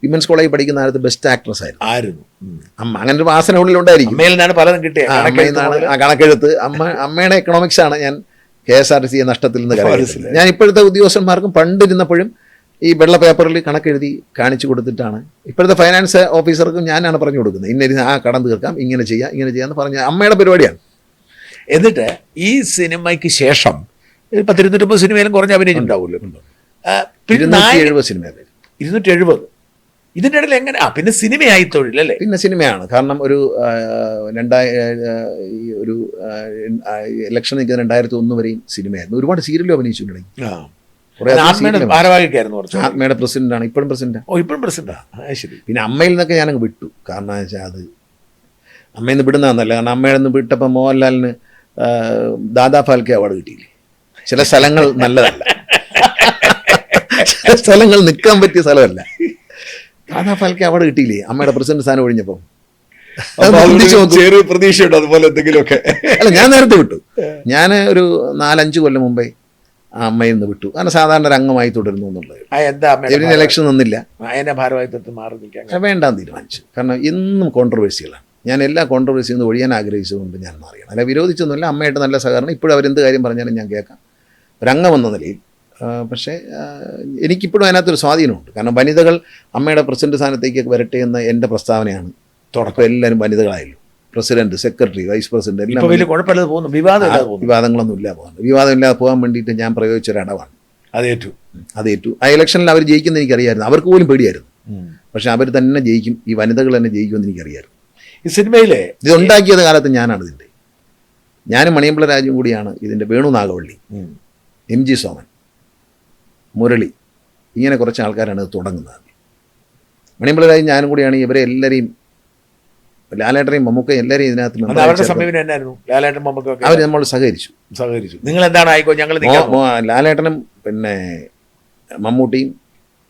വിമൻസ് കോളേജിൽ പഠിക്കുന്ന കാലത്ത് ബെസ്റ്റ് ആക്ട്രസ് ആയിരുന്നു. അമ്മ അങ്ങനെ ഒരു വാസന ഉള്ളിൽ ഉണ്ടായിരിക്കും. പലതും കിട്ടിയ കണക്കെഴുത്ത്. അമ്മയുടെ എക്കണോമിക്സ് ആണ് ഞാൻ KSRTC നഷ്ടത്തിൽ നിന്ന് കരകയറുന്നത്. ഞാൻ ഇപ്പോഴത്തെ ഉദ്യോഗസ്ഥന്മാർക്കും പണ്ടിരുന്നപ്പോഴും ഈ വെള്ള പേപ്പറിൽ കണക്കെഴുതി കാണിച്ചു കൊടുത്തിട്ടാണ്. ഇപ്പോഴത്തെ ഫൈനാൻസ് ഓഫീസർക്കും ഞാനാണ് പറഞ്ഞു കൊടുക്കുന്നത്, ഇന്ന കടം തീർക്കാം, ഇങ്ങനെ ചെയ്യാന്ന് പറഞ്ഞ അമ്മയുടെ പരിപാടിയാണ്. എന്നിട്ട് ഈ സിനിമയ്ക്ക് ശേഷം 250 സിനിമയിലും കുറഞ്ഞ അഭിനയിച്ചിട്ടുണ്ടാവുമല്ലോ. 270 സിനിമ. 270. ഇതിൻ്റെ ഇടയിൽ എങ്ങനെ പിന്നെ സിനിമയായി തൊഴിലല്ലേ? പിന്നെ സിനിമയാണ്. കാരണം ഒരു ഇലക്ഷൻ നിൽക്കുന്ന 2001 വരെയും സിനിമയായിരുന്നു. ഒരുപാട് സീരിയലും അഭിനയിച്ചിട്ടുണ്ടെങ്കിൽ. ആത്മയുടെ പ്രസിഡന്റാണ്, ഇപ്പോഴും പ്രസിഡന്റാണ്. ശരി. പിന്നെ അമ്മയിൽ നിന്നൊക്കെ ഞാനങ്ങ് വിട്ടു. കാരണം വെച്ചാൽ അത് അമ്മയിൽ നിന്ന് വിടുന്നതെന്നല്ല. കാരണം അമ്മയിൽ നിന്ന് വിട്ടപ്പോൾ മോഹൻലാലിന് ദാദാ ഫാൽക്കെ അവാർഡ് കിട്ടിയില്ലേ. ചില സ്ഥലങ്ങൾ നല്ലതല്ല, ചില സ്ഥലങ്ങൾ നിൽക്കാൻ പറ്റിയ സ്ഥലമല്ല. ദാദാ ഫാൽക്കെ അവാർഡ് കിട്ടിയില്ലേ അമ്മയുടെ പ്രസിഡന്റ് സ്ഥാനം ഒഴിഞ്ഞപ്പോൾ. പ്രതീക്ഷയുണ്ട് അതുപോലെ എന്തെങ്കിലുമൊക്കെ. അല്ല, ഞാൻ നേരത്തെ വിട്ടു. ഞാൻ ഒരു 4-5 കൊല്ലം മുമ്പേ ആ അമ്മയിൽ നിന്ന് വിട്ടു. കാരണം സാധാരണ ഒരു അംഗമായി തുടരുന്നു എന്നുള്ളത്. എന്താ ഇവരിന് ഇലക്ഷൻ നിന്നില്ല, അതിനെ ഭാരവാഹിത്വത്തിൽ മാറി നിൽക്കാൻ വേണ്ടാന്ന് തീരുമാനിച്ചു. കാരണം എന്നും കോൺട്രവേഴ്സികളാണ്. ഞാൻ എല്ലാ കോൺട്രവേഴ്സിയിൽ നിന്ന് ഒഴിയാൻ ആഗ്രഹിച്ചുകൊണ്ട് ഞാൻ മാറിയാണ്. അല്ല, വിരോധിച്ചൊന്നുമില്ല. അമ്മയായിട്ട് നല്ല സഹകരണം. ഇപ്പോഴും അവരെന്ത് കാര്യം പറഞ്ഞാലും ഞാൻ കേൾക്കാം, ഒരംഗം എന്ന നിലയിൽ. പക്ഷേ എനിക്കിപ്പോഴും അതിനകത്തൊരു സ്വാധീനമുണ്ട്. കാരണം വനിതകൾ അമ്മയുടെ പ്രസിഡന്റ് സ്ഥാനത്തേക്ക് വരട്ടെ എന്ന എൻ്റെ പ്രസ്താവനയാണ്. തുടക്കം എല്ലാവരും വനിതകളായല്ലോ, പ്രസിഡന്റ്, സെക്രട്ടറി, വൈസ് പ്രസിഡന്റ് എല്ലാം. വലിയ കുഴപ്പമില്ലാതെ പോകുന്നു, വിവാദങ്ങളൊന്നും ഇല്ല പോകുന്നത്. വിവാദമില്ലാതെ പോകാൻ വേണ്ടിയിട്ട് ഞാൻ പ്രയോഗിച്ചൊരടവാണ്. അതേറ്റു. ആ ഇലക്ഷനിൽ അവർ ജയിക്കുമെന്ന് എനിക്കറിയായിരുന്നു. അവർക്ക് പോലും പേടിയായിരുന്നു. പക്ഷെ അവർ തന്നെ ജയിക്കും, ഈ വനിതകൾ തന്നെ ജയിക്കുമെന്ന് എനിക്കറിയായിരുന്നു. ഈ സിനിമയിലെ ഇത് ഉണ്ടാക്കിയത് കാലത്ത് ഞാനാണ് ഇതിൻ്റെ. ഞാനും മണിയമ്പിള്ള രാജും കൂടിയാണ് ഇതിൻ്റെ. വേണു നാഗവള്ളി, MG സോമൻ, മുരളി, ഇങ്ങനെ കുറച്ച് ആൾക്കാരാണ് ഇത് തുടങ്ങുന്നത്. മണിയമ്പിള്ള രാജും ഞാനും കൂടിയാണ് ഇവരെ എല്ലാവരെയും, ലാലേട്ടനെയും മമ്മൂക്കയും എല്ലാവരെയും ഇതിനകത്ത് അവർ നമ്മൾ സഹകരിച്ചു. നിങ്ങൾ എന്താണ് ആയിക്കോ ഞങ്ങൾ ലാലേട്ടനും പിന്നെ മമ്മൂട്ടിയും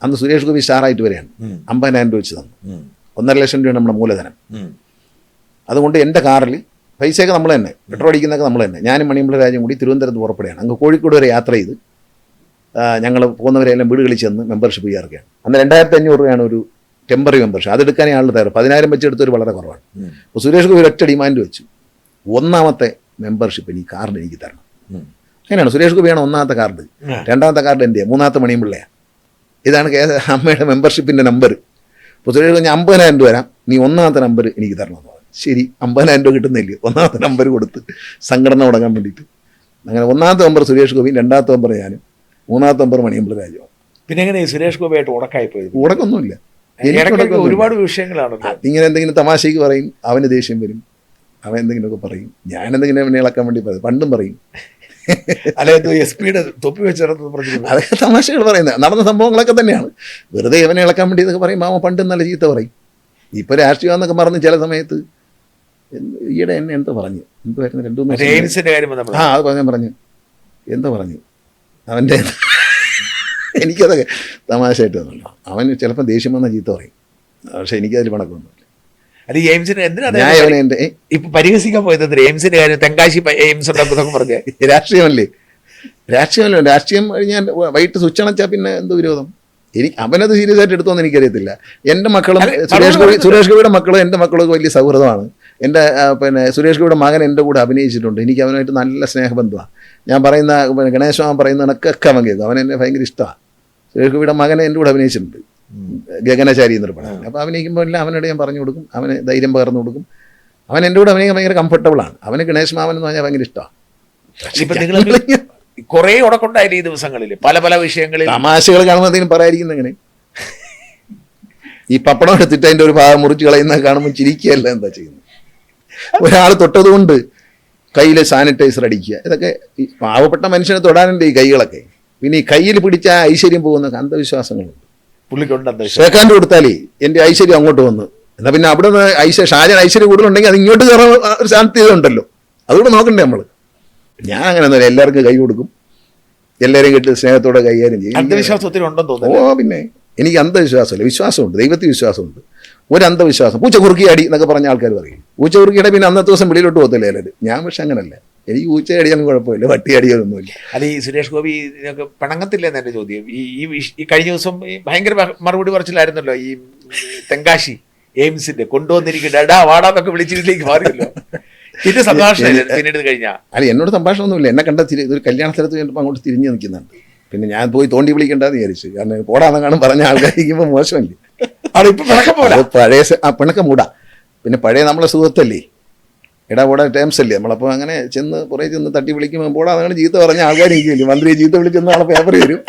അന്ന് സുരേഷ് ഗോപി സ്റ്റാറായിട്ട് വരെയാണ് 50,000 രൂപ വെച്ച് തന്നു. 1.5 ലക്ഷം രൂപയാണ് നമ്മുടെ മൂലധനം. അതുകൊണ്ട് എൻ്റെ കാറിൽ പൈസയൊക്കെ നമ്മൾ തന്നെ, പെട്രോൾ അടിക്കുന്നതൊക്കെ നമ്മൾ തന്നെ. ഞാനും മണിയമ്പിള്ള രാജും കൂടി തിരുവനന്തപുരത്ത് പുറപ്പെടുകയാണ്. അങ്ങ് കോഴിക്കോട് വരെ യാത്ര ചെയ്ത് ഞങ്ങൾ പോകുന്നവരെല്ലാം വീടുകളിൽ ചെന്ന് മെമ്പർഷിപ്പ് ചേർക്കുകയാണ്. അന്ന് 2,500 രൂപയാണ് ഒരു ടെമ്പററി മെമ്പർഷിപ്പ്. അതെടുക്കാനേ ആളുടെ തയ്യാറ്. 10,000 വെച്ചെടുത്തൊരു വളരെ കുറവാണ്. അപ്പോൾ സുരേഷ് ഗോപി ഒറ്റ ഡിമാൻഡ് വെച്ചു, 1ാമത്തെ മെമ്പർഷിപ്പ് ഈ കാർഡ് എനിക്ക് തരണം. അങ്ങനെയാണ്. സുരേഷ് ഗോപിയാണ് 1ാമത്തെ കാർഡ്, 2ാമത്തെ കാർഡ് എൻ്റെ, 3ാമത്തെ മണിയമ്പിള്ളയാണ്. ഇതാണ് അമ്മയുടെ മെമ്പർഷിപ്പിൻ്റെ നമ്പർ. അപ്പോൾ സുരേഷ് ഗോപി 50,000 രൂപ തരാം, നീ 1ാമത്തെ നമ്പർ എനിക്ക് തരണം എന്ന് പറഞ്ഞു. ശരി, 50,000 രൂപ കിട്ടുന്നില്ല, 1ാമത്തെ നമ്പർ കൊടുത്ത് സംഘടന തുടങ്ങാൻ വേണ്ടിയിട്ട്. അങ്ങനെ 1ാമത്തെ മെമ്പർ സുരേഷ് ഗോപി, 2ാമത്തെ മെമ്പർ ഞാനും, 3ാമത്തെ മെമ്പർ മണിയമ്പിള്ള രാജു. പിന്നെ എങ്ങനെ സുരേഷ് ഗോപിയായിട്ട് ഉടക്കായി പോയത്? ഉടക്കൊന്നുമില്ല, ഒരുപാട് വിഷയങ്ങളാണ്. ഇങ്ങനെ എന്തെങ്കിലും തമാശയ്ക്ക് പറയും, അവന് ദേഷ്യം വരും, അവൻ എന്തെങ്കിലുമൊക്കെ പറയും, ഞാൻ എന്തെങ്കിലും അവനെ ഇളക്കാൻ വേണ്ടി പറയും, പണ്ടും പറയും. SP-യുടെ തൊപ്പി വെച്ചിടത്ത് അതൊക്കെ തമാശകൾ പറയുന്നത്, നടന്ന സംഭവങ്ങളൊക്കെ തന്നെയാണ്. വെറുതെ അവനെ ഇളക്കാൻ വേണ്ടി ഇതൊക്കെ പറയും. മാമ പണ്ടും നല്ല ചീത്ത പറയും. ഇപ്പോൾ രാഷ്ട്രീയം എന്നൊക്കെ മറന്ന് ചില സമയത്ത് ഈയിടെ എന്നെ എന്തോ പറഞ്ഞു, എന്തുവായിരുന്നു 2-3 കാര്യം അത് ഞാൻ പറഞ്ഞു, എന്തോ പറഞ്ഞു അവൻ്റെ. എനിക്കതൊക്കെ തമാശയായിട്ട് തന്നല്ലോ. അവന് ചിലപ്പോൾ ദേഷ്യം വന്ന ചീത്ത പറയും, പക്ഷെ എനിക്കതിൽ പണക്കൊന്നുമില്ല. അത് എയിംസിന് എന്തിനാണ് ഇപ്പൊ പരിഹസിക്കാൻ പോയത്? എയിംസിന്റെ കാര്യം, തെങ്കാശി എയിംസ് ഉണ്ടാക്കുന്നൊക്കെ പറഞ്ഞേ രാഷ്ട്രീയമല്ലേ? രാഷ്ട്രീയം ഞാൻ വൈകിട്ട് സ്വിച്ച് അണച്ചാൽ പിന്നെ എന്തോ വിരോധം? എനിക്ക് അവനത് സീരിയസ് ആയിട്ട് എടുത്തോന്ന് എനിക്കറിയത്തില്ല. എൻ്റെ മക്കളും സുരേഷ് ഗോപിയുടെ മക്കളും എൻ്റെ മക്കളൊക്കെ വലിയ സൗഹൃദമാണ്. എൻ്റെ പിന്നെ സുരേഷ് ഗോപിയുടെ മകൻ എൻ്റെ കൂടെ അഭിനയിച്ചിട്ടുണ്ട്. എനിക്ക് അവനായിട്ട് നല്ല സ്നേഹബന്ധമാണ്. ഞാൻ പറയുന്ന ഗണേശൻ പറയുന്നതൊക്കെ അവൻ കേൾക്കും. അവൻ എന്നെ ഭയങ്കര ഇഷ്ടമാണ്. സുരേഷ് ഗോപിയുടെ മകനെ എൻ്റെ കൂടെ അഭിനയിച്ചിട്ടുണ്ട്, ഗഗനചാരി എന്നൊരു പടം. അപ്പോൾ അഭിനയിക്കുമ്പോൾ എല്ലാം അവനോട് ഞാൻ പറഞ്ഞു കൊടുക്കും, അവന് ധൈര്യം പകർന്നു കൊടുക്കും. അവൻ എൻ്റെ കൂടെ അഭിനയിക്കാൻ ഭയങ്കര കംഫർട്ടബിളാണ്. അവന് ഗണേഷ് മാമൻ എന്ന് പറഞ്ഞാൽ ഭയങ്കര ഇഷ്ടമാണ്. കുറേ ഉടക്കുണ്ടായില്ലേ ഈ ദിവസങ്ങളിൽ പല പല വിഷയങ്ങളിൽ? തമാശകൾ കാണുമ്പോൾ എന്തെങ്കിലും പറയാതിരിക്കുന്ന എങ്ങനെ? ഈ പപ്പടം എടുത്തിട്ട് അതിൻ്റെ ഒരു ഭാഗം മുറിച്ച് കളയുന്ന കാണുമ്പോൾ ചിരിക്കുകയല്ല എന്താ ചെയ്യുന്നത്? ഒരാൾ തൊട്ടതുകൊണ്ട് കയ്യിൽ സാനിറ്റൈസർ അടിക്കുക, ഇതൊക്കെ ഈ പാവപ്പെട്ട മനുഷ്യനെ തൊടാനുണ്ട് ഈ കൈകളൊക്കെ. പിന്നെ ഈ കയ്യിൽ പിടിച്ച ഐശ്വര്യം പോകുന്ന അന്ധവിശ്വാസങ്ങളുണ്ട്. പുള്ളിക്കൊണ്ട് ഷേക്കാൻ്റെ കൊടുത്താലേ എൻ്റെ ഐശ്വര്യം അങ്ങോട്ട് വന്ന്, എന്നാൽ പിന്നെ അവിടെ നിന്ന് ഷാജൻ ഐശ്വര്യം കൂടുതലുണ്ടെങ്കിൽ അത് ഇങ്ങോട്ട് കയറാൻ ഒരു സാധ്യതയുണ്ടല്ലോ. അതുകൂടെ നോക്കണ്ടേ നമ്മൾ? ഞാൻ അങ്ങനെ ഒന്നുമില്ല, എല്ലാവർക്കും കൈ കൊടുക്കും, എല്ലാവരെയും കെട്ടി സ്നേഹത്തോടെ കൈകാര്യം ചെയ്യും. അന്ധവിശ്വാസത്തിൽ ഉണ്ടെന്ന് തോന്നുന്നു. പിന്നെ എനിക്ക് അന്ധവിശ്വാസമില്ല, വിശ്വാസമുണ്ട്, ദൈവത്തിൽ വിശ്വാസമുണ്ട്. ഒരു അന്ധവിശ്വാസം, പൂച്ച കുറുക്കിയാടി എന്നൊക്കെ പറഞ്ഞ ആൾക്കാർ പറയും. പൂച്ച കുറുക്കിയാടി പിന്നെ അന്നത്തെ ദിവസം വെളിയിലോട്ട് പോകത്തില്ല എല്ലാവരും. ഞാൻ പക്ഷെ അങ്ങനല്ല, എനിക്ക് പൂച്ച അടിയാലും കുഴപ്പമില്ല, വട്ടി അടിയാലൊന്നുമില്ല. അല്ല, ഈ സുരേഷ് ഗോപി പിണങ്ങത്തില്ലെന്ന് എൻ്റെ ചോദ്യം. ഈ കഴിഞ്ഞ ദിവസം ഭയങ്കര മറുപടി പറച്ചിലായിരുന്നല്ലോ ഈ തെങ്കാശി എയിംസിന്റെ കൊണ്ടുവന്നിരിക്കുന്ന ഡാ വാടാന്നൊക്കെ വിളിച്ചിട്ടിലേക്ക് മാറിയല്ലോ. ഇത് സംഭാഷണം പിന്നീട് കഴിഞ്ഞാൽ അല്ല, എന്നോട് സംഭാഷണമൊന്നുമില്ല. എന്നെ കണ്ട ഒരു കല്യാണ സ്ഥലത്ത് കഴിഞ്ഞപ്പോൾ അങ്ങോട്ട് തിരിഞ്ഞ് നിൽക്കുന്നുണ്ട്. പിന്നെ ഞാൻ പോയി തോണ്ടി വിളിക്കേണ്ടെന്ന് വിചാരിച്ചു. കാരണം പോടാന്നെങ്ങാനും പറഞ്ഞ ആൾക്കാരിക്കുമ്പോൾ മോശമല്ലേ. പഴയ പിണക്കം മൂടാ. പിന്നെ പഴയ നമ്മളെ സുഹൃത്തല്ലേ, ഇടപെടാ ടേംസ് അല്ലേ നമ്മളപ്പോൾ. അങ്ങനെ ചെന്ന് പുറകെ ചെന്ന് തട്ടി വിളിക്കുമ്പോൾ പോടാന്നങ്ങനെ ചീത്ത പറഞ്ഞ ആൾക്കാരിക്കില്ലേ. മന്ത്രിയെ ചീത്ത വിളിച്ചെന്ന് നാളെ പേപ്പർ വരും,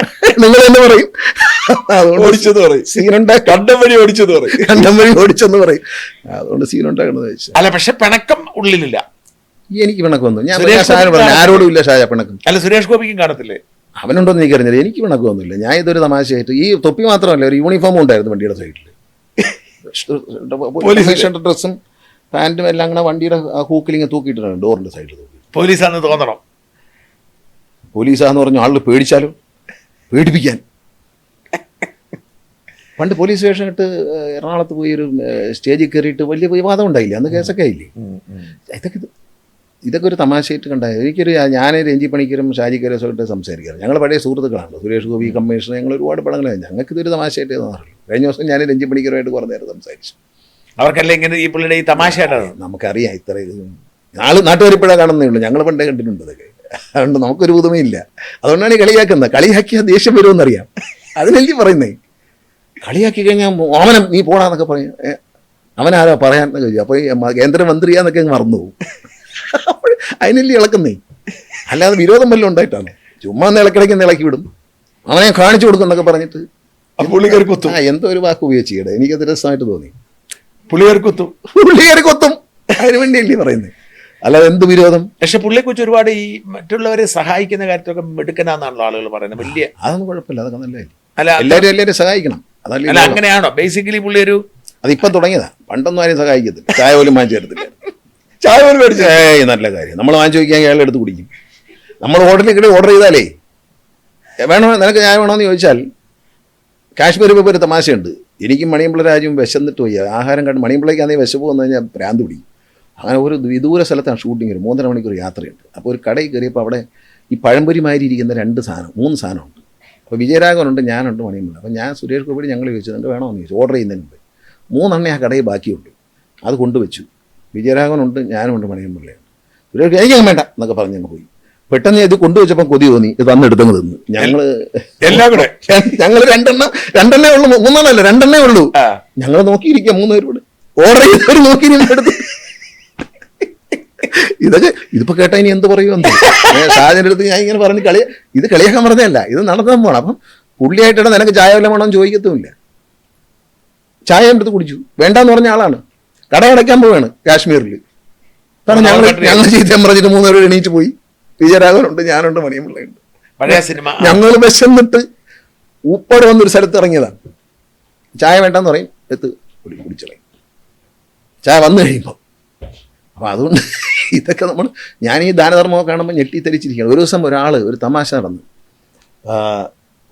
നിങ്ങൾ തന്നെ പറയും. അതുകൊണ്ട് ഓടിച്ചെന്ന് പറയും, സീനുണ്ടാക്കി കണ്ടം വഴി ഓടിച്ചെന്ന് പറയും, കണ്ടം വഴി ഓടിച്ചെന്ന് പറയും. അതുകൊണ്ട് സീനുണ്ടാക്കണമെന്ന് വെച്ചാൽ അല്ല. പക്ഷെ പിണക്കം ഉള്ളിലില്ല. എനിക്ക് പിണക്കൊന്നും ഞാൻ ആരോടും ഇല്ല ഷാജ പിണക്കം. അല്ല, സുരേഷ് ഗോപിക്കും കാണത്തില്ലേ? അവനുണ്ടോന്ന് എനിക്കറിഞ്ഞില്ല. എനിക്ക് പിണക്കൊന്നുമില്ല. ഞാൻ ഇതൊരു തമാശയായിട്ട്, ഈ തൊപ്പി മാത്രമല്ല ഒരു യൂണിഫോമും ഉണ്ടായിരുന്നു വണ്ടിയുടെ സൈഡിൽ. ഡ്രസ്സും പാൻറ്റും എല്ലാം അങ്ങനെ വണ്ടിയുടെ ഹൂക്കിലിങ്ങനെ തൂക്കിയിട്ടുണ്ട്, ഡോറിന്റെ സൈഡിൽ തൂക്കി. പോലീസാന്ന് തോന്നണം. പോലീസാന്ന് പറഞ്ഞ ആളുകൾ പേടിച്ചാലോ, പേടിപ്പിക്കാൻ. പണ്ട് പോലീസ് സ്റ്റേഷൻ ഇട്ട് എറണാകുളത്ത് പോയി ഒരു സ്റ്റേജിൽ കയറിയിട്ട് വലിയ വിവാദം ഉണ്ടായില്ലേ, അന്ന് കേസൊക്കെ ആയില്ലേ. ഇതൊക്കെ ഇതൊക്കെ ഒരു തമാശയായിട്ട് കണ്ടാൽ ഞാൻ രഞ്ജി പണിക്കരും ഷാജി കൈലാസമായിട്ട് സംസാരിക്കാറ്. ഞങ്ങൾ പഴയ സുഹൃത്തുക്കളാണ്. സുരേഷ് ഗോപി കമ്മീഷൻ ഞങ്ങൾ ഒരുപാട് പടങ്ങൾ ഞങ്ങൾക്ക് ഇതൊരു തമാശയായിട്ട് തോന്നാറില്ല. കഴിഞ്ഞ ദിവസം ഞാൻ രഞ്ജി പണിക്കരുമായിട്ട് കുറേ നേരം സംസാരിച്ചു. അവർക്കല്ലേ ഇങ്ങനെ ഈ പുള്ളിയുടെ ഈ തമാശയായിട്ടാണ് നമുക്കറിയാം ഇത്ര നാട്ടുകാരിപ്പോഴാണ് കാണുന്നേ ഉള്ളൂ. ഞങ്ങൾ പണ്ടേ കണ്ടിട്ടുണ്ട് ഇതൊക്കെ. അതുകൊണ്ട് നമുക്കൊരു ബുദ്ധമയില്ല. അതുകൊണ്ടാണ് ഈ കളിയാക്കുന്നത്. കളിയാക്കിയാൽ ദേഷ്യം വരുമെന്നറിയാം. അതിനെനിക്ക് പറയുന്നേ. കളിയാക്കി കഴിഞ്ഞാൽ ഓമനം നീ പോടാന്നൊക്കെ പറയും. അവനാരോ പറയാനൊക്കെ ചോദിച്ചു. അപ്പോൾ ഈ കേന്ദ്രമന്ത്രിയാന്നൊക്കെ അങ്ങ് മറന്നു പോകും. അപ്പോൾ അതിനെല്ലാം ഇളക്കുന്നേ. അല്ലാതെ വിരോധം വല്ലതും ഉണ്ടായിട്ടാണ്. ചുമ്മാ ഒന്ന് ഇളക്കിടയ്ക്ക് ഇളക്കി വിടും. അവനെ കാണിച്ചു കൊടുക്കുന്നൊക്കെ പറഞ്ഞിട്ട് പുള്ളിക്കാരി കുത്തും. എന്തോ ഒരു വാക്ക് ഉപയോഗിച്ചിടെ. എനിക്കത് രസമായിട്ട് തോന്നി. പുള്ളിക്കാരി കൊത്തും. അതിന് വേണ്ടിയല്ലേ പറയുന്നത്. അല്ലാതെ എന്ത് വിരോധം? പക്ഷെ പുള്ളിയെക്കുറിച്ച് ഒരുപാട് ഈ മറ്റുള്ളവരെ സഹായിക്കുന്ന കാര്യത്തൊക്കെ മിടുക്കനാന്നാണല്ലോ ആളുകൾ പറയുന്നത്. വലിയ അതൊന്നും കുഴപ്പമില്ല. അതൊക്കെ നല്ലതല്ലേ. അല്ല എല്ലാവരും സഹായിക്കണം. അതല്ല അല്ല അങ്ങനെയാണോ ബേസിക്കലി പുള്ളി ഒരു അതിപ്പം തുടങ്ങിയതാ. പണ്ടൊന്നും ആരും സഹായിക്കത്തില്ല. ചായ പോലും വാങ്ങിച്ചു തരത്തില്ല. ചായ പോലും മേടിച്ചു നല്ല കാര്യം. നമ്മൾ വാങ്ങിച്ചു വയ്ക്കാൻ അയാൾ എടുത്ത് കുടിക്കും. നമ്മൾ ഹോട്ടലിൽ കൂടി ഓർഡർ ചെയ്താലേ വേണോ നിനക്ക് ചായ വേണമെന്ന് ചോദിച്ചാൽ കാശ്മീർ പോയപ്പോൾ ഒരു തമാശയുണ്ട്. എനിക്കും മണിയമ്പിള്ള രാജ്യം വിശന്നിട്ട് പോയി ആഹാരം കണ്ട് മണിയമ്പിള്ളയ്ക്കാണെങ്കിൽ വിശപ്പ് വന്നു കഴിഞ്ഞാൽ ഭ്രാന്ത് പിടിക്കും. അങ്ങനെ ഒരു വിദൂര സ്ഥലത്താണ് ഷൂട്ടിങ്. ഒരു 3.5 മണിക്കൂർ യാത്രയുണ്ട്. അപ്പോൾ ഒരു കടയിൽ കയറിയപ്പോൾ അവിടെ ഈ പഴംപൊരി മാതിരി ഇരിക്കുന്ന 3 സാധനമുണ്ട്. അപ്പോൾ വിജയരാഘവനുണ്ട്, ഞാനുണ്ട്, മണിയമ്പിള്ള. അപ്പോൾ ഞാൻ സുരേഷ് ഗോപി ഞങ്ങൾ ചോദിച്ചു നിങ്ങൾക്ക് വേണമെന്ന് ചോദിച്ചു. ഓർഡർ ചെയ്യുന്നതിന് മുമ്പ് 3 ആ കടയിൽ ബാക്കിയുണ്ട്. അത് കൊണ്ടുവച്ചു. വിജയരാഘവനുണ്ട്, ഞാനുണ്ട്, മണിയമ്പിള്ളയുണ്ട്. സുരേഷ് എനിക്കങ്ങ് വേണ്ട എന്നൊക്കെ പറഞ്ഞ് ഞങ്ങൾ പോയി. പെട്ടെന്ന് ഇത് കൊണ്ടുവച്ചപ്പോൾ കൊതി തോന്നി. ഇത് തന്നെടുത്തങ്ങ് തിന്ന്. എല്ലാം കൂടെ ഞങ്ങൾ രണ്ടെണ്ണേ ഉള്ളൂ. 3 2 ഉള്ളൂ. ഞങ്ങൾ നോക്കിയിരിക്കുക 3 പേരോട് ഓർഡർ ചെയ്തവർ നോക്കി. ഇതൊക്കെ ഇതിപ്പോ കേട്ടാ ഇനി എന്ത് പറയുമെന്ന് ഷാജിന്റെ അടുത്ത് ഞാൻ ഇങ്ങനെ പറഞ്ഞ് ഇത് കളിയാക്കാൻ പറഞ്ഞതല്ല, ഇത് നടന്ന സംഭവമാണ്. അപ്പം പുള്ളിയായിട്ടാണ് നിനക്ക് ചായ വല്ലതും വേണമെന്ന് ചോദിക്കത്തുമില്ല. ചായ എടുത്ത് കുടിച്ചു. വേണ്ടാന്ന് പറഞ്ഞ ആളാണ്. കട അടയ്ക്കാൻ പോവാണ് കാശ്മീരിൽ. കാരണം ഞങ്ങൾ ചീത്തം പറഞ്ഞിട്ട് 3 പേര് എണീറ്റ് പോയി. വിജയരാഘവനുണ്ട്, ഞാനുണ്ട്, മണിയമ്പിള്ളയുണ്ട്. പഴയ സിനിമ ഞങ്ങൾ വിശന്നിട്ട് ഉപ്പാട് വന്നൊരു സ്ഥലത്ത് ഇറങ്ങിയതാണ്. ചായ വേണ്ടെന്ന് പറയും, എത്ത് കുടിച്ചളയും. ചായ വന്നു കഴിയുമ്പോൾ അപ്പോൾ അതുകൊണ്ട് ഇതൊക്കെ ഞാൻ ഈ ദാനധർമ്മമൊക്കെ കാണുമ്പോൾ ഞെട്ടിത്തരിച്ചിരിക്കുകയാണ്. ഒരു ദിവസം ഒരു തമാശ നടന്നു.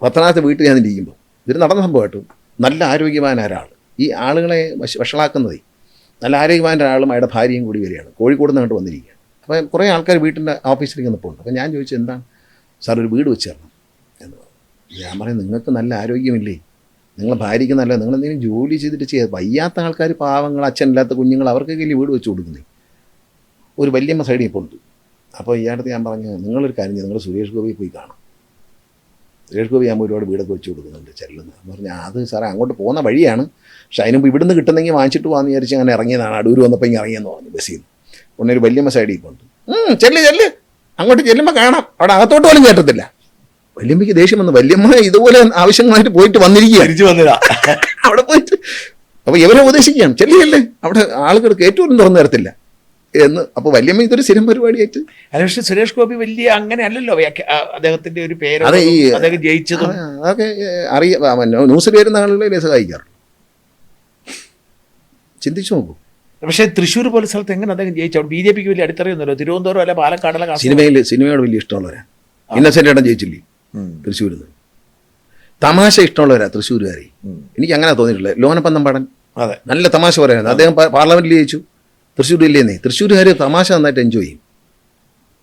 പത്തനാപുരത്ത് വീട്ടിൽ ഞാൻ ഇരിക്കുമ്പോൾ ഇതൊരു നടന്ന സംഭവമായിട്ടും നല്ല ആരോഗ്യവാനായ ഒരാൾ ഈ ആളുകളെ വഷളാക്കുന്നതേ നല്ല ആരോഗ്യവാൻ്റെ ആളും അയാളുടെ ഭാര്യയും കൂടി വരികയാണ്. കോഴിക്കോട് നിന്ന് അങ്ങോട്ട് വന്നിരിക്കുകയാണ്. അപ്പോൾ കുറേ ആൾക്കാർ വീട്ടിൻ്റെ ഓഫീസിലേക്ക് നിൽപ്പുണ്ട്. അപ്പോൾ ഞാൻ ചോദിച്ചു എന്താണ് സാർ ഒരു വീട് വെച്ച് തരണം എന്ന് പറഞ്ഞു. ഞാൻ പറയും നിങ്ങൾക്ക് നല്ല ആരോഗ്യമില്ലേ, നിങ്ങളെ ഭാര്യയ്ക്ക് നല്ല, നിങ്ങളെന്തെങ്കിലും ജോലി ചെയ്തിട്ട് ചെയ്യാം. വയ്യാത്ത ആൾക്കാർ, പാവങ്ങൾ, അച്ഛനില്ലാത്ത കുഞ്ഞുങ്ങൾ, അവർക്കൊക്കെ വീട് വെച്ച് കൊടുക്കുന്നേ. ഒരു വല്യമ്മ സൈഡിൽ ഇപ്പോൾ ഉണ്ട്. അപ്പോൾ ഇയാളടുത്ത് ഞാൻ പറഞ്ഞു നിങ്ങളൊരു കാര്യം ചെയ്യും, നിങ്ങൾ സുരേഷ് ഗോപിയെ പോയി കാണാം. സുരേഷ് ഗോപി ആകുമ്പോൾ ഒരുപാട് വീടൊക്കെ വെച്ച് കൊടുക്കുന്നുണ്ട് ചെല്ലുന്നത് എന്ന് പറഞ്ഞാൽ അത് സാറേ അങ്ങോട്ട് പോകുന്ന വഴിയാണ്, പക്ഷെ അതിനുമ്പോൾ ഇവിടുന്ന് കിട്ടുന്നെങ്കിൽ വാങ്ങിച്ചിട്ട് പോകാമെന്ന് വിചാരിച്ച് അങ്ങനെ ഇറങ്ങിയതാണ്. അടൂർ വന്നപ്പോൾ ഇങ്ങനെ ഇറങ്ങിയെന്ന് പറഞ്ഞു ബസ്സിൽ നിന്ന്. ഉടനെ ഒരു വല്യമ്മ സൈഡിൽ ഇപ്പോൾ ഉണ്ട്. ചെല്ല് അങ്ങോട്ട് ചെല്ലുമ്പോൾ കാണാം. അവിടെ അകത്തോട്ട് പോലും കയറ്റത്തില്ല. വല്യമ്മയ്ക്ക് ദേഷ്യം വന്നു. വല്യമ്മ ഇതുപോലെ ആവശ്യങ്ങളായിട്ട് പോയിട്ട് വന്നിരിക്കുക അവിടെ പോയിട്ട്. അപ്പോൾ ഇവരെ ഉപദേശിക്കുകയാണ് ചെല്ല് അവിടെ ആളുകൾക്ക് ഏറ്റവും തുറന്നു തരത്തില്ല എന്ന്. അപ്പോൾ വല്യമ്മ ഇതൊരു സ്ഥിരം പരിപാടിയായിട്ട്. പക്ഷേ സുരേഷ് ഗോപി വലിയ അങ്ങനെ അല്ലല്ലോ അദ്ദേഹത്തിന്റെ ഒരു പേര്. അതെ, ഈ അദ്ദേഹം ജയിച്ചതും അതൊക്കെ അറിയാം. ന്യൂസിൽ വരുന്ന ആളുകളെ സഹായിക്കാറുള്ളൂ. ചിന്തിച്ചു നോക്കൂ. പക്ഷേ തൃശ്ശൂർ പോലെ സ്ഥലത്ത് എങ്ങനെ അദ്ദേഹം ജയിച്ചു? അവിടെ BJPക്ക് വലിയ അടിത്തറയൊന്നുമല്ലോ. തിരുവനന്തപുരം അല്ല പാലക്കാടല്ല. സിനിമയോട് വലിയ ഇഷ്ടമുള്ളവരാണ്. ഇന്നസെന്റ് ഏട്ടൻ ജയിച്ചില്ലേ തൃശ്ശൂരിൽ നിന്ന്. തമാശ ഇഷ്ടമുള്ളവരാ തൃശ്ശൂരുകാരെ. എനിക്ക് അങ്ങനെ തോന്നിയിട്ടുള്ളത്. ലോനപ്പന്തമ്പാടൻ അതെ നല്ല തമാശ പറയാൻ. അദ്ദേഹം പാർലമെന്റിൽ ജയിച്ചു. തൃശ്ശൂരില്ലേന്നേ. തൃശ്ശൂരുകാർ തമാശ നന്നായിട്ട് എൻജോയ് ചെയ്യും.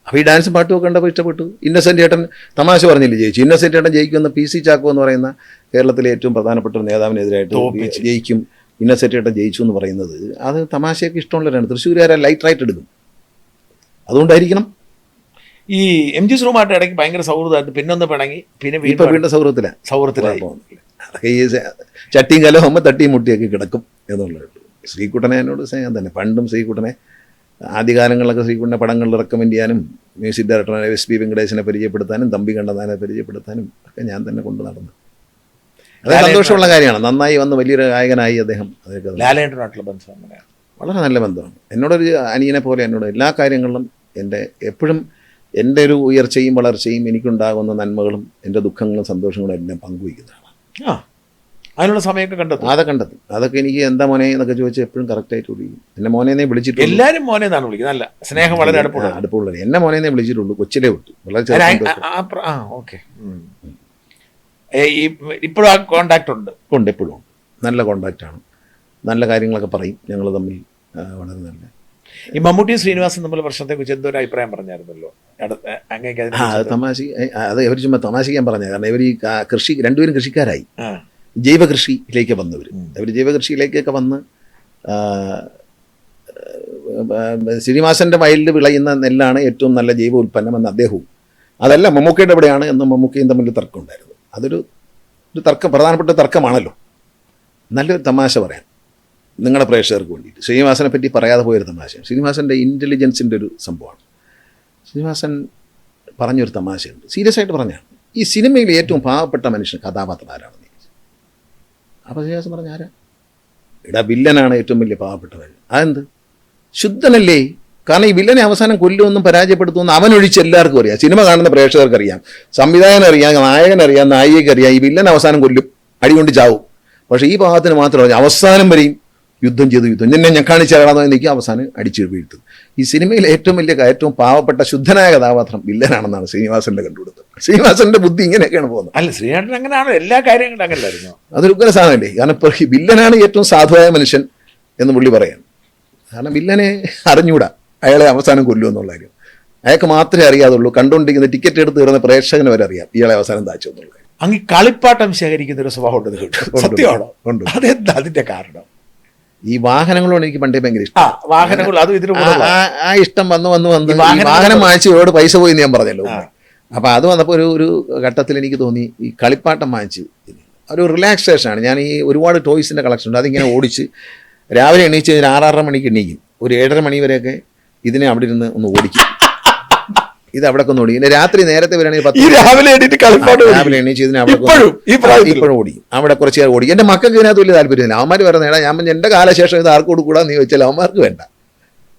അപ്പോൾ ഈ ഡാൻസും പാട്ടും ഒക്കെ കണ്ടപ്പോൾ ഇഷ്ടപ്പെട്ടു. ഇന്നസെന്റ് ഏട്ടൻ തമാശ പറഞ്ഞില്ലേ ജയിച്ചു. ഇന്നസെന്റ് ഏട്ടൻ ജയിക്കുമെന്ന് PC ചാക്കോ എന്ന് പറയുന്ന കേരളത്തിലെ ഏറ്റവും പ്രധാനപ്പെട്ട ഒരു നേതാവിനെതിരായിട്ട് ജയിക്കും, ഇന്നസെന്റ് ഏട്ടൻ ജയിച്ചു എന്ന് പറയുന്നത് അത് തമാശയൊക്കെ ഇഷ്ടമുള്ളവരാണ്. തൃശ്ശൂരുകാരെ ലൈറ്റായിട്ട് എടുക്കും. അതുകൊണ്ടായിരിക്കണം ഈ MG ശ്രീകുമാറിന്റെ ഇടയ്ക്ക് ഭയങ്കര സൗഹൃദമായിട്ട് പിന്നൊന്ന് പിണങ്ങി പിന്നെ വീണ്ടും സൗഹൃദത്തിലായി. അതൊക്കെ ഈ ചട്ടിയും കലമാകുമ്പോൾ തട്ടിയും മുട്ടിയൊക്കെ കിടക്കും എന്നുള്ളത്. ശ്രീകുട്ടനെ എന്നോട് സ്നേഹം തന്നെ. പണ്ടും ശ്രീകുട്ടനെ ആദ്യകാലങ്ങളിലൊക്കെ ശ്രീകുട്ടനെ പടങ്ങളിൽ റെക്കമെൻഡ് ചെയ്യാനും മ്യൂസിക് ഡയറക്ടറെ SP വെങ്കടേശനെ പരിചയപ്പെടുത്താനും തമ്പി കണ്ണന്താനെ പരിചയപ്പെടുത്താനും ഒക്കെ ഞാൻ തന്നെ കൊണ്ടു നടന്നു. അത് സന്തോഷമുള്ള കാര്യമാണ്. നന്നായി വന്ന് വലിയൊരു ഗായകനായി അദ്ദേഹം. ലാലേട്ടനായിട്ടുള്ള ബന്ധം വളരെ നല്ല ബന്ധമാണ്. എന്നോടൊരു അനിയനെ പോലെ എന്നോട് എല്ലാ കാര്യങ്ങളിലും എപ്പോഴും എൻ്റെ ഒരു ഉയർച്ചയും വളർച്ചയും എനിക്കുണ്ടാകുന്ന നന്മകളും എൻ്റെ ദുഃഖങ്ങളും സന്തോഷങ്ങളും എല്ലാം പങ്കുവയ്ക്കുന്നതാണ്. അതിനുള്ള സമയമൊക്കെ കണ്ടെത്തും. അതൊക്കെ എനിക്ക് എന്താ മോനെ എന്നൊക്കെ ചോദിച്ചാൽ എപ്പോഴും കറക്റ്റായിട്ട് വിളിക്കും. എന്നെ മോനെ വിളിച്ചിട്ട് എല്ലാവരും മോനെ എന്നാണ് വിളിക്കുന്നത്. നല്ല സ്നേഹം, വളരെ അടുപ്പമുള്ളത്. എന്നെ മോനെ വിളിച്ചിട്ടുള്ളൂ. കൊച്ചിലെ വിട്ടു വളരെ ഓക്കെ. ഇപ്പോഴും ആ കോണ്ടാക്ട് ഉണ്ട്. എപ്പോഴും ഉണ്ട്. നല്ല കോണ്ടാക്റ്റാണ്. നല്ല കാര്യങ്ങളൊക്കെ പറയും. ഞങ്ങൾ തമ്മിൽ വളരെ നല്ല. ഈ മമ്മൂട്ടിയും ശ്രീനിവാസൻ തമ്മിൽ പ്രശ്നത്തെക്കുറിച്ച് എന്തോ ഒരു അഭിപ്രായം പറഞ്ഞായിരുന്നല്ലോ അങ്ങേക്ക് അത് തമാശ, അത് ഇവർ ചുമ്മാ തമാശിക്കാൻ പറഞ്ഞത്. കാരണം ഇവർ ഈ കൃഷി രണ്ടുപേരും കൃഷിക്കാരായി, ജൈവ കൃഷിയിലേക്ക് വന്നവർ. അവർ ജൈവ കൃഷിയിലേക്കൊക്കെ വന്ന് ശ്രീനിവാസന്റെ വയലിൽ വിളയുന്ന നെല്ലാണ് ഏറ്റവും നല്ല ജൈവ ഉൽപ്പന്നമെന്ന് അദ്ദേഹവും, അതല്ല മമ്മൂക്കയുടെ എവിടെയാണ് എന്ന് മമ്മൂക്കയും തമ്മിൽ തർക്കം ഉണ്ടായിരുന്നു. അതൊരു തർക്കം, പ്രധാനപ്പെട്ട തർക്കമാണല്ലോ. നല്ലൊരു തമാശ പറയാം നിങ്ങളുടെ പ്രേക്ഷകർക്ക് വേണ്ടിയിട്ട്. ശ്രീനിവാസനെ പറ്റി പറയാതെ പോയൊരു തമാശ, ശ്രീനിവാസൻ്റെ ഇൻ്റലിജൻസിൻ്റെ ഒരു സംഭവമാണ്. ശ്രീനിവാസൻ പറഞ്ഞൊരു തമാശയുണ്ട്, സീരിയസ് ആയിട്ട് പറഞ്ഞാണ്. ഈ സിനിമയിൽ ഏറ്റവും പാവപ്പെട്ട മനുഷ്യൻ കഥാപാത്രം ആരാണെന്ന് ചോദിച്ചു. അപ്പോൾ ശ്രീനിവാസൻ പറഞ്ഞ ആരാ? ഇടാ വില്ലനാണ് ഏറ്റവും വലിയ പാവപ്പെട്ടവൻ. അതെന്ത്? ശുദ്ധനല്ലേ? കാരണം ഈ വില്ലനെ അവസാനം കൊല്ലുമെന്നും പരാജയപ്പെടുത്തുമെന്നും അവനൊഴിച്ച് എല്ലാവർക്കും അറിയാം. സിനിമ കാണുന്ന പ്രേക്ഷകർക്കറിയാം, സംവിധായകനറിയാം, നായകനറിയാം, നായികയ്ക്കറിയാം. ഈ വില്ലൻ അവസാനം കൊല്ലും, അടികൊണ്ട് ചാവും. പക്ഷേ ഈ ഭാഗത്തിന് മാത്രമല്ല, അവസാനം വരെയും യുദ്ധം ചെയ്തു നിന്നെ ഞാൻ കാണിച്ചാണെന്ന് എനിക്ക് അവസാനം അടിച്ചു വീഴ്ത്തും. ഈ സിനിമയിൽ ഏറ്റവും വലിയ ഏറ്റവും പാവപ്പെട്ട ശുദ്ധനായ കഥാപാത്രം വില്ലനാണെന്നാണ് ശ്രീനിവാസന്റെ കണ്ടുപിടുത്തം. ശ്രീനിവാസന്റെ ബുദ്ധി ഇങ്ങനെയൊക്കെയാണ് പോകുന്നത്. അല്ല, ശ്രീനാഥൻ അങ്ങനെയാണോ? എല്ലാ കാര്യങ്ങളും അങ്ങനെയായിരുന്നു. അതൊരു ഉഗ്ര സാധനമല്ലേ? കാരണം ഇപ്പോൾ ഈ വില്ലനാണ് ഏറ്റവും സാധുവായ മനുഷ്യൻ എന്ന് പുള്ളി പറയാൻ. കാരണം വില്ലനെ അറിഞ്ഞൂടാ, അയാളെ അവസാനം കൊല്ലുമെന്നുള്ള കാര്യം അയാൾക്ക് മാത്രമേ അറിയാതുള്ളൂ. കണ്ടുകൊണ്ടിരിക്കുന്ന ടിക്കറ്റ് എടുത്ത് കയറുന്ന പ്രേക്ഷകന് വരെ അറിയാം ഇയാളെ അവസാനം താച്ചു എന്നുള്ള കാര്യം. അങ്ങ് കളിപ്പാട്ടം ശേഖരിക്കുന്ന ഒരു സ്വഭാവം ഉണ്ടെന്ന് കേട്ടു, സത്യമാണോ? ഉണ്ട്. അതെന്താ അതിന്റെ കാരണം? ഈ വാഹനങ്ങളോട് എനിക്ക് പണ്ടേ ഭയങ്കര ഇഷ്ടം. വാഹനങ്ങൾ അത് ഇതിന് ആ ഇഷ്ടം വന്ന് വാഹനം വാങ്ങിച്ച് ഇവരോട് പൈസ പോയി ഞാൻ പറഞ്ഞല്ലോ. അപ്പൊ അത് വന്നപ്പോൾ ഒരു ഘട്ടത്തിൽ എനിക്ക് തോന്നി ഈ കളിപ്പാട്ടം വാങ്ങിച്ച് ഒരു റിലാക്സേഷനാണ്. ഞാൻ ഈ ഒരുപാട് ടോയ്സിന്റെ കളക്ഷൻ ഉണ്ട്, അതിങ്ങനെ ഓടിച്ച് രാവിലെ എണീച്ച് 6-6:30 മണിക്ക് എണീക്കും, ഒരു 7:30 മണി വരെയൊക്കെ ഇതിനെ അവിടെ ഇരുന്ന് ഒന്ന് ഓടിക്കും. ഇത് അവിടെ ഒന്ന് ഓടിക്കും. രാത്രി നേരത്തെ വരികയാണെങ്കിൽ രാവിലെ എണീച്ച് ഇതിനെ അവിടെ ഇപ്പോഴും ഓടിക്കും. അവിടെ കുറച്ച് നേരം ഓടിക്കും. എൻ്റെ മക്കൾക്ക് ഇതിനകത്ത് വലിയ താല്പര്യമില്ല. അവന്മാർ പറഞ്ഞേടാ, ഞാൻ എൻ്റെ കാലശേഷം ഇത് ആർക്ക് കൊടുക്കൂടാന്ന് ചോദിച്ചാൽ അവന്മാർക്ക് വേണ്ട.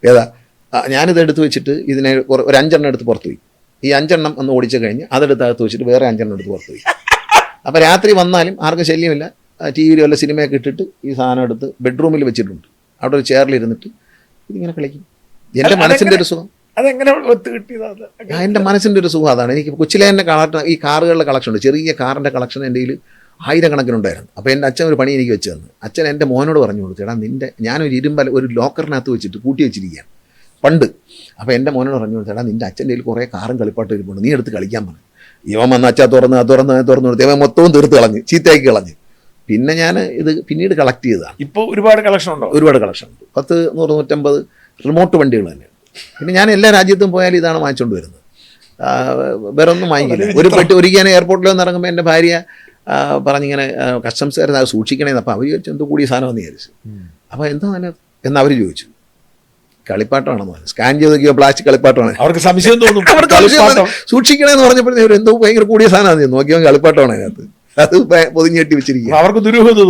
ഏതാ, ഞാനിത് എടുത്ത് വെച്ചിട്ട് ഇതിനെ ഒരു 5 എണ്ണം എടുത്ത് പുറത്ത് പോയി. ഈ 5 എണ്ണം ഒന്ന് ഓടിച്ചു കഴിഞ്ഞ് അതെടുത്ത് അകത്ത് വെച്ചിട്ട് വേറെ 5 എണ്ണം എടുത്ത് പുറത്ത് പോയി. അപ്പോൾ രാത്രി വന്നാലും ആർക്കും ശല്യമില്ല. ടി വിയിൽ വല്ല സിനിമയൊക്കെ ഇട്ടിട്ട് ഈ സാധനം എടുത്ത് ബെഡ്റൂമിൽ വെച്ചിട്ടുണ്ട്. അവിടെ ഒരു ചെയറിലിരുന്നിട്ട് ഇതിങ്ങനെ കളിക്കും. എൻ്റെ മനസ്സിൻ്റെ ഒരു സുഖം, എൻ്റെ മനസ്സിൻ്റെ ഒരു സുഖം അതാണ്. എനിക്ക് കൊച്ചിലെ തന്നെ ഈ കാറുകളുടെ കളക്ഷൻ ഉണ്ട്, ചെറിയ കാറിൻ്റെ കളക്ഷൻ എൻ്റെ കയ്യിൽ 1000 കണക്കിനുണ്ടായിരുന്നു. അപ്പോൾ എൻ്റെ അച്ഛൻ ഒരു പണി എനിക്ക് വെച്ച് തന്നു. അച്ഛൻ എൻ്റെ മോനോട് പറഞ്ഞു കൊടുത്തു, എടാ ഞാനൊരു ഒരു ലോക്കറിനകത്ത് വെച്ചിട്ട് കൂട്ടി വെച്ചിരിക്കുകയാണ് പണ്ട്. അപ്പോൾ എൻ്റെ മോനോട് പറഞ്ഞു കൊടുത്തു, എടാ നിൻ്റെ അച്ഛൻ്റെ കയ്യിൽ കുറേ കാറും കളിപ്പാട്ടും ഇരിപ്പുണ്ട്, നീ എടുത്ത് കളിക്കാൻ പറഞ്ഞു. ഇവൻ വന്ന് അച്ഛാ തുറന്ന് കൊടുത്ത് ഇവൻ മൊത്തവും തീർത്ത് കളഞ്ഞ്, ചീത്തയാക്കി കളഞ്ഞ്. പിന്നെ ഞാൻ ഇത് പിന്നീട് കളക്ട് ചെയ്തതാണ്. ഇപ്പോൾ ഒരുപാട് കളക്ഷൻ ഉണ്ടോ? ഒരുപാട് കളക്ഷൻ ഉണ്ട്. 10, 100, 150 റിമോട്ട് വണ്ടികൾ തന്നെയാണ്. പിന്നെ ഞാൻ എല്ലാ രാജ്യത്തും പോയാലും ഇതാണ് വാങ്ങിച്ചുകൊണ്ട് വരുന്നത്, വേറെ ഒന്നും വാങ്ങിക്കില്ല. ഒരു പെട്ടി ഒരിക്കലും എയർപോർട്ടിൽ നിന്ന് ഇറങ്ങുമ്പോൾ എൻ്റെ ഭാര്യ പറഞ്ഞിങ്ങനെ കസ്റ്റംസുകാരൻ അത് സൂക്ഷിക്കണേന്ന്. അപ്പോൾ അവർ ചോദിച്ചു എന്തോ കൂടിയ സാധനമെന്ന് വിചാരിച്ചു. അപ്പോൾ എന്താ നല്ല എന്ന് അവർ ചോദിച്ചു. കളിപ്പാട്ടമാണെന്ന് പറഞ്ഞു. സ്കാൻ ചെയ്ത് നോക്കിയോ പ്ലാസ്റ്റിക് കളിപ്പാട്ടമാണ്. അവർക്ക് സംശയം തോന്നും, സൂക്ഷിക്കണേന്ന് പറഞ്ഞപ്പോഴേ എന്തോ ഭയങ്കര കൂടിയ സാധനമാണ് നോക്കിയോ കളിപ്പാട്ടമാണ് അതിനകത്ത്. അത് പൊതിഞ്ഞെട്ടി വെച്ചിരിക്കും. അവർക്ക് ദുരൂഹത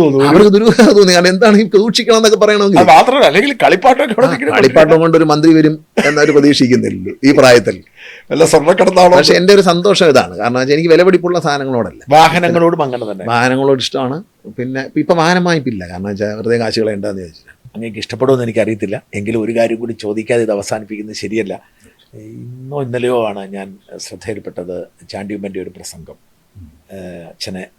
തോന്നി. കാരണം എന്താണ് ഈ സൂക്ഷിക്കണം എന്നൊക്കെ പറയണമെങ്കിൽ മാത്രമല്ല, അല്ലെങ്കിൽ കളിപ്പാട്ടം കൊണ്ട് ഒരു മന്ത്രി വരും എന്നവർ പ്രതീക്ഷിക്കുന്നില്ലല്ലോ ഈ പ്രായത്തിൽ. വല്ല സ്വർണ്ണക്കടത്താണോ? പക്ഷെ എൻ്റെ ഒരു സന്തോഷം ഇതാണ്, കാരണം എനിക്ക് വിലപിടിപ്പുള്ള സാധനങ്ങളോടല്ല, വാഹനങ്ങളോടും അങ്ങനെ തന്നെ. വാഹനങ്ങളോട് ഇഷ്ടമാണ്. പിന്നെ ഇപ്പം വാഹനം വായ്പില്ല, കാരണം വെച്ചാൽ വെറുതെ കാശുകളെ ഉണ്ടാന്ന് ചോദിച്ചാൽ. അങ്ങേക്ക് ഇഷ്ടപ്പെടുമെന്ന് എനിക്കറിയത്തില്ല, എങ്കിലും ഒരു കാര്യം കൂടി ചോദിക്കാതെ ഇത് അവസാനിപ്പിക്കുന്നത് ശരിയല്ല. ഇന്നോ ഇന്നലെയോ ആണ് ഞാൻ ശ്രദ്ധയിൽപ്പെട്ടത് ചാണ്ടിയുമ്മൻ്റെ ഒരു പ്രസംഗം.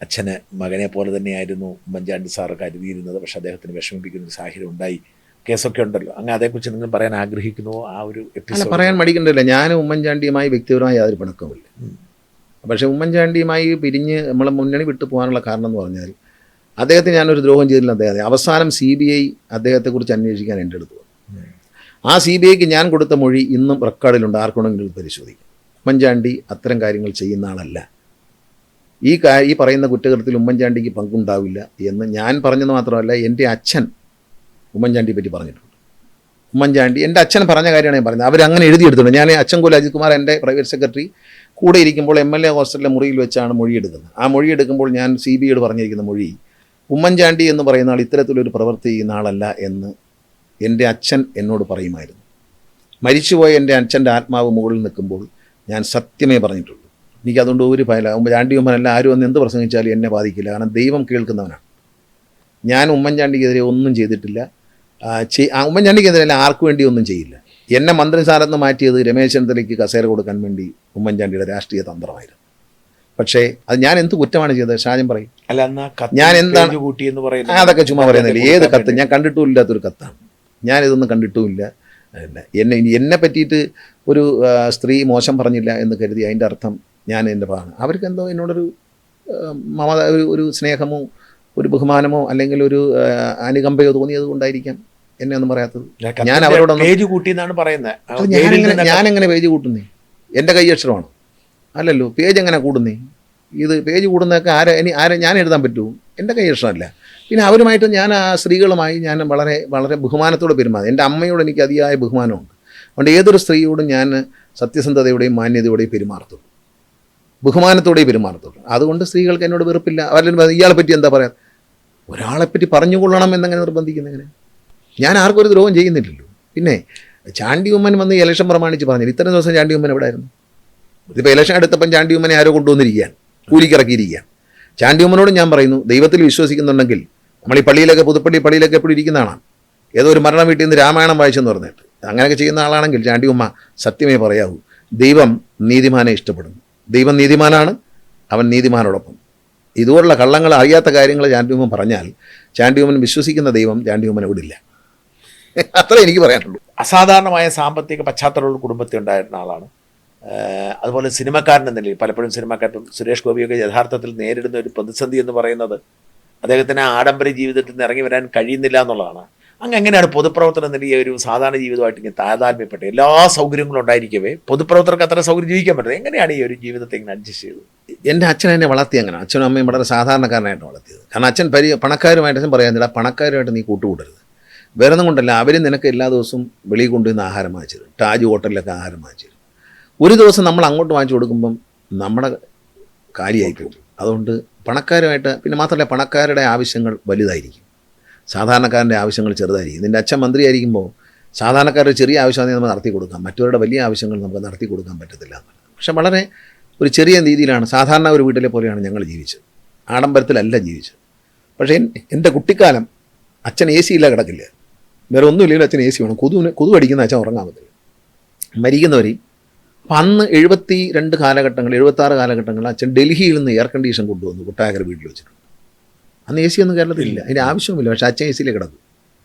അച്ഛന് മകനെ പോലെ തന്നെയായിരുന്നു ഉമ്മൻചാണ്ടി സാറ് കരുതിയിരുന്നത്, പക്ഷെ അദ്ദേഹത്തിന് വിഷമിപ്പിക്കുന്ന ഒരു സാഹചര്യം ഉണ്ടായി, കേസൊക്കെ ഉണ്ടല്ലോ. അങ്ങനെ അതേക്കുറിച്ച് നിങ്ങൾ പറയാൻ ആഗ്രഹിക്കുന്നുവോ? ആ ഒരു എപ്പിസോഡ് പറയാൻ മടിക്കണ്ടല്ലോ. ഞാൻ ഉമ്മൻചാണ്ടിയുമായി വ്യക്തിപരമായി യാതൊരു പിണക്കമില്ല. പക്ഷേ ഉമ്മൻചാണ്ടിയുമായി പിരിഞ്ഞ് നമ്മളെ മുന്നണി വിട്ടു പോകാനുള്ള കാരണം എന്ന് പറഞ്ഞാൽ അദ്ദേഹത്തിന് ഞാനൊരു ദ്രോഹം ചെയ്തില്ല. അദ്ദേഹം അവസാനം CBI അദ്ദേഹത്തെക്കുറിച്ച് അന്വേഷിക്കാൻ എൻ്റെ അടുത്ത് വന്നു. ആ CBIക്ക് ഞാൻ കൊടുത്ത മൊഴി ഇന്നും റെക്കോർഡിലുണ്ട്, ആർക്കുണ്ടെങ്കിലും പരിശോധിക്കും. ഉമ്മൻചാണ്ടി അത്തരം കാര്യങ്ങൾ ചെയ്യുന്ന ആളല്ല. ഈ പറയുന്ന കുറ്റകൃത്യത്തിൽ ഉമ്മൻചാണ്ടിക്ക് പങ്കുണ്ടാവില്ല എന്ന് ഞാൻ പറഞ്ഞത് മാത്രമല്ല, എൻ്റെ അച്ഛൻ ഉമ്മൻചാണ്ടിയെ പറ്റി പറഞ്ഞിട്ടുണ്ട്. ഉമ്മൻചാണ്ടി എൻ്റെ അച്ഛൻ പറഞ്ഞ കാര്യമാണ് ഞാൻ പറയുന്നത്. അവരങ്ങനെ എഴുതിയെടുത്തിട്ടുണ്ട്. ഞാൻ അച്ഛൻകോല അജിത് കുമാർ എൻ്റെ പ്രൈവറ്റ് സെക്രട്ടറി കൂടെ ഇരിക്കുമ്പോൾ MLA ഹോസ്റ്റലിലെ മുറിയിൽ വെച്ചാണ് മൊഴിയെടുക്കുന്നത്. ആ മൊഴിയെടുക്കുമ്പോൾ ഞാൻ CBIയോട് പറഞ്ഞിരിക്കുന്ന മൊഴി, ഉമ്മൻചാണ്ടി എന്ന് പറയുന്ന ആൾ ഇത്തരത്തിലൊരു പ്രവൃത്തി ചെയ്യുന്ന ആളല്ല എന്ന് എൻ്റെ അച്ഛൻ എന്നോട് പറയുമായിരുന്നു. മരിച്ചുപോയ എൻ്റെ അച്ഛൻ്റെ ആത്മാവ് മുകളിൽ നിൽക്കുമ്പോൾ ഞാൻ സത്യമേ പറഞ്ഞിട്ടുള്ളൂ. എനിക്കതുകൊണ്ട് ഒരു ഭയമില്ല. ചാണ്ടിയുമ്മനല്ല ആരും വന്ന് എന്ത് പ്രസംഗിച്ചാലും എന്നെ ബാധിക്കില്ല, കാരണം ദൈവം കേൾക്കുന്നവനാണ്. ഞാൻ ഉമ്മൻചാണ്ടിക്കെതിരെ ഒന്നും ചെയ്തിട്ടില്ല. ഉമ്മൻചാണ്ടിക്കെതിരെ ആർക്കു വേണ്ടി ഒന്നും ചെയ്യില്ല. എന്നെ മന്ത്രിസ്ഥാനത്ത് മാറ്റിയത് രമേശ് ചെന്നിത്തലയ്ക്ക് കസേര കൊടുക്കാൻ വേണ്ടി ഉമ്മൻചാണ്ടിയുടെ രാഷ്ട്രീയ തന്ത്രമായിരുന്നു. പക്ഷേ അത് ഞാൻ എന്ത് കുറ്റമാണ് ചെയ്തത്? ഷാജൻ പറയും. ഞാൻ എന്താണ് അതൊക്കെ ചുമ്മാ പറയുന്നില്ല. ഏത് കത്ത്? ഞാൻ കണ്ടിട്ടുമില്ലാത്തൊരു കത്താണ്. ഞാനിതൊന്നും കണ്ടിട്ടുമില്ല. എന്നെ പറ്റിയിട്ട് ഒരു സ്ത്രീ മോശം പറഞ്ഞില്ല എന്ന് കരുതി അതിൻ്റെ അർത്ഥം ഞാൻ എൻ്റെ ഭാഗമാണ്. അവർക്ക് എന്തോ എന്നോടൊരു മമത, ഒരു സ്നേഹമോ ഒരു ബഹുമാനമോ അല്ലെങ്കിൽ ഒരു അനുകമ്പയോ തോന്നിയത് കൊണ്ടായിരിക്കാം എന്നെ ഒന്നും പറയാത്തത്. ഞാൻ അവരോടൊന്നും പേജ് കൂട്ടി എന്നാണ് പറയുന്നത്. ഞാനെങ്ങനെ പേജ് കൂട്ടുന്നേ? എൻ്റെ കൈയക്ഷരമാണ് അല്ലല്ലോ. പേജ് എങ്ങനെ കൂടുന്നേ? ഇത് പേജ് കൂടുന്നതൊക്കെ ആരെ ഞാൻ എഴുതാൻ പറ്റുമോ? എൻ്റെ കൈയക്ഷരമല്ല. പിന്നെ അവരുമായിട്ട് ഞാൻ ആ സ്ത്രീകളുമായി ഞാൻ വളരെ വളരെ ബഹുമാനത്തോടെ പെരുമാറും. എൻ്റെ അമ്മയോട് എനിക്ക് അതിയായ ബഹുമാനമുണ്ട്. അതുകൊണ്ട് ഏതൊരു സ്ത്രീയോടും ഞാൻ സത്യസന്ധതയോടെയും മാന്യതയോടെയും പെരുമാറത്തുള്ളൂ, ബഹുമാനത്തോടെയും പെരുമാറത്തുള്ളൂ. അതുകൊണ്ട് സ്ത്രീകൾക്ക് എന്നോട് വെറുപ്പില്ല. അവരെല്ലാം ഇയാളെ പറ്റി എന്താ പറയാ, ഒരാളെപ്പറ്റി പറഞ്ഞുകൊള്ളണം എന്നെങ്ങനെ നിർബന്ധിക്കുന്നങ്ങനെ? ഞാൻ ആർക്കും ഒരു ദ്രോഹം ചെയ്യുന്നില്ലല്ലോ. പിന്നെ ചാണ്ടി ഉമ്മൻ വന്ന് ഇലക്ഷൻ പ്രമാണിച്ച് പറഞ്ഞില്ല. ഇത്രയും ദിവസം ചാണ്ടി ഉമ്മൻ എവിടെ ആയിരുന്നു? ഇതിപ്പോൾ ഇലക്ഷൻ എടുത്തപ്പം ചാണ്ടി ഉമ്മനെ ആരോ കൊണ്ടുവന്നിരിക്കുകയാണ്, കൂലിക്കിറക്കിയിരിക്കുകയാണ്. ചാണ്ടി ഉമ്മനോട് ഞാൻ പറയുന്നു, ദൈവത്തിൽ വിശ്വസിക്കുന്നുണ്ടെങ്കിൽ നമ്മൾ ഈ പള്ളിയിലൊക്കെ, പുതുപ്പള്ളി പള്ളിയിലൊക്കെ എപ്പോഴും ഇരിക്കുന്നതാണ്. ഏതോ ഒരു മരണ വീട്ടിൽ നിന്ന് രാമായണം വായിച്ചെന്ന് പറഞ്ഞിട്ട് അങ്ങനെയൊക്കെ ചെയ്യുന്ന ആളാണെങ്കിൽ ചാണ്ടി ഉമ്മ സത്യമേ പറയാവൂ. ദൈവം നീതിമാനെ ഇഷ്ടപ്പെടുന്നു, ദൈവം നീതിമാനാണ്, അവൻ നീതിമാനോടൊപ്പം. ഇതുപോലുള്ള കള്ളങ്ങൾ, അറിയാത്ത കാര്യങ്ങൾ ചാണ്ടി ഉമ്മൻ പറഞ്ഞാൽ ചാണ്ടി ഉമ്മൻ വിശ്വസിക്കുന്ന ദൈവം ചാണ്ടി ഉമ്മനെ വിടില്ല. അത്ര എനിക്ക് പറയാനുള്ളൂ. അസാധാരണമായ സാമ്പത്തിക പശ്ചാത്തലമുള്ള കുടുംബത്തിൽ ഉണ്ടായിരുന്ന ആളാണ്. അതുപോലെ സിനിമക്കാരൻ എന്ന നിലയിൽ പലപ്പോഴും സിനിമക്കാരൻ സുരേഷ് ഗോപിയൊക്കെ യഥാർത്ഥത്തിൽ നേരിടുന്ന ഒരു പ്രതിസന്ധി എന്ന് പറയുന്നത് അദ്ദേഹത്തിന് ആഡംബര ജീവിതത്തിൽ നിന്ന് ഇറങ്ങി വരാൻ കഴിയുന്നില്ല എന്നുള്ളതാണ്. എങ്ങനെയാണ് പൊതുപ്രവർത്തനം എന്ന ഈ ഒരു സാധാരണ ജീവിതമായിട്ട് ഇങ്ങനെ താതാത്മ്യപ്പെട്ട് എല്ലാ സൗകര്യങ്ങളും ഉണ്ടായിരിക്കവേ പൊതുപ്രവർത്തകർക്ക് അത്ര സൗകര്യം ജീവിക്കാൻ പറ്റുന്നത്? എങ്ങനെയാണ് ഈ ഒരു ജീവിതത്തെ ഇങ്ങനെ അഡ്ജസ്റ്റ് ചെയ്തത്? എൻ്റെ അച്ഛൻ എന്നെ വളർത്തി അങ്ങനെ. അച്ഛനും അമ്മയും വളരെ സാധാരണക്കാരനായിട്ട് വളർത്തിയത്. കാരണം അച്ഛൻ പണക്കാരുമായിട്ട് പറയാനില്ല, പണക്കാരുമായിട്ട് നീ കൂട്ടുകൂടരുത്. വേറെ ഒന്നും കൊണ്ടല്ല, അവരും നിനക്ക് എല്ലാ ദിവസവും വെളിയിൽ കൊണ്ടുവന്ന് ആഹാരം വാങ്ങിച്ചു തരും. താജ് ഹോട്ടലിലൊക്കെ ആഹാരം വാങ്ങിച്ചു തരും. ഒരു ദിവസം നമ്മൾ അങ്ങോട്ട് വാങ്ങിച്ചു കൊടുക്കുമ്പം നമ്മുടെ കാര്യമായി പോകും. അതുകൊണ്ട് പണക്കാരുമായിട്ട്, പിന്നെ മാത്രമല്ല പണക്കാരുടെ ആവശ്യങ്ങൾ വലുതായിരിക്കും, സാധാരണക്കാരൻ്റെ ആവശ്യങ്ങൾ ചെറുതായിരിക്കും. നിൻ്റെ അച്ഛൻ മന്ത്രിയായിരിക്കുമ്പോൾ സാധാരണക്കാരുടെ ചെറിയ ആവശ്യമാണെങ്കിൽ നമുക്ക് നടത്തി കൊടുക്കാം, മറ്റവരുടെ വലിയ ആവശ്യങ്ങൾ നമുക്ക് നടത്തി കൊടുക്കാൻ പറ്റത്തില്ല എന്നുള്ളത്. പക്ഷെ വളരെ ഒരു ചെറിയ രീതിയിലാണ്, സാധാരണ ഒരു വീട്ടിലെ പോലെയാണ് ഞങ്ങൾ ജീവിച്ചത്. ആഡംബരത്തിലല്ല ജീവിച്ചത്. പക്ഷേ എൻ്റെ കുട്ടിക്കാലം അച്ഛൻ AC ഇല്ല കിടക്കില്ല, വേറെ ഒന്നുമില്ലെങ്കിലും അച്ഛൻ AC വേണം. കൊതു അടിക്കുന്ന അച്ഛൻ ഉറങ്ങാൻ പറ്റില്ല, മരിക്കുന്നവരെയും. അപ്പം അന്ന് 72 കാലഘട്ടങ്ങൾ, 76 കാലഘട്ടങ്ങളിൽ അച്ഛൻ ഡൽഹിയിൽ നിന്ന് എയർ കണ്ടീഷൻ കൊണ്ടുവന്നു കൊട്ടാരക്കര വീട്ടിൽ വെച്ചിട്ടുണ്ട്. അന്ന് AC ഒന്നും കേരളത്തിലില്ല, അതിൻ്റെ ആവശ്യമില്ല. പക്ഷേ അച്ഛൻ AC കിടക്കും,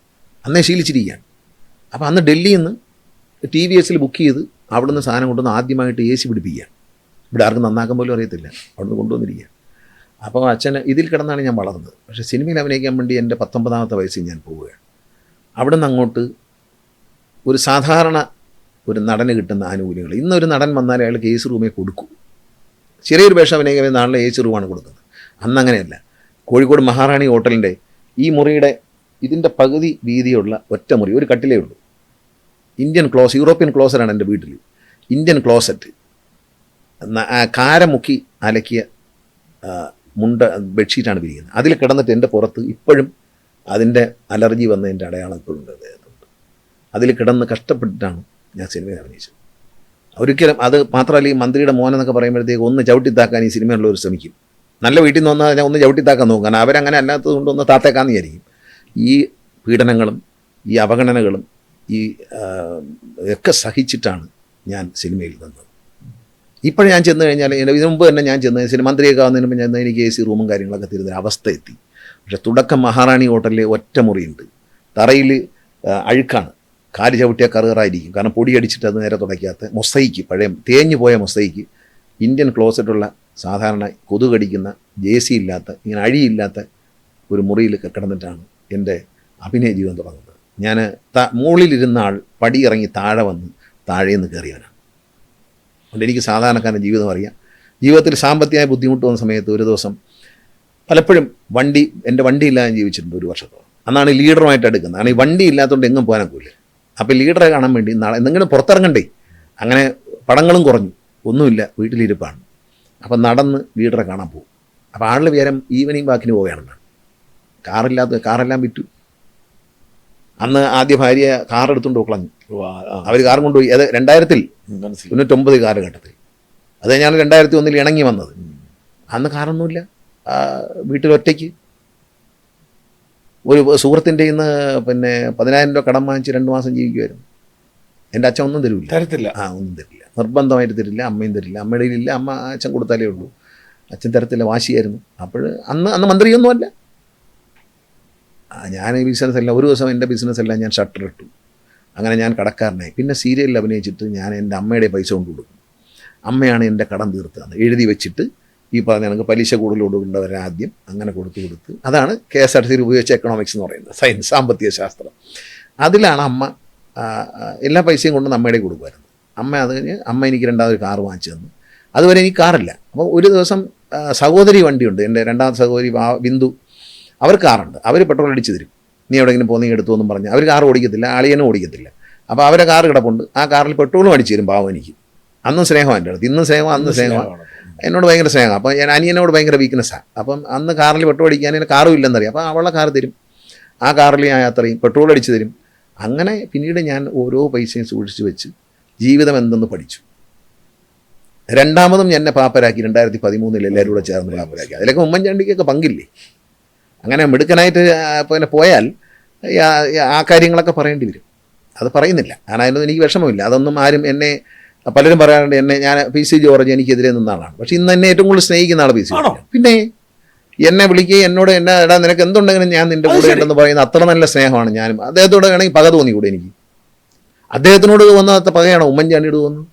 അന്നേ ശീലിച്ചിരിക്കുകയാണ്. അപ്പോൾ അന്ന് ഡൽഹിയിൽ നിന്ന് TVS ബുക്ക് ചെയ്ത് അവിടെ നിന്ന് സാധനം കൊണ്ടുവന്ന് ആദ്യമായിട്ട് AC പിടിപ്പിക്കുകയാണ്. ഇവിടെ ആർക്കും നന്നാക്കാൻ പോലും അറിയത്തില്ല, അവിടെ നിന്ന് കൊണ്ടുവന്നിരിക്കുകയാണ്. അപ്പോൾ അച്ഛന് ഇതിൽ കിടന്നാണ് ഞാൻ വളർന്നത്. പക്ഷേ സിനിമയിൽ അഭിനയിക്കാൻ വേണ്ടി എൻ്റെ 19ാമത്തെ വയസ്സിൽ ഞാൻ പോവുകയാണ്. അവിടെ നിന്ന് അങ്ങോട്ട് ഒരു സാധാരണ ഒരു നടന് കിട്ടുന്ന ആനുകൂല്യങ്ങൾ, ഇന്നൊരു നടൻ വന്നാൽ അയാൾക്ക് AC റൂമേ കൊടുക്കൂ. ചെറിയൊരു വേഷം അഭിനയിക്കാൻ നാളിലെ AC റൂമാണ് കൊടുക്കുന്നത്. അന്ന് അങ്ങനെയല്ല. കോഴിക്കോട് മഹാറാണി ഹോട്ടലിൻ്റെ ഈ മുറിയുടെ ഇതിൻ്റെ പകുതി വീതിയുള്ള ഒറ്റ മുറി, ഒരു കട്ടിലേ ഉള്ളൂ. ഇന്ത്യൻ യൂറോപ്യൻ ക്ലോസറ്റാണ് എൻ്റെ വീട്ടിൽ. ഇന്ത്യൻ ക്ലോസറ്റ്, കാരമുക്കി അലക്കിയ ബെഡ്ഷീറ്റാണ് വിരിക്കുന്നത്. അതിൽ കിടന്നിട്ട് എൻ്റെ പുറത്ത് ഇപ്പോഴും അതിൻ്റെ അലർജി വന്നതിൻ്റെ അടയാളം ഇപ്പോഴും ഉണ്ട് അദ്ദേഹത്തുണ്ട്. അതിൽ കിടന്ന് കഷ്ടപ്പെട്ടിട്ടാണ് ഞാൻ സിനിമയിൽ അഭിനയിച്ചത്. ഒരിക്കലും അത് മാത്രമല്ല, ഈ മന്ത്രിയുടെ മോനെന്നൊക്കെ പറയുമ്പോഴത്തേക്ക് ഒന്ന് ചവിട്ടിത്താക്കാൻ ഈ സിനിമയുള്ളവർ ശ്രമിക്കും. നല്ല വീട്ടിൽ നിന്ന് വന്നാൽ ഞാൻ ഒന്ന് ചവിട്ടിത്താക്കാൻ നോക്കും. കാരണം അവരങ്ങനെ അല്ലാത്തത് കൊണ്ട് ഒന്ന് താത്തേക്കാന്ന് വിചാരിക്കും. ഈ പീഡനങ്ങളും ഈ അവഗണനകളും ഈ ഒക്കെ സഹിച്ചിട്ടാണ് ഞാൻ സിനിമയിൽ നിന്നത്. ഇപ്പോഴും ഞാൻ ചെന്ന് കഴിഞ്ഞാൽ, ഇതിനു മുമ്പ് തന്നെ ഞാൻ ചെന്ന് മന്ത്രിയൊക്കെ ആവുന്നതിന് മുമ്പ് ചെന്ന് എനിക്ക് AC റൂമും കാര്യങ്ങളൊക്കെ തരുന്ന അവസ്ഥ എത്തി. പക്ഷെ തുടക്കം മഹാറാണി ഹോട്ടലിൽ ഒറ്റ മുറിയുണ്ട്, തറയിൽ അഴുക്കാണ്, കാല് ചവിട്ടിയാൽ കറുകറായിരിക്കും. കാരണം പൊടി അടിച്ചിട്ട് അത് നേരെ തുടയ്ക്കാത്ത മൊസൈക്ക്, പഴയ തേഞ്ഞു പോയ മൊസൈക്ക്, ഇന്ത്യൻ ക്ലോസറ്റുള്ള സാധാരണ കൊതുകടിക്കുന്ന AC ഇല്ലാത്ത, ഇങ്ങനെ അഴിയില്ലാത്ത ഒരു മുറിയിൽ കിടന്നിട്ടാണ് എൻ്റെ അഭിനയ ജീവിതം തുടങ്ങുന്നത്. ഞാൻ മുകളിലിരുന്ന ആൾ പടി ഇറങ്ങി താഴെ വന്ന് താഴേന്ന് കയറിയവനാണ്. അതുകൊണ്ട് എനിക്ക് സാധാരണക്കാരൻ്റെ ജീവിതം അറിയാം. ജീവിതത്തിൽ സാമ്പത്തികമായ ബുദ്ധിമുട്ട് വന്ന സമയത്ത് ഒരു ദിവസം പലപ്പോഴും എൻ്റെ വണ്ടി ഇല്ലാതെ ജീവിച്ചിട്ടുണ്ട് ഒരു വർഷത്തോളം. അന്നാണ് ലീഡറുമായിട്ട് എടുക്കുന്നത്. കാരണം ഈ വണ്ടി ഇല്ലാത്തതുകൊണ്ട് എങ്ങും പോകാനൊക്കില്ല. അപ്പോൾ ലീഡറെ കാണാൻ വേണ്ടി നാളെ എന്തെങ്കിലും പുറത്തിറങ്ങണ്ടേ, അങ്ങനെ പടങ്ങളും കുറഞ്ഞു, ഒന്നുമില്ല, വീട്ടിലിരിപ്പാണ്. അപ്പം നടന്ന് ലീഡറെ കാണാൻ പോകും. അപ്പോൾ ആളിൽ വിചാരം ഈവനിങ് വാക്കിന് പോവുകയാണെന്നാണ്. കാറെല്ലാം വിറ്റു. അന്ന് ആദ്യ ഭാര്യ കാർ എടുത്തുകൊണ്ട് കളഞ്ഞു. അവർ കാർ കൊണ്ടുപോയി. അത് 2099 കാലഘട്ടത്തിൽ. അത് ഞാൻ 2001 ഇണങ്ങി വന്നത്. അന്ന് കാറൊന്നുമില്ല, വീട്ടിലൊറ്റയ്ക്ക്. ഒരു സുഹൃത്തിൻ്റെ ഇന്ന് 10,000 രൂപ കടം വാങ്ങിച്ച് 2 മാസം ജീവിക്കുമായിരുന്നു. എൻ്റെ അച്ഛൻ ഒന്നും തരില്ല. ഒന്നും തരില്ല, നിർബന്ധമായിട്ട് തരില്ല. അമ്മയും തരില്ല, അമ്മയുടെ ഇല്ല, അമ്മ അച്ഛൻ കൊടുത്താലേ ഉള്ളൂ. അച്ഛൻ തരത്തില്ല, വാശിയായിരുന്നു. അപ്പോൾ അന്ന് മന്ത്രിയൊന്നുമല്ല. ഞാൻ ബിസിനസ് എല്ലാം, ഒരു ദിവസം എൻ്റെ ബിസിനസ് എല്ലാം ഞാൻ ഷട്ടർ ഇട്ടു. അങ്ങനെ ഞാൻ കടക്കാരനായി. പിന്നെ സീരിയലിൽ അഭിനയിച്ചിട്ട് ഞാൻ എൻ്റെ അമ്മയുടെ പൈസ കൊണ്ട് കൊടുക്കും. അമ്മയാണ് എൻ്റെ കടം തീർത്തത്. എഴുതി വെച്ചിട്ട് ഈ പറഞ്ഞ കണക്ക് പലിശ കൂടുതലോടുകൊണ്ടവരെ ആദ്യം അങ്ങനെ കൊടുത്ത് അതാണ് KSRTC ഉപയോഗിച്ച എക്കണോമിക്സ് എന്ന് പറയുന്നത്, സയൻസ്, സാമ്പത്തിക ശാസ്ത്രം. അതിലാണ് അമ്മ എല്ലാ പൈസയും കൊണ്ട് അമ്മയുടെ കൊടുക്കുമായിരുന്നു. അമ്മ അത് കഴിഞ്ഞ് അമ്മ എനിക്ക് രണ്ടാമതൊരു കാറ് വാങ്ങിച്ചു തന്നു. അതുവരെ എനിക്ക് കാറില്ല. അപ്പോൾ ഒരു ദിവസം സഹോദരി വണ്ടിയുണ്ട്, എൻ്റെ രണ്ടാമത്തെ സഹോദരി ബിന്ദു, അവർ കാറുണ്ട്. അവർ പെട്രോൾ അടിച്ച് തരും, നീ എവിടെയെങ്കിലും പോകുന്നെങ്കിൽ എടുത്തു എന്നും പറഞ്ഞ്. അവർ കാർ ഓടിക്കത്തില്ല, അളിയനും ഓടിക്കത്തില്ല. അപ്പോൾ അവരെ കാർ കിടപ്പുണ്ട്, ആ കാറിൽ പെട്രോളും അടിച്ചു തരും പാവം എനിക്ക്. അന്നും സ്നേഹം എൻ്റെ അടുത്ത്, ഇന്നും സ്നേഹം, അന്ന് സ്നേഹമാണ്. എന്നോട് ഭയങ്കര സ്നേഹം. അപ്പോൾ ഞാൻ അനിയനോട് ഭയങ്കര വീക്ക്നെസ്സാണ്. അപ്പം അന്ന് കാറിൽ പെട്രോൾ അടിക്കാൻ എൻ്റെ കാറും ഇല്ലെന്നറിയാം. അപ്പോൾ അവളുടെ കാർ തരും, ആ കാറിൽ ഞാൻ യാത്രയും പെട്രോൾ അടിച്ച് തരും. അങ്ങനെ പിന്നീട് ഞാൻ ഓരോ പൈസയും സൂക്ഷിച്ച് വെച്ച് ജീവിതം എന്തെന്ന് പഠിച്ചു. രണ്ടാമതും എന്നെ പാപ്പരാക്കി 2013 എല്ലാവരും കൂടെ ചേർന്ന് പാപ്പരാക്കി. അതിലൊക്കെ ഉമ്മൻചാണ്ടിക്കൊക്കെ പങ്കില്ലേ. അങ്ങനെ മിടുക്കനായിട്ട് പിന്നെ പോയാൽ ആ കാര്യങ്ങളൊക്കെ പറയേണ്ടി വരും. അത് പറയുന്നില്ല, കാരണം അതിനൊന്നും എനിക്ക് വിഷമമില്ല. അതൊന്നും ആരും എന്നെ, പലരും പറയാറുണ്ട് എന്നെ, ഞാൻ PC ജോർജ് എനിക്കെതിരെ നിന്ന ആളാണ്. പക്ഷെ ഇന്ന് എന്നെ ഏറ്റവും കൂടുതൽ സ്നേഹിക്കുന്ന ആൾ PC ജോർജ്. പിന്നെ എന്നെ വിളിക്കുകയും എന്നോട് എടാ നിനക്ക് എന്തുണ്ടെങ്കിലും ഞാൻ നിൻ്റെ കൂടെ ഉണ്ടെന്ന് പറയുന്ന അത്ര നല്ല സ്നേഹമാണ്. ഞാനും അദ്ദേഹത്തോട് വേണമെങ്കിൽ പക തോന്നിക്കൂടെ എനിക്ക്? അദ്ദേഹത്തിനോട് വന്ന പകയാണോ ഉമ്മൻചാണ്ടിയോട് തോന്നുന്നു?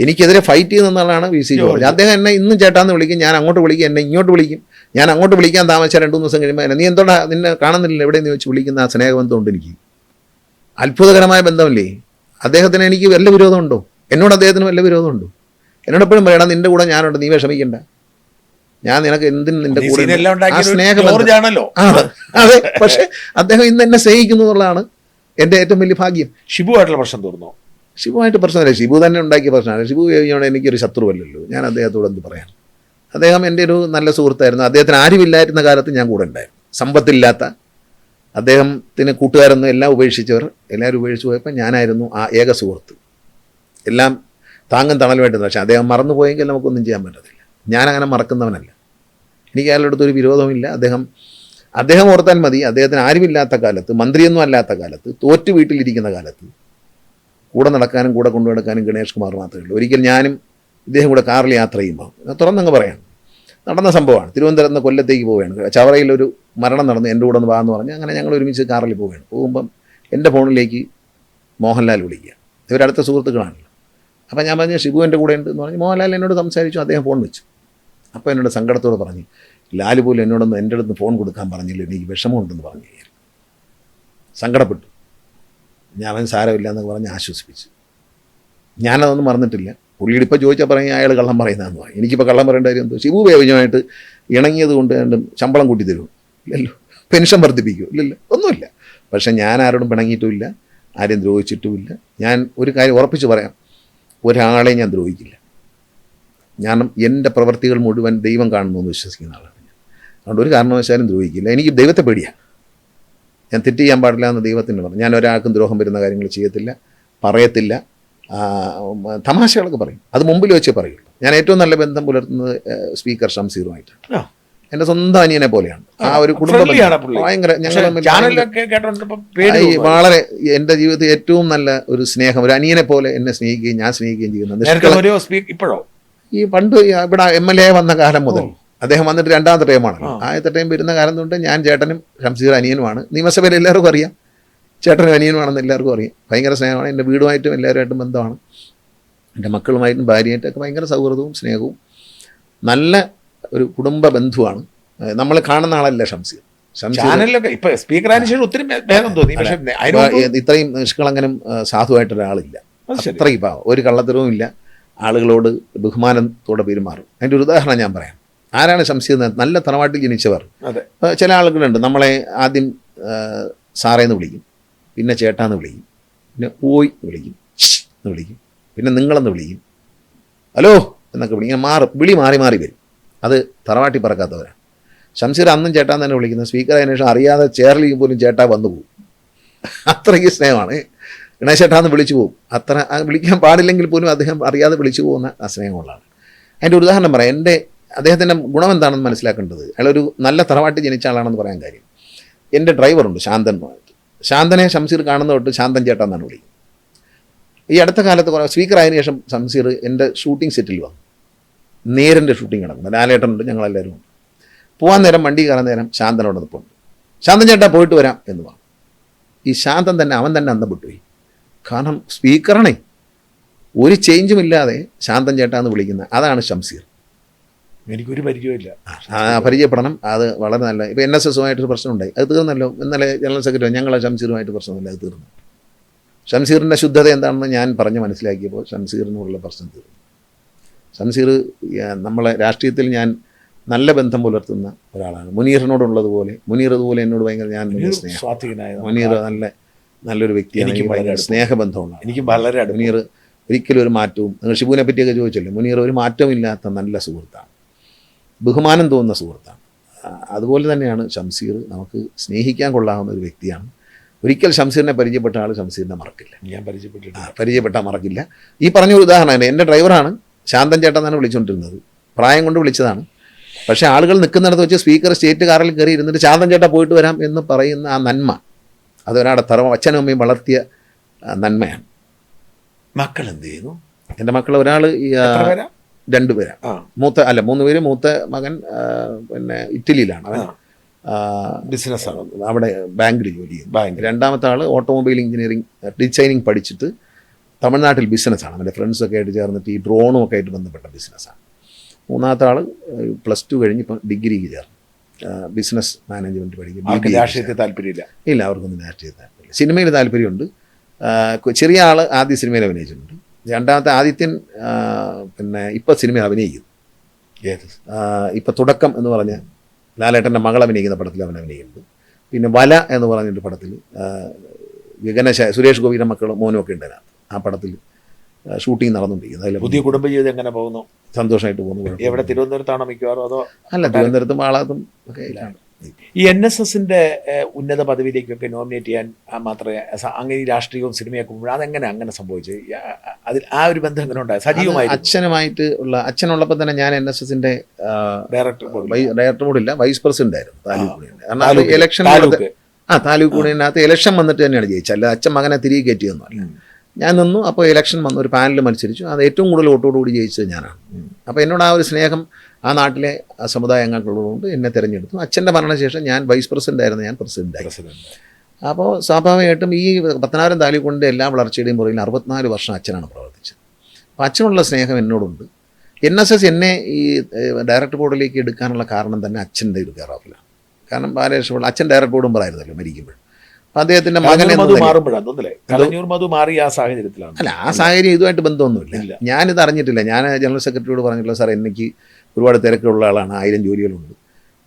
എനിക്കെതിരെ ഫൈറ്റ് ചെയ്യുന്ന ആളാണ് PC ജോർജ്. അദ്ദേഹം എന്നെ ഇന്നും ചേട്ടാന്ന് വിളിക്കും, ഞാൻ അങ്ങോട്ട് വിളിക്കും, എന്നെ ഇങ്ങോട്ട് വിളിക്കും. ഞാൻ അങ്ങോട്ട് വിളിക്കാൻ താമസിച്ചാൽ 2-3 ദിവസം കഴിയുമ്പോൾ നീ എന്തോടാ നിന്നെ കാണുന്നില്ല എവിടെയെന്ന് ചോദിച്ച് വിളിക്കുന്ന ആ സ്നേഹബന്ധമുണ്ട് എനിക്ക്. അത്ഭുതകരമായ ബന്ധമല്ലേ. അദ്ദേഹത്തിന് എനിക്ക് വല്ല വിരോധമുണ്ടോ? എന്നോട് അദ്ദേഹത്തിന് വല്ല വിരോധമുണ്ടോ? എന്നോട് എപ്പോഴും പറയണം നിൻ്റെ കൂടെ ഞാനുണ്ട്, നീ വിഷമിക്കണ്ട, ഞാൻ നിനക്ക് എന്തിനും നിൻ്റെ കൂടെ. ആ സ്നേഹബന്ധം. അതെ, പക്ഷെ അദ്ദേഹം ഇന്ന് എന്നെ സ്നേഹിക്കുന്നു എന്നുള്ളതാണ് എൻ്റെ ഏറ്റവും വലിയ ഭാഗ്യം. ഷിബുവായിട്ടുള്ള പ്രശ്നം തോന്നുന്നു? ഷിബുവായിട്ട് പ്രശ്നമില്ല, ഷിബു തന്നെ ഉണ്ടാക്കിയ പ്രശ്നമാണ്. ഷിബു കഴിഞ്ഞോണ്ട് എനിക്കൊരു ശത്രുവല്ലല്ലോ, ഞാൻ അദ്ദേഹത്തോട് എന്ത് പറയാൻ. അദ്ദേഹം എൻ്റെ ഒരു നല്ല സുഹൃത്തായിരുന്നു. അദ്ദേഹത്തിന് ആരുമില്ലായിരുന്ന കാലത്ത് ഞാൻ കൂടെ ഉണ്ടായിരുന്നു. സമ്പത്തില്ലാത്ത അദ്ദേഹത്തിന് കൂട്ടുകാരൊന്നും എല്ലാം ഉപേക്ഷിച്ചവർ എല്ലാവരും ഉപേക്ഷിച്ച് പോയപ്പോൾ ഞാനായിരുന്നു ആ ഏക സുഹൃത്ത്. എല്ലാം താങ്ങും തണലുമായിട്ടിരുന്നു. പക്ഷേ അദ്ദേഹം മറന്നുപോയെങ്കിൽ നമുക്കൊന്നും ചെയ്യാൻ പറ്റത്തില്ല. ഞാനങ്ങനെ മറക്കുന്നവനല്ല, എനിക്ക് അയാളുടെ അടുത്തൊരു വിരോധമില്ല. അദ്ദേഹം ഓർത്താൽ മതി, അദ്ദേഹത്തിന് ആരുമില്ലാത്ത കാലത്ത്, മന്ത്രിയൊന്നും അല്ലാത്ത കാലത്ത്, തോറ്റു വീട്ടിലിരിക്കുന്ന കാലത്ത് കൂടെ നടക്കാനും കൂടെ കൊണ്ടു നടക്കാനും ഗണേഷ് കുമാർ മാത്രമേ ഉള്ളൂ. ഒരിക്കൽ ഞാനും ഇദ്ദേഹം കൂടെ കാറിൽ യാത്ര ചെയ്യുമ്പോൾ, തുറന്നങ്ങ് പറയാം, നടന്ന സംഭവമാണ്. തിരുവനന്തപുരത്ത് നിന്ന് കൊല്ലത്തേക്ക് പോവുകയാണ്. ചവറയിലൊരു മരണം നടന്ന് എൻ്റെ കൂടെ ഒന്ന് വാന്ന് പറഞ്ഞ് അങ്ങനെ ഞങ്ങൾ ഒരുമിച്ച് കാറിൽ പോവുകയാണ്. പോകുമ്പം എൻ്റെ ഫോണിലേക്ക് മോഹൻലാൽ വിളിക്കുക. ഇവരടുത്ത സുഹൃത്തുക്കളാണല്ലോ. അപ്പോൾ ഞാൻ പറഞ്ഞു ഷിബു എൻ്റെ കൂടെ ഉണ്ട് എന്ന് പറഞ്ഞ് മോഹൻലാൽ എന്നോട് സംസാരിച്ചു. അദ്ദേഹം ഫോൺ വെച്ചു. അപ്പോൾ എന്നോട് സങ്കടത്തോടെ പറഞ്ഞു, ലാൽ പോലും എന്നോടൊന്ന് എൻ്റെ അടുത്ത് ഫോൺ കൊടുക്കാൻ പറഞ്ഞില്ല, എനിക്ക് വിഷമമുണ്ടെന്ന് പറഞ്ഞു. സങ്കടപ്പെട്ടു. ഞാൻ സാരമില്ല എന്നൊക്കെ പറഞ്ഞ് ആശ്വസിപ്പിച്ചു. ഞാനതൊന്നും മറന്നിട്ടില്ല. പുള്ളിയുടെ ഇപ്പോൾ ചോദിച്ചാൽ പറഞ്ഞാൽ അയാൾ കള്ളം പറയുന്നതെന്ന് പറയും. എനിക്കിപ്പോൾ കള്ളം പറയേണ്ട കാര്യം എന്തോ? ഷിബു ബേബിയുമായിട്ട് ഇണങ്ങിയത് കൊണ്ട് എൻ്റെ ശമ്പളം കൂട്ടി തരുമോ? ഇല്ലല്ലോ. പെൻഷൻ വർദ്ധിപ്പിക്കുമോ? ഇല്ലല്ലോ, ഒന്നുമില്ല. പക്ഷെ ഞാൻ ആരോടും പിണങ്ങിയിട്ടുമില്ല, ആരെയും ദ്രോഹിച്ചിട്ടുമില്ല. ഞാൻ ഒരു കാര്യം ഉറപ്പിച്ച് പറയാം, ഒരാളെ ഞാൻ ദ്രോഹിക്കില്ല. ഞാൻ എൻ്റെ പ്രവൃത്തികൾ മുഴുവൻ ദൈവം കാണുന്നു എന്ന് വിശ്വസിക്കുന്ന ആളാണ് ഞാൻ. അതുകൊണ്ട് ഒരു കാരണവശാലും ദ്രോഹിക്കില്ല. എനിക്ക് ദൈവത്തെ പേടിയാണ്. ഞാൻ തെറ്റ് ചെയ്യാൻ പാടില്ല എന്ന് ദൈവത്തിന് പറഞ്ഞു. ഞാൻ ഒരാൾക്കും ദ്രോഹം വരുന്ന കാര്യങ്ങൾ ചെയ്യത്തില്ല, പറയത്തില്ല. തമാശകളൊക്കെ പറയും, അത് മുമ്പിൽ വെച്ചേ പറയുള്ളൂ. ഞാൻ ഏറ്റവും നല്ല ബന്ധം പുലർത്തുന്നത് സ്പീക്കർ ഷംസീറുമായിട്ടാണ്. എൻ്റെ സ്വന്തം അനിയനെ പോലെയാണ്. ആ ഒരു കുടുംബ ഭയങ്കര, ഞങ്ങൾ വളരെ എൻ്റെ ജീവിതത്തിൽ ഏറ്റവും നല്ല ഒരു സ്നേഹം, ഒരു അനിയനെ പോലെ എന്നെ സ്നേഹിക്കുകയും ഞാൻ സ്നേഹിക്കുകയും ചെയ്യുന്നത്. ഇപ്പോഴോ ഈ പണ്ട് ഇവിടെ MLA വന്ന കാലം മുതൽ, അദ്ദേഹം വന്നിട്ട് രണ്ടാമത്തെ ടൈമാണ്. ആദ്യത്തെ ടൈം വരുന്ന കാലം തൊട്ട് ഞാൻ ചേട്ടനും ഷംസീർ അനിയനുമാണ്. നിയമസഭയിൽ എല്ലാവർക്കും അറിയാം ചേട്ടനും അനിയനുമാണെന്ന് എല്ലാവർക്കും അറിയാം. ഭയങ്കര സ്നേഹമാണ്. എൻ്റെ വീടുമായിട്ടും എല്ലാവരുമായിട്ടും ബന്ധമാണ്. എൻ്റെ മക്കളുമായിട്ടും ഭാര്യയായിട്ടൊക്കെ ഭയങ്കര സൗഹൃദവും സ്നേഹവും നല്ല ഒരു കുടുംബ ബന്ധുവാണ്. നമ്മൾ കാണുന്ന ആളല്ല ഷംസീർ. ഇത്രയും നിഷ്കളങ്കനും സാധുവായിട്ടൊരാളില്ല. അത്രയും പാവം, ഒരു കള്ളത്തരവും ഇല്ല. ആളുകളോട് ബഹുമാനത്തോടെ പെരുമാറും. അതിൻ്റെ ഒരു ഉദാഹരണം ഞാൻ പറയാം. ആരാണ് ഷംസീർ? നല്ല തറവാട്ടിൽ ജനിച്ചവർ. ചില ആളുകളുണ്ട്, നമ്മളെ ആദ്യം സാറേന്ന് വിളിക്കും, പിന്നെ ചേട്ടാന്ന് വിളിക്കും, പിന്നെ ഓയ് എന്ന് വിളിക്കും, എന്ന് വിളിക്കും, പിന്നെ നിങ്ങളെന്ന് വിളിക്കും, ഹലോ എന്നൊക്കെ വിളിക്കും. വിളി മാറി മാറി വരും. അത് തറവാട്ടി പറക്കാത്തവരാണ്. ഷംസീർ അന്നും ചേട്ടാന്ന് തന്നെ വിളിക്കുന്നത്. സ്പീക്കർ അതിന് ശേഷം അറിയാതെ ചേർലിക്ക് പോലും ചേട്ടാ വന്നു പോകും. അത്രയ്ക്ക് സ്നേഹമാണ്. ഗണേശേട്ടാന്ന് വിളിച്ചു പോകും. അത്ര വിളിക്കാൻ പാടില്ലെങ്കിൽ പോലും അദ്ദേഹം അറിയാതെ വിളിച്ചു പോകുന്ന ആ സ്നേഹമുള്ളതാണ്. അതിൻ്റെ ഒരു ഉദാഹരണം പറയാം. അദ്ദേഹത്തിൻ്റെ ഗുണം എന്താണെന്ന് മനസ്സിലാക്കേണ്ടത്, അയാളൊരു നല്ല തറവാട്ടി ജനിച്ച ആളാണെന്ന് പറയാൻ കാര്യം, എൻ്റെ ഡ്രൈവറുണ്ട് ശാന്തൻ. ശാന്തനെ ഷംസീർ കാണുന്ന തൊട്ട് ശാന്തൻ ചേട്ടാന്നാണ് വിളിക്കുന്നത്. ഈ അടുത്ത കാലത്ത് കുറേ സ്പീക്കർ ആയതിനു ശേഷം ഷംസീർ എൻ്റെ ഷൂട്ടിംഗ് സെറ്റിൽ വന്നു. നേരിൻ്റെ ഷൂട്ടിംഗ് നടക്കുന്നത്. ലാലേട്ടനുണ്ട്, ഞങ്ങളെല്ലാവരും ഉണ്ട്. പോകാൻ നേരം, വണ്ടി കയറാൻ നേരം ശാന്തനോട് നിൽപ്പുണ്ട്. ശാന്തൻ ചേട്ടാ പോയിട്ട് വരാം എന്ന് പറഞ്ഞു. ഈ ശാന്തൻ തന്നെ, അവൻ തന്നെ അന്തം വിട്ടുപോയി. കാരണം സ്പീക്കറാണേ, ഒരു ചേഞ്ചും ഇല്ലാതെ ശാന്തൻ ചേട്ടാന്ന് വിളിക്കുന്നത്, അതാണ് ഷംസീർ. എനിക്കൊരു പരിചയമില്ല. പരിചയപ്പെടണം, അത് വളരെ നല്ല. ഇപ്പോൾ NSSുമായിട്ടൊരു പ്രശ്നമുണ്ടായി, അത് തീർന്നല്ലോ. ഇന്നലെ ജനറൽ സെക്രട്ടറി ഞങ്ങളെ ഷംസീറുമായിട്ട് പ്രശ്നമില്ല, അത് തീർന്നു. ഷംസീറിൻ്റെ ശുദ്ധത എന്താണെന്ന് ഞാൻ പറഞ്ഞ് മനസ്സിലാക്കിയപ്പോൾ ഷംസീറിനുള്ള പ്രശ്നം തീർന്നു. ഷംസീർ നമ്മളെ രാഷ്ട്രീയത്തിൽ ഞാൻ നല്ല ബന്ധം പുലർത്തുന്ന ഒരാളാണ്. മുനീറിനോടുള്ളതുപോലെ, മുനീർ അതുപോലെ എന്നോട് ഭയങ്കര ഞാൻ സ്നേഹം. മുനീർ നല്ലൊരു വ്യക്തിയാണ്, എനിക്ക് ഭയങ്കര സ്നേഹബന്ധമുള്ള. എനിക്ക് വളരെ മുനീർ ഒരിക്കലും ഒരു മാറ്റവും, നിങ്ങൾ ഷിബുവിനെ പറ്റിയൊക്കെ ചോദിച്ചല്ലേ, മുനീർ ഒരു മാറ്റവും ഇല്ലാത്ത നല്ല സുഹൃത്താണ്, ബഹുമാനം തോന്നുന്ന സുഹൃത്താണ്. അതുപോലെ തന്നെയാണ് ഷംസീർ. നമുക്ക് സ്നേഹിക്കാൻ കൊള്ളാവുന്ന ഒരു വ്യക്തിയാണ്. ഒരിക്കൽ ഷംസീറിനെ പരിചയപ്പെട്ട ആൾ ഷംസീറിനെ മറക്കില്ല. ഞാൻ പരിചയപ്പെട്ടാൽ മറക്കില്ല. ഈ പറഞ്ഞൊരു ഉദാഹരണമാണ്. എൻ്റെ ഡ്രൈവറാണ്, ശാന്തൻ ചേട്ടൻ എന്നാണ് വിളിച്ചുകൊണ്ടിരുന്നത്, പ്രായം കൊണ്ട് വിളിച്ചതാണ്. പക്ഷേ ആളുകൾ നിൽക്കുന്നിടത്ത് വെച്ച് സ്പീക്കർ സ്റ്റേറ്റ് കാറിൽ കയറി ഇരുന്നിട്ട് ശാന്തൻ ചേട്ടാ പോയിട്ട് വരാം എന്ന് പറയുന്ന ആ നന്മ, അതൊരാടെ അച്ഛനും അമ്മയും വളർത്തിയ നന്മയാണ്. മക്കൾ എന്ത് ചെയ്യുന്നു? എൻ്റെ മക്കൾ ഒരാൾ 2 പേരാണ്. 3 പേര്. മൂത്ത മകൻ പിന്നെ ഇറ്റലിയിലാണ്, അവൻ ബിസിനസ്സാണ്, അവിടെ ബാങ്കിൽ ജോലി ചെയ്യും. രണ്ടാമത്തെ ആൾ ഓട്ടോമൊബൈൽ എഞ്ചിനീയറിംഗ് ഡിസൈനിങ് പഠിച്ചിട്ട് തമിഴ്നാട്ടിൽ ബിസിനസ്സാണ്. അവൻ്റെ ഫ്രണ്ട്സൊക്കെ ആയിട്ട് ചേർന്നിട്ട് ഈ ഡ്രോണും ഒക്കെ ആയിട്ട് ബന്ധപ്പെട്ട ബിസിനസ്സാണ്. മൂന്നാമത്തെ ആൾ +2 കഴിഞ്ഞ് ഇപ്പം ഡിഗ്രിക്ക് ചേർന്നു, ബിസിനസ് മാനേജ്മെൻറ്റ് പഠിക്കും. രാഷ്ട്രീയത്തിൽ താല്പര്യമില്ല? ഇല്ല, അവർക്കൊന്നും രാഷ്ട്രീയത്തിൽ താല്പര്യമില്ല. സിനിമയിൽ താല്പര്യമുണ്ട്. ചെറിയ ആൾ ആദ്യ സിനിമയിൽ അഭിനയിച്ചിട്ടുണ്ട്. രണ്ടാമത്തെ ആദിത്യൻ പിന്നെ ഇപ്പം സിനിമയിൽ അഭിനയിക്കുന്നു. ഇപ്പം തുടക്കം എന്ന് പറഞ്ഞ ലാലേട്ടൻ്റെ മകൾ അഭിനയിക്കുന്ന പടത്തിൽ അവൻ അഭിനയിക്കുന്നുണ്ട്. പിന്നെ വല എന്ന് പറഞ്ഞൊരു പടത്തിൽ സുരേഷ് ഗോപിയുടെ മക്കളും മോനും ഒക്കെ ഉണ്ട് അതിനകത്ത്. ആ പടത്തിൽ ഷൂട്ടിംഗ് നടന്നുകൊണ്ടിരിക്കുന്നത്. അതിൽ പുതിയ കുടുംബജീവിതം എങ്ങനെ പോകുന്നു? സന്തോഷമായിട്ട് പോകുന്നു. എവിടെ, തിരുവനന്തപുരത്താണോ മിക്കവാറും അതോ? അല്ല, തിരുവനന്തപുരത്തും ആളാത്തും ഒക്കെ ആയിട്ടാണ്. ഈ NSSന്റെ ഉന്നത പദവിയിലേക്കൊക്കെ നോമിനേറ്റ് ചെയ്യാൻ മാത്രമേ അങ്ങനെ ഈ രാഷ്ട്രീയവും സിനിമയൊക്കെ അതെങ്ങനെ അങ്ങനെ സംഭവിച്ചത്? അതിൽ ആ ഒരു ബന്ധം എങ്ങനെ ഉണ്ടായി? സജീവമായി അച്ഛനുമായിട്ട് അച്ഛനുള്ളപ്പോൾ തന്നെ ഞാൻ NSSന്റെ ഡയറക്ടർ ബോർഡില്ല, വൈസ് പ്രസിഡന്റ് ആയിരുന്നു താലൂക്ക് ഇലക്ഷൻ. താലൂക്ക് യൂണിയനകത്ത് ഇലക്ഷൻ വന്നിട്ട് തന്നെയാണ് ജയിച്ചത്, അല്ല അച്ഛൻ മകനെ തിരികെ കയറ്റിയൊന്നുമല്ല. ഞാൻ നിന്നു. അപ്പോൾ ഇലക്ഷൻ വന്നു, ഒരു പാനൽ മത്സരിച്ചു, അത് ഏറ്റവും കൂടുതൽ വോട്ടോടുകൂടി ജയിച്ചത് ഞാനാണ്. അപ്പോൾ എന്നോട് ആ ഒരു സ്നേഹം ആ നാട്ടിലെ സമുദായ അംഗങ്ങളുള്ളതുകൊണ്ട് എന്നെ തിരഞ്ഞെടുത്തു. അച്ഛൻ്റെ മരണശേഷം ഞാൻ വൈസ് പ്രസിഡന്റ് ആയിരുന്നു, ഞാൻ പ്രസിഡന്റായി. അപ്പോൾ സ്വാഭാവികമായിട്ടും ഈ പത്തനാപുരം താലൂക്കിൻ്റെ എല്ലാ വളർച്ചയുടെയും പുറകിൽ 64 വർഷം അച്ഛനാണ് പ്രവർത്തിച്ചത്. അപ്പോൾ അച്ഛനുള്ള സ്നേഹം എന്നോടുണ്ട്. NSS എന്നെ ഈ ഡയറക്ടർ ബോർഡിലേക്ക് എടുക്കാനുള്ള കാരണം തന്നെ അച്ഛൻ്റെ ഒരു കെയറോഫിലാണ്. കാരണം ബാലകൃഷ്ണപിള്ള അച്ഛൻ ഡയറക്ടർ ബോർഡും പറയായിരുന്നല്ലോ മരിക്കുമ്പോൾ. അപ്പം അദ്ദേഹത്തിൻ്റെ മകനെ അല്ല, ആ സാഹചര്യം ഇതുമായിട്ട് ബന്ധമൊന്നുമില്ല. ഞാനിത് അറിഞ്ഞിട്ടില്ല. ഞാൻ ജനറൽ സെക്രട്ടറിയോട് പറഞ്ഞിട്ടുള്ള സാർ എനിക്ക് ഒരുപാട് തിരക്കുള്ള ആളാണ്, 1000 ജോലികളുണ്ട്,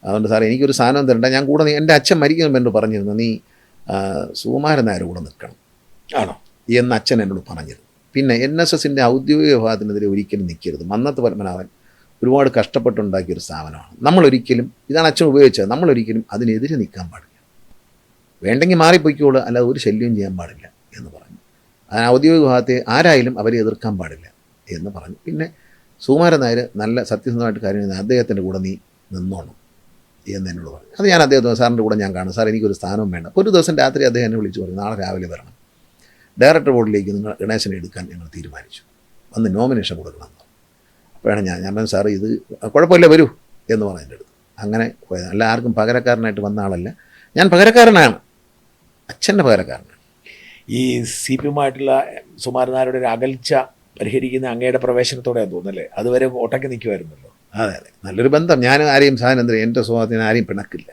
അതുകൊണ്ട് സാർ എനിക്കൊരു സാധനം തരണ്ട, ഞാൻ കൂടെ എൻ്റെ അച്ഛൻ മരിക്കുമ്പോൾ എന്നോട് പറഞ്ഞിരുന്നു, നീ സുകുമാരൻ നായർ കൂടെ നിൽക്കണം ആണോ എന്ന് അച്ഛൻ എന്നോട് പറഞ്ഞിരുന്നു. പിന്നെ NSSൻ്റെ ഔദ്യോഗിക വിഭാഗത്തിനെതിരെ ഒരിക്കലും നിൽക്കരുത്. മന്നത്ത് പത്മനാഭൻ ഒരുപാട് കഷ്ടപ്പെട്ടുണ്ടാക്കിയൊരു സ്ഥാപനമാണ്. നമ്മളൊരിക്കലും, ഇതാണ് അച്ഛൻ ഉപയോഗിച്ചത്, നമ്മളൊരിക്കലും അതിനെതിരെ നിൽക്കാൻ പാടില്ല. വേണ്ടെങ്കിൽ മാറിപ്പോയിക്കോളൂ, അല്ലാതെ ഒരു ശല്യവും ചെയ്യാൻ പാടില്ല എന്ന് പറഞ്ഞു. ഔദ്യോഗിക വിഭാഗത്തെ ആരായാലും അവരെ എതിർക്കാൻ പാടില്ല എന്ന് പറഞ്ഞു. പിന്നെ സുകുമാരൻ നായർ നല്ല സത്യസന്ധമായിട്ട് കാര്യം ചെയ്യുന്ന അദ്ദേഹത്തിൻ്റെ കൂടെ നീ നിന്നോണം എന്ന് എന്നോട് പറഞ്ഞു. അത് ഞാൻ അദ്ദേഹത്തിന് സാറിൻ്റെ കൂടെ ഞാൻ കാണും, സാർ എനിക്കൊരു സ്ഥാനവും വേണ്ട. ഒരു ദിവസം രാത്രി അദ്ദേഹം എന്നെ വിളിച്ചു പറഞ്ഞു, നാളെ രാവിലെ വരണം, ഡയറക്ടർ ബോർഡിലേക്ക് നിങ്ങൾ ഗണേശനെ എടുക്കാൻ ഞങ്ങൾ തീരുമാനിച്ചു, വന്ന് നോമിനേഷൻ കൊടുക്കണം. അപ്പോഴാണ് ഞാൻ പറഞ്ഞു, സാർ ഇത് കുഴപ്പമില്ല, വരൂ എന്ന് പറഞ്ഞു എൻ്റെ അടുത്ത്. അങ്ങനെ പോയത്. അല്ല, ആർക്കും പകരക്കാരനായിട്ട് വന്ന ആളല്ല, ഞാൻ പകരക്കാരനാണ്, അച്ഛൻ്റെ പകരക്കാരനാണ്. ഈ CPM-ആയിട്ടുള്ള സുകുമാരൻ നായരുടെ ഒരു അകൽച്ച പരിഹരിക്കുന്ന അങ്ങയുടെ പ്രവേശനത്തോടെയാണ് തോന്നുന്നല്ലേ? അതുവരെ ഒട്ടൊക്കെ നിൽക്കുമായിരുന്നല്ലോ. അതെ, നല്ലൊരു ബന്ധം. ഞാൻ ആരെയും സ്വാതന്ത്ര്യം, എൻ്റെ സ്വഭാവത്തിന് ആരെയും പിണക്കില്ല.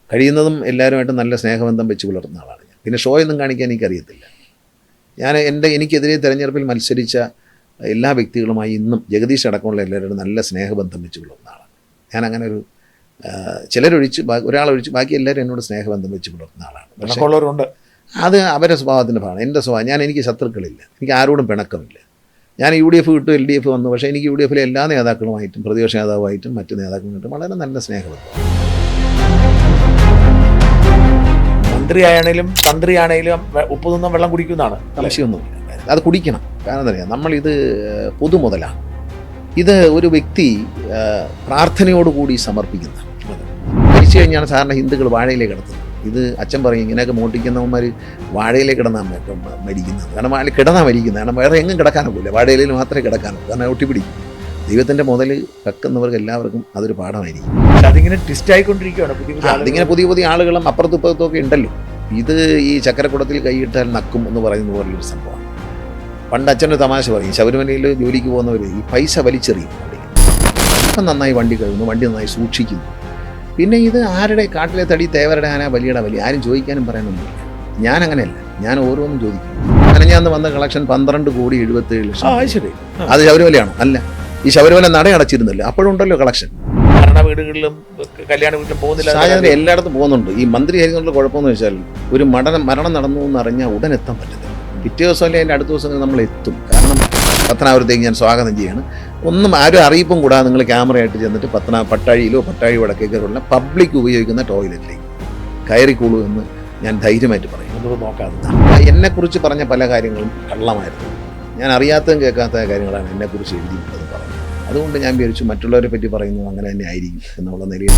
കഴിയുന്നതും എല്ലാവരുമായിട്ട് നല്ല സ്നേഹബന്ധം വെച്ച് പുലർത്തുന്ന ആളാണ് ഞാൻ. പിന്നെ ഷോയൊന്നും കാണിക്കാൻ എനിക്കറിയത്തില്ല. എനിക്കെതിരെ തെരഞ്ഞെടുപ്പിൽ മത്സരിച്ച എല്ലാ വ്യക്തികളുമായി ഇന്നും ജഗദീഷ് അടക്കമുള്ള എല്ലാവരോടും നല്ല സ്നേഹബന്ധം വെച്ച് പുലർത്തുന്ന ആളാണ് ഞാൻ. അങ്ങനെ ഒരു ചിലരൊഴിച്ച് ഒരാളൊഴിച്ച് ബാക്കി എല്ലാവരും എന്നോട് സ്നേഹബന്ധം വെച്ച് പുലർത്തുന്ന ആളാണ്. പക്ഷേ അത് അവരുടെ സ്വഭാവത്തിൻ്റെ ഭാഗമാണ്. എൻ്റെ സ്വഭാവം, എനിക്ക് ശത്രുക്കളില്ല, എനിക്ക് ആരോടും പിണക്കമില്ല. ഞാൻ UDF വിട്ടു LDF വന്നു, പക്ഷേ എനിക്ക് UDFിലെ എല്ലാ നേതാക്കളുമായിട്ടും പ്രതിപക്ഷ നേതാവുമായിട്ടും മറ്റ് നേതാക്കളുമായിട്ടും വളരെ നല്ല സ്നേഹബന്ധം. മന്ത്രിയാണേലും തന്ത്രിയാണേലും ഉപ്പ് തിന്നും വെള്ളം കുടിക്കുന്നതാണ്, സംശയമൊന്നുമില്ല. അത് കുടിക്കണം. കാരണം എന്താ പറയുക, നമ്മളിത് പൊതുമുതലാണ്. ഇത് ഒരു വ്യക്തി പ്രാർത്ഥനയോടുകൂടി സമർപ്പിക്കുന്നതാണ്. മരിച്ചു കഴിഞ്ഞാണ് സാറിന് ഹിന്ദുക്കൾ വാഴയിലേക്ക് കിടത്തുന്നത്. ഇത് അച്ഛൻ പറയും, ഇങ്ങനെയൊക്കെ മോട്ടിക്കുന്നവന്മാർ വാഴയിലേക്ക് കിടന്നാൽ മരിക്കുന്നത്. കാരണം കിടന്നാൽ മരിക്കുന്നത്. കാരണം വേറെ എങ്ങും കിടക്കാനൊക്കില്ല, വാഴയിലേക്ക് മാത്രമേ കിടക്കാനുള്ളൂ. കാരണം ഒട്ടിപ്പിടിക്കും. ദൈവത്തിൻ്റെ മുതൽ കക്കുന്നവർക്ക് എല്ലാവർക്കും അതൊരു പാഠമായിരിക്കും. അതിങ്ങനെ ട്വിസ്റ്റ് ആയിക്കൊണ്ടിരിക്കുകയാണ്. അതിങ്ങനെ പുതിയ പുതിയ ആളുകളും അപ്പുറത്തും ഇപ്പുറത്തും ഒക്കെ ഉണ്ടല്ലോ. ഇത് ഈ ചക്കരക്കുടത്തിൽ കൈയിട്ടാൽ നക്കും എന്ന് പറയുന്ന പോലുള്ളൊരു സംഭവമാണ്. പണ്ട് അച്ഛൻ്റെ തമാശ പറയും, ശബരിമലയിൽ ജോലിക്ക് പോകുന്നവർ ഈ പൈസ വലിച്ചെറിയും അവിടെ. ഇപ്പം നന്നായി വണ്ടി കഴുകുന്നു, വണ്ടി നന്നായി സൂക്ഷിക്കുന്നു. പിന്നെ ഇത് ആരുടെ കാട്ടിലെ തടി തേവരുടെ ആന വലിയുടെ വലിയ ആരും ചോദിക്കാനും പറയാനൊന്നുമില്ല. ഞാൻ അങ്ങനെയല്ല, ഞാൻ ഓരോന്നും ചോദിക്കും. അങ്ങനെ ഞാൻ വന്ന കളക്ഷൻ 12,77,00,000. ശരി. അത് ശബരിമലയാണോ? അല്ല, ഈ ശബരിമല നട അടച്ചിരുന്നില്ല, അപ്പോഴുണ്ടല്ലോ കളക്ഷൻ. മരണ വീടുകളിലും കല്യാണ വീട്ടിലും പോകുന്നില്ല. ഷാജഹാൻ എല്ലായിടത്തും പോകുന്നുണ്ട്. ഈ മന്ത്രി ആയിരുന്നുള്ള കുഴപ്പമെന്ന് വെച്ചാൽ ഒരു മരണം നടന്നു എന്ന് അറിഞ്ഞാൽ ഉടൻ എത്താൻ പറ്റത്തില്ല. പിറ്റേ ദിവസം അല്ലെങ്കിൽ അതിൻ്റെ അടുത്ത ദിവസം നമ്മൾ എത്തും. കാരണം പത്തനാപുരത്തേക്ക് ഞാൻ സ്വാഗതം ചെയ്യാണ്. ഒന്നും ആരും അറിയിപ്പും കൂടാതെ നിങ്ങൾ ക്യാമറയായിട്ട് ചെന്നിട്ട് പട്ടാഴിയിലോ പട്ടാഴി വടക്കേക്കറുള്ള പബ്ലിക് ഉപയോഗിക്കുന്ന ടോയ്ലറ്റിലേക്ക് കയറിക്കോളൂ എന്ന് ഞാൻ ധൈര്യമായിട്ട് പറയും. നോക്കാതെ എന്നെക്കുറിച്ച് പറഞ്ഞ പല കാര്യങ്ങളും കള്ളമായിരുന്നു. ഞാൻ അറിയാത്തതും കേൾക്കാത്ത കാര്യങ്ങളാണ് എന്നെക്കുറിച്ച് എഴുതിയിട്ടുള്ളത് പറഞ്ഞത്. അതുകൊണ്ട് ഞാൻ വിചാരിച്ചു മറ്റുള്ളവരെ പറ്റി പറയുന്നത് അങ്ങനെ തന്നെ ആയിരിക്കും എന്നുള്ള നിലയിൽ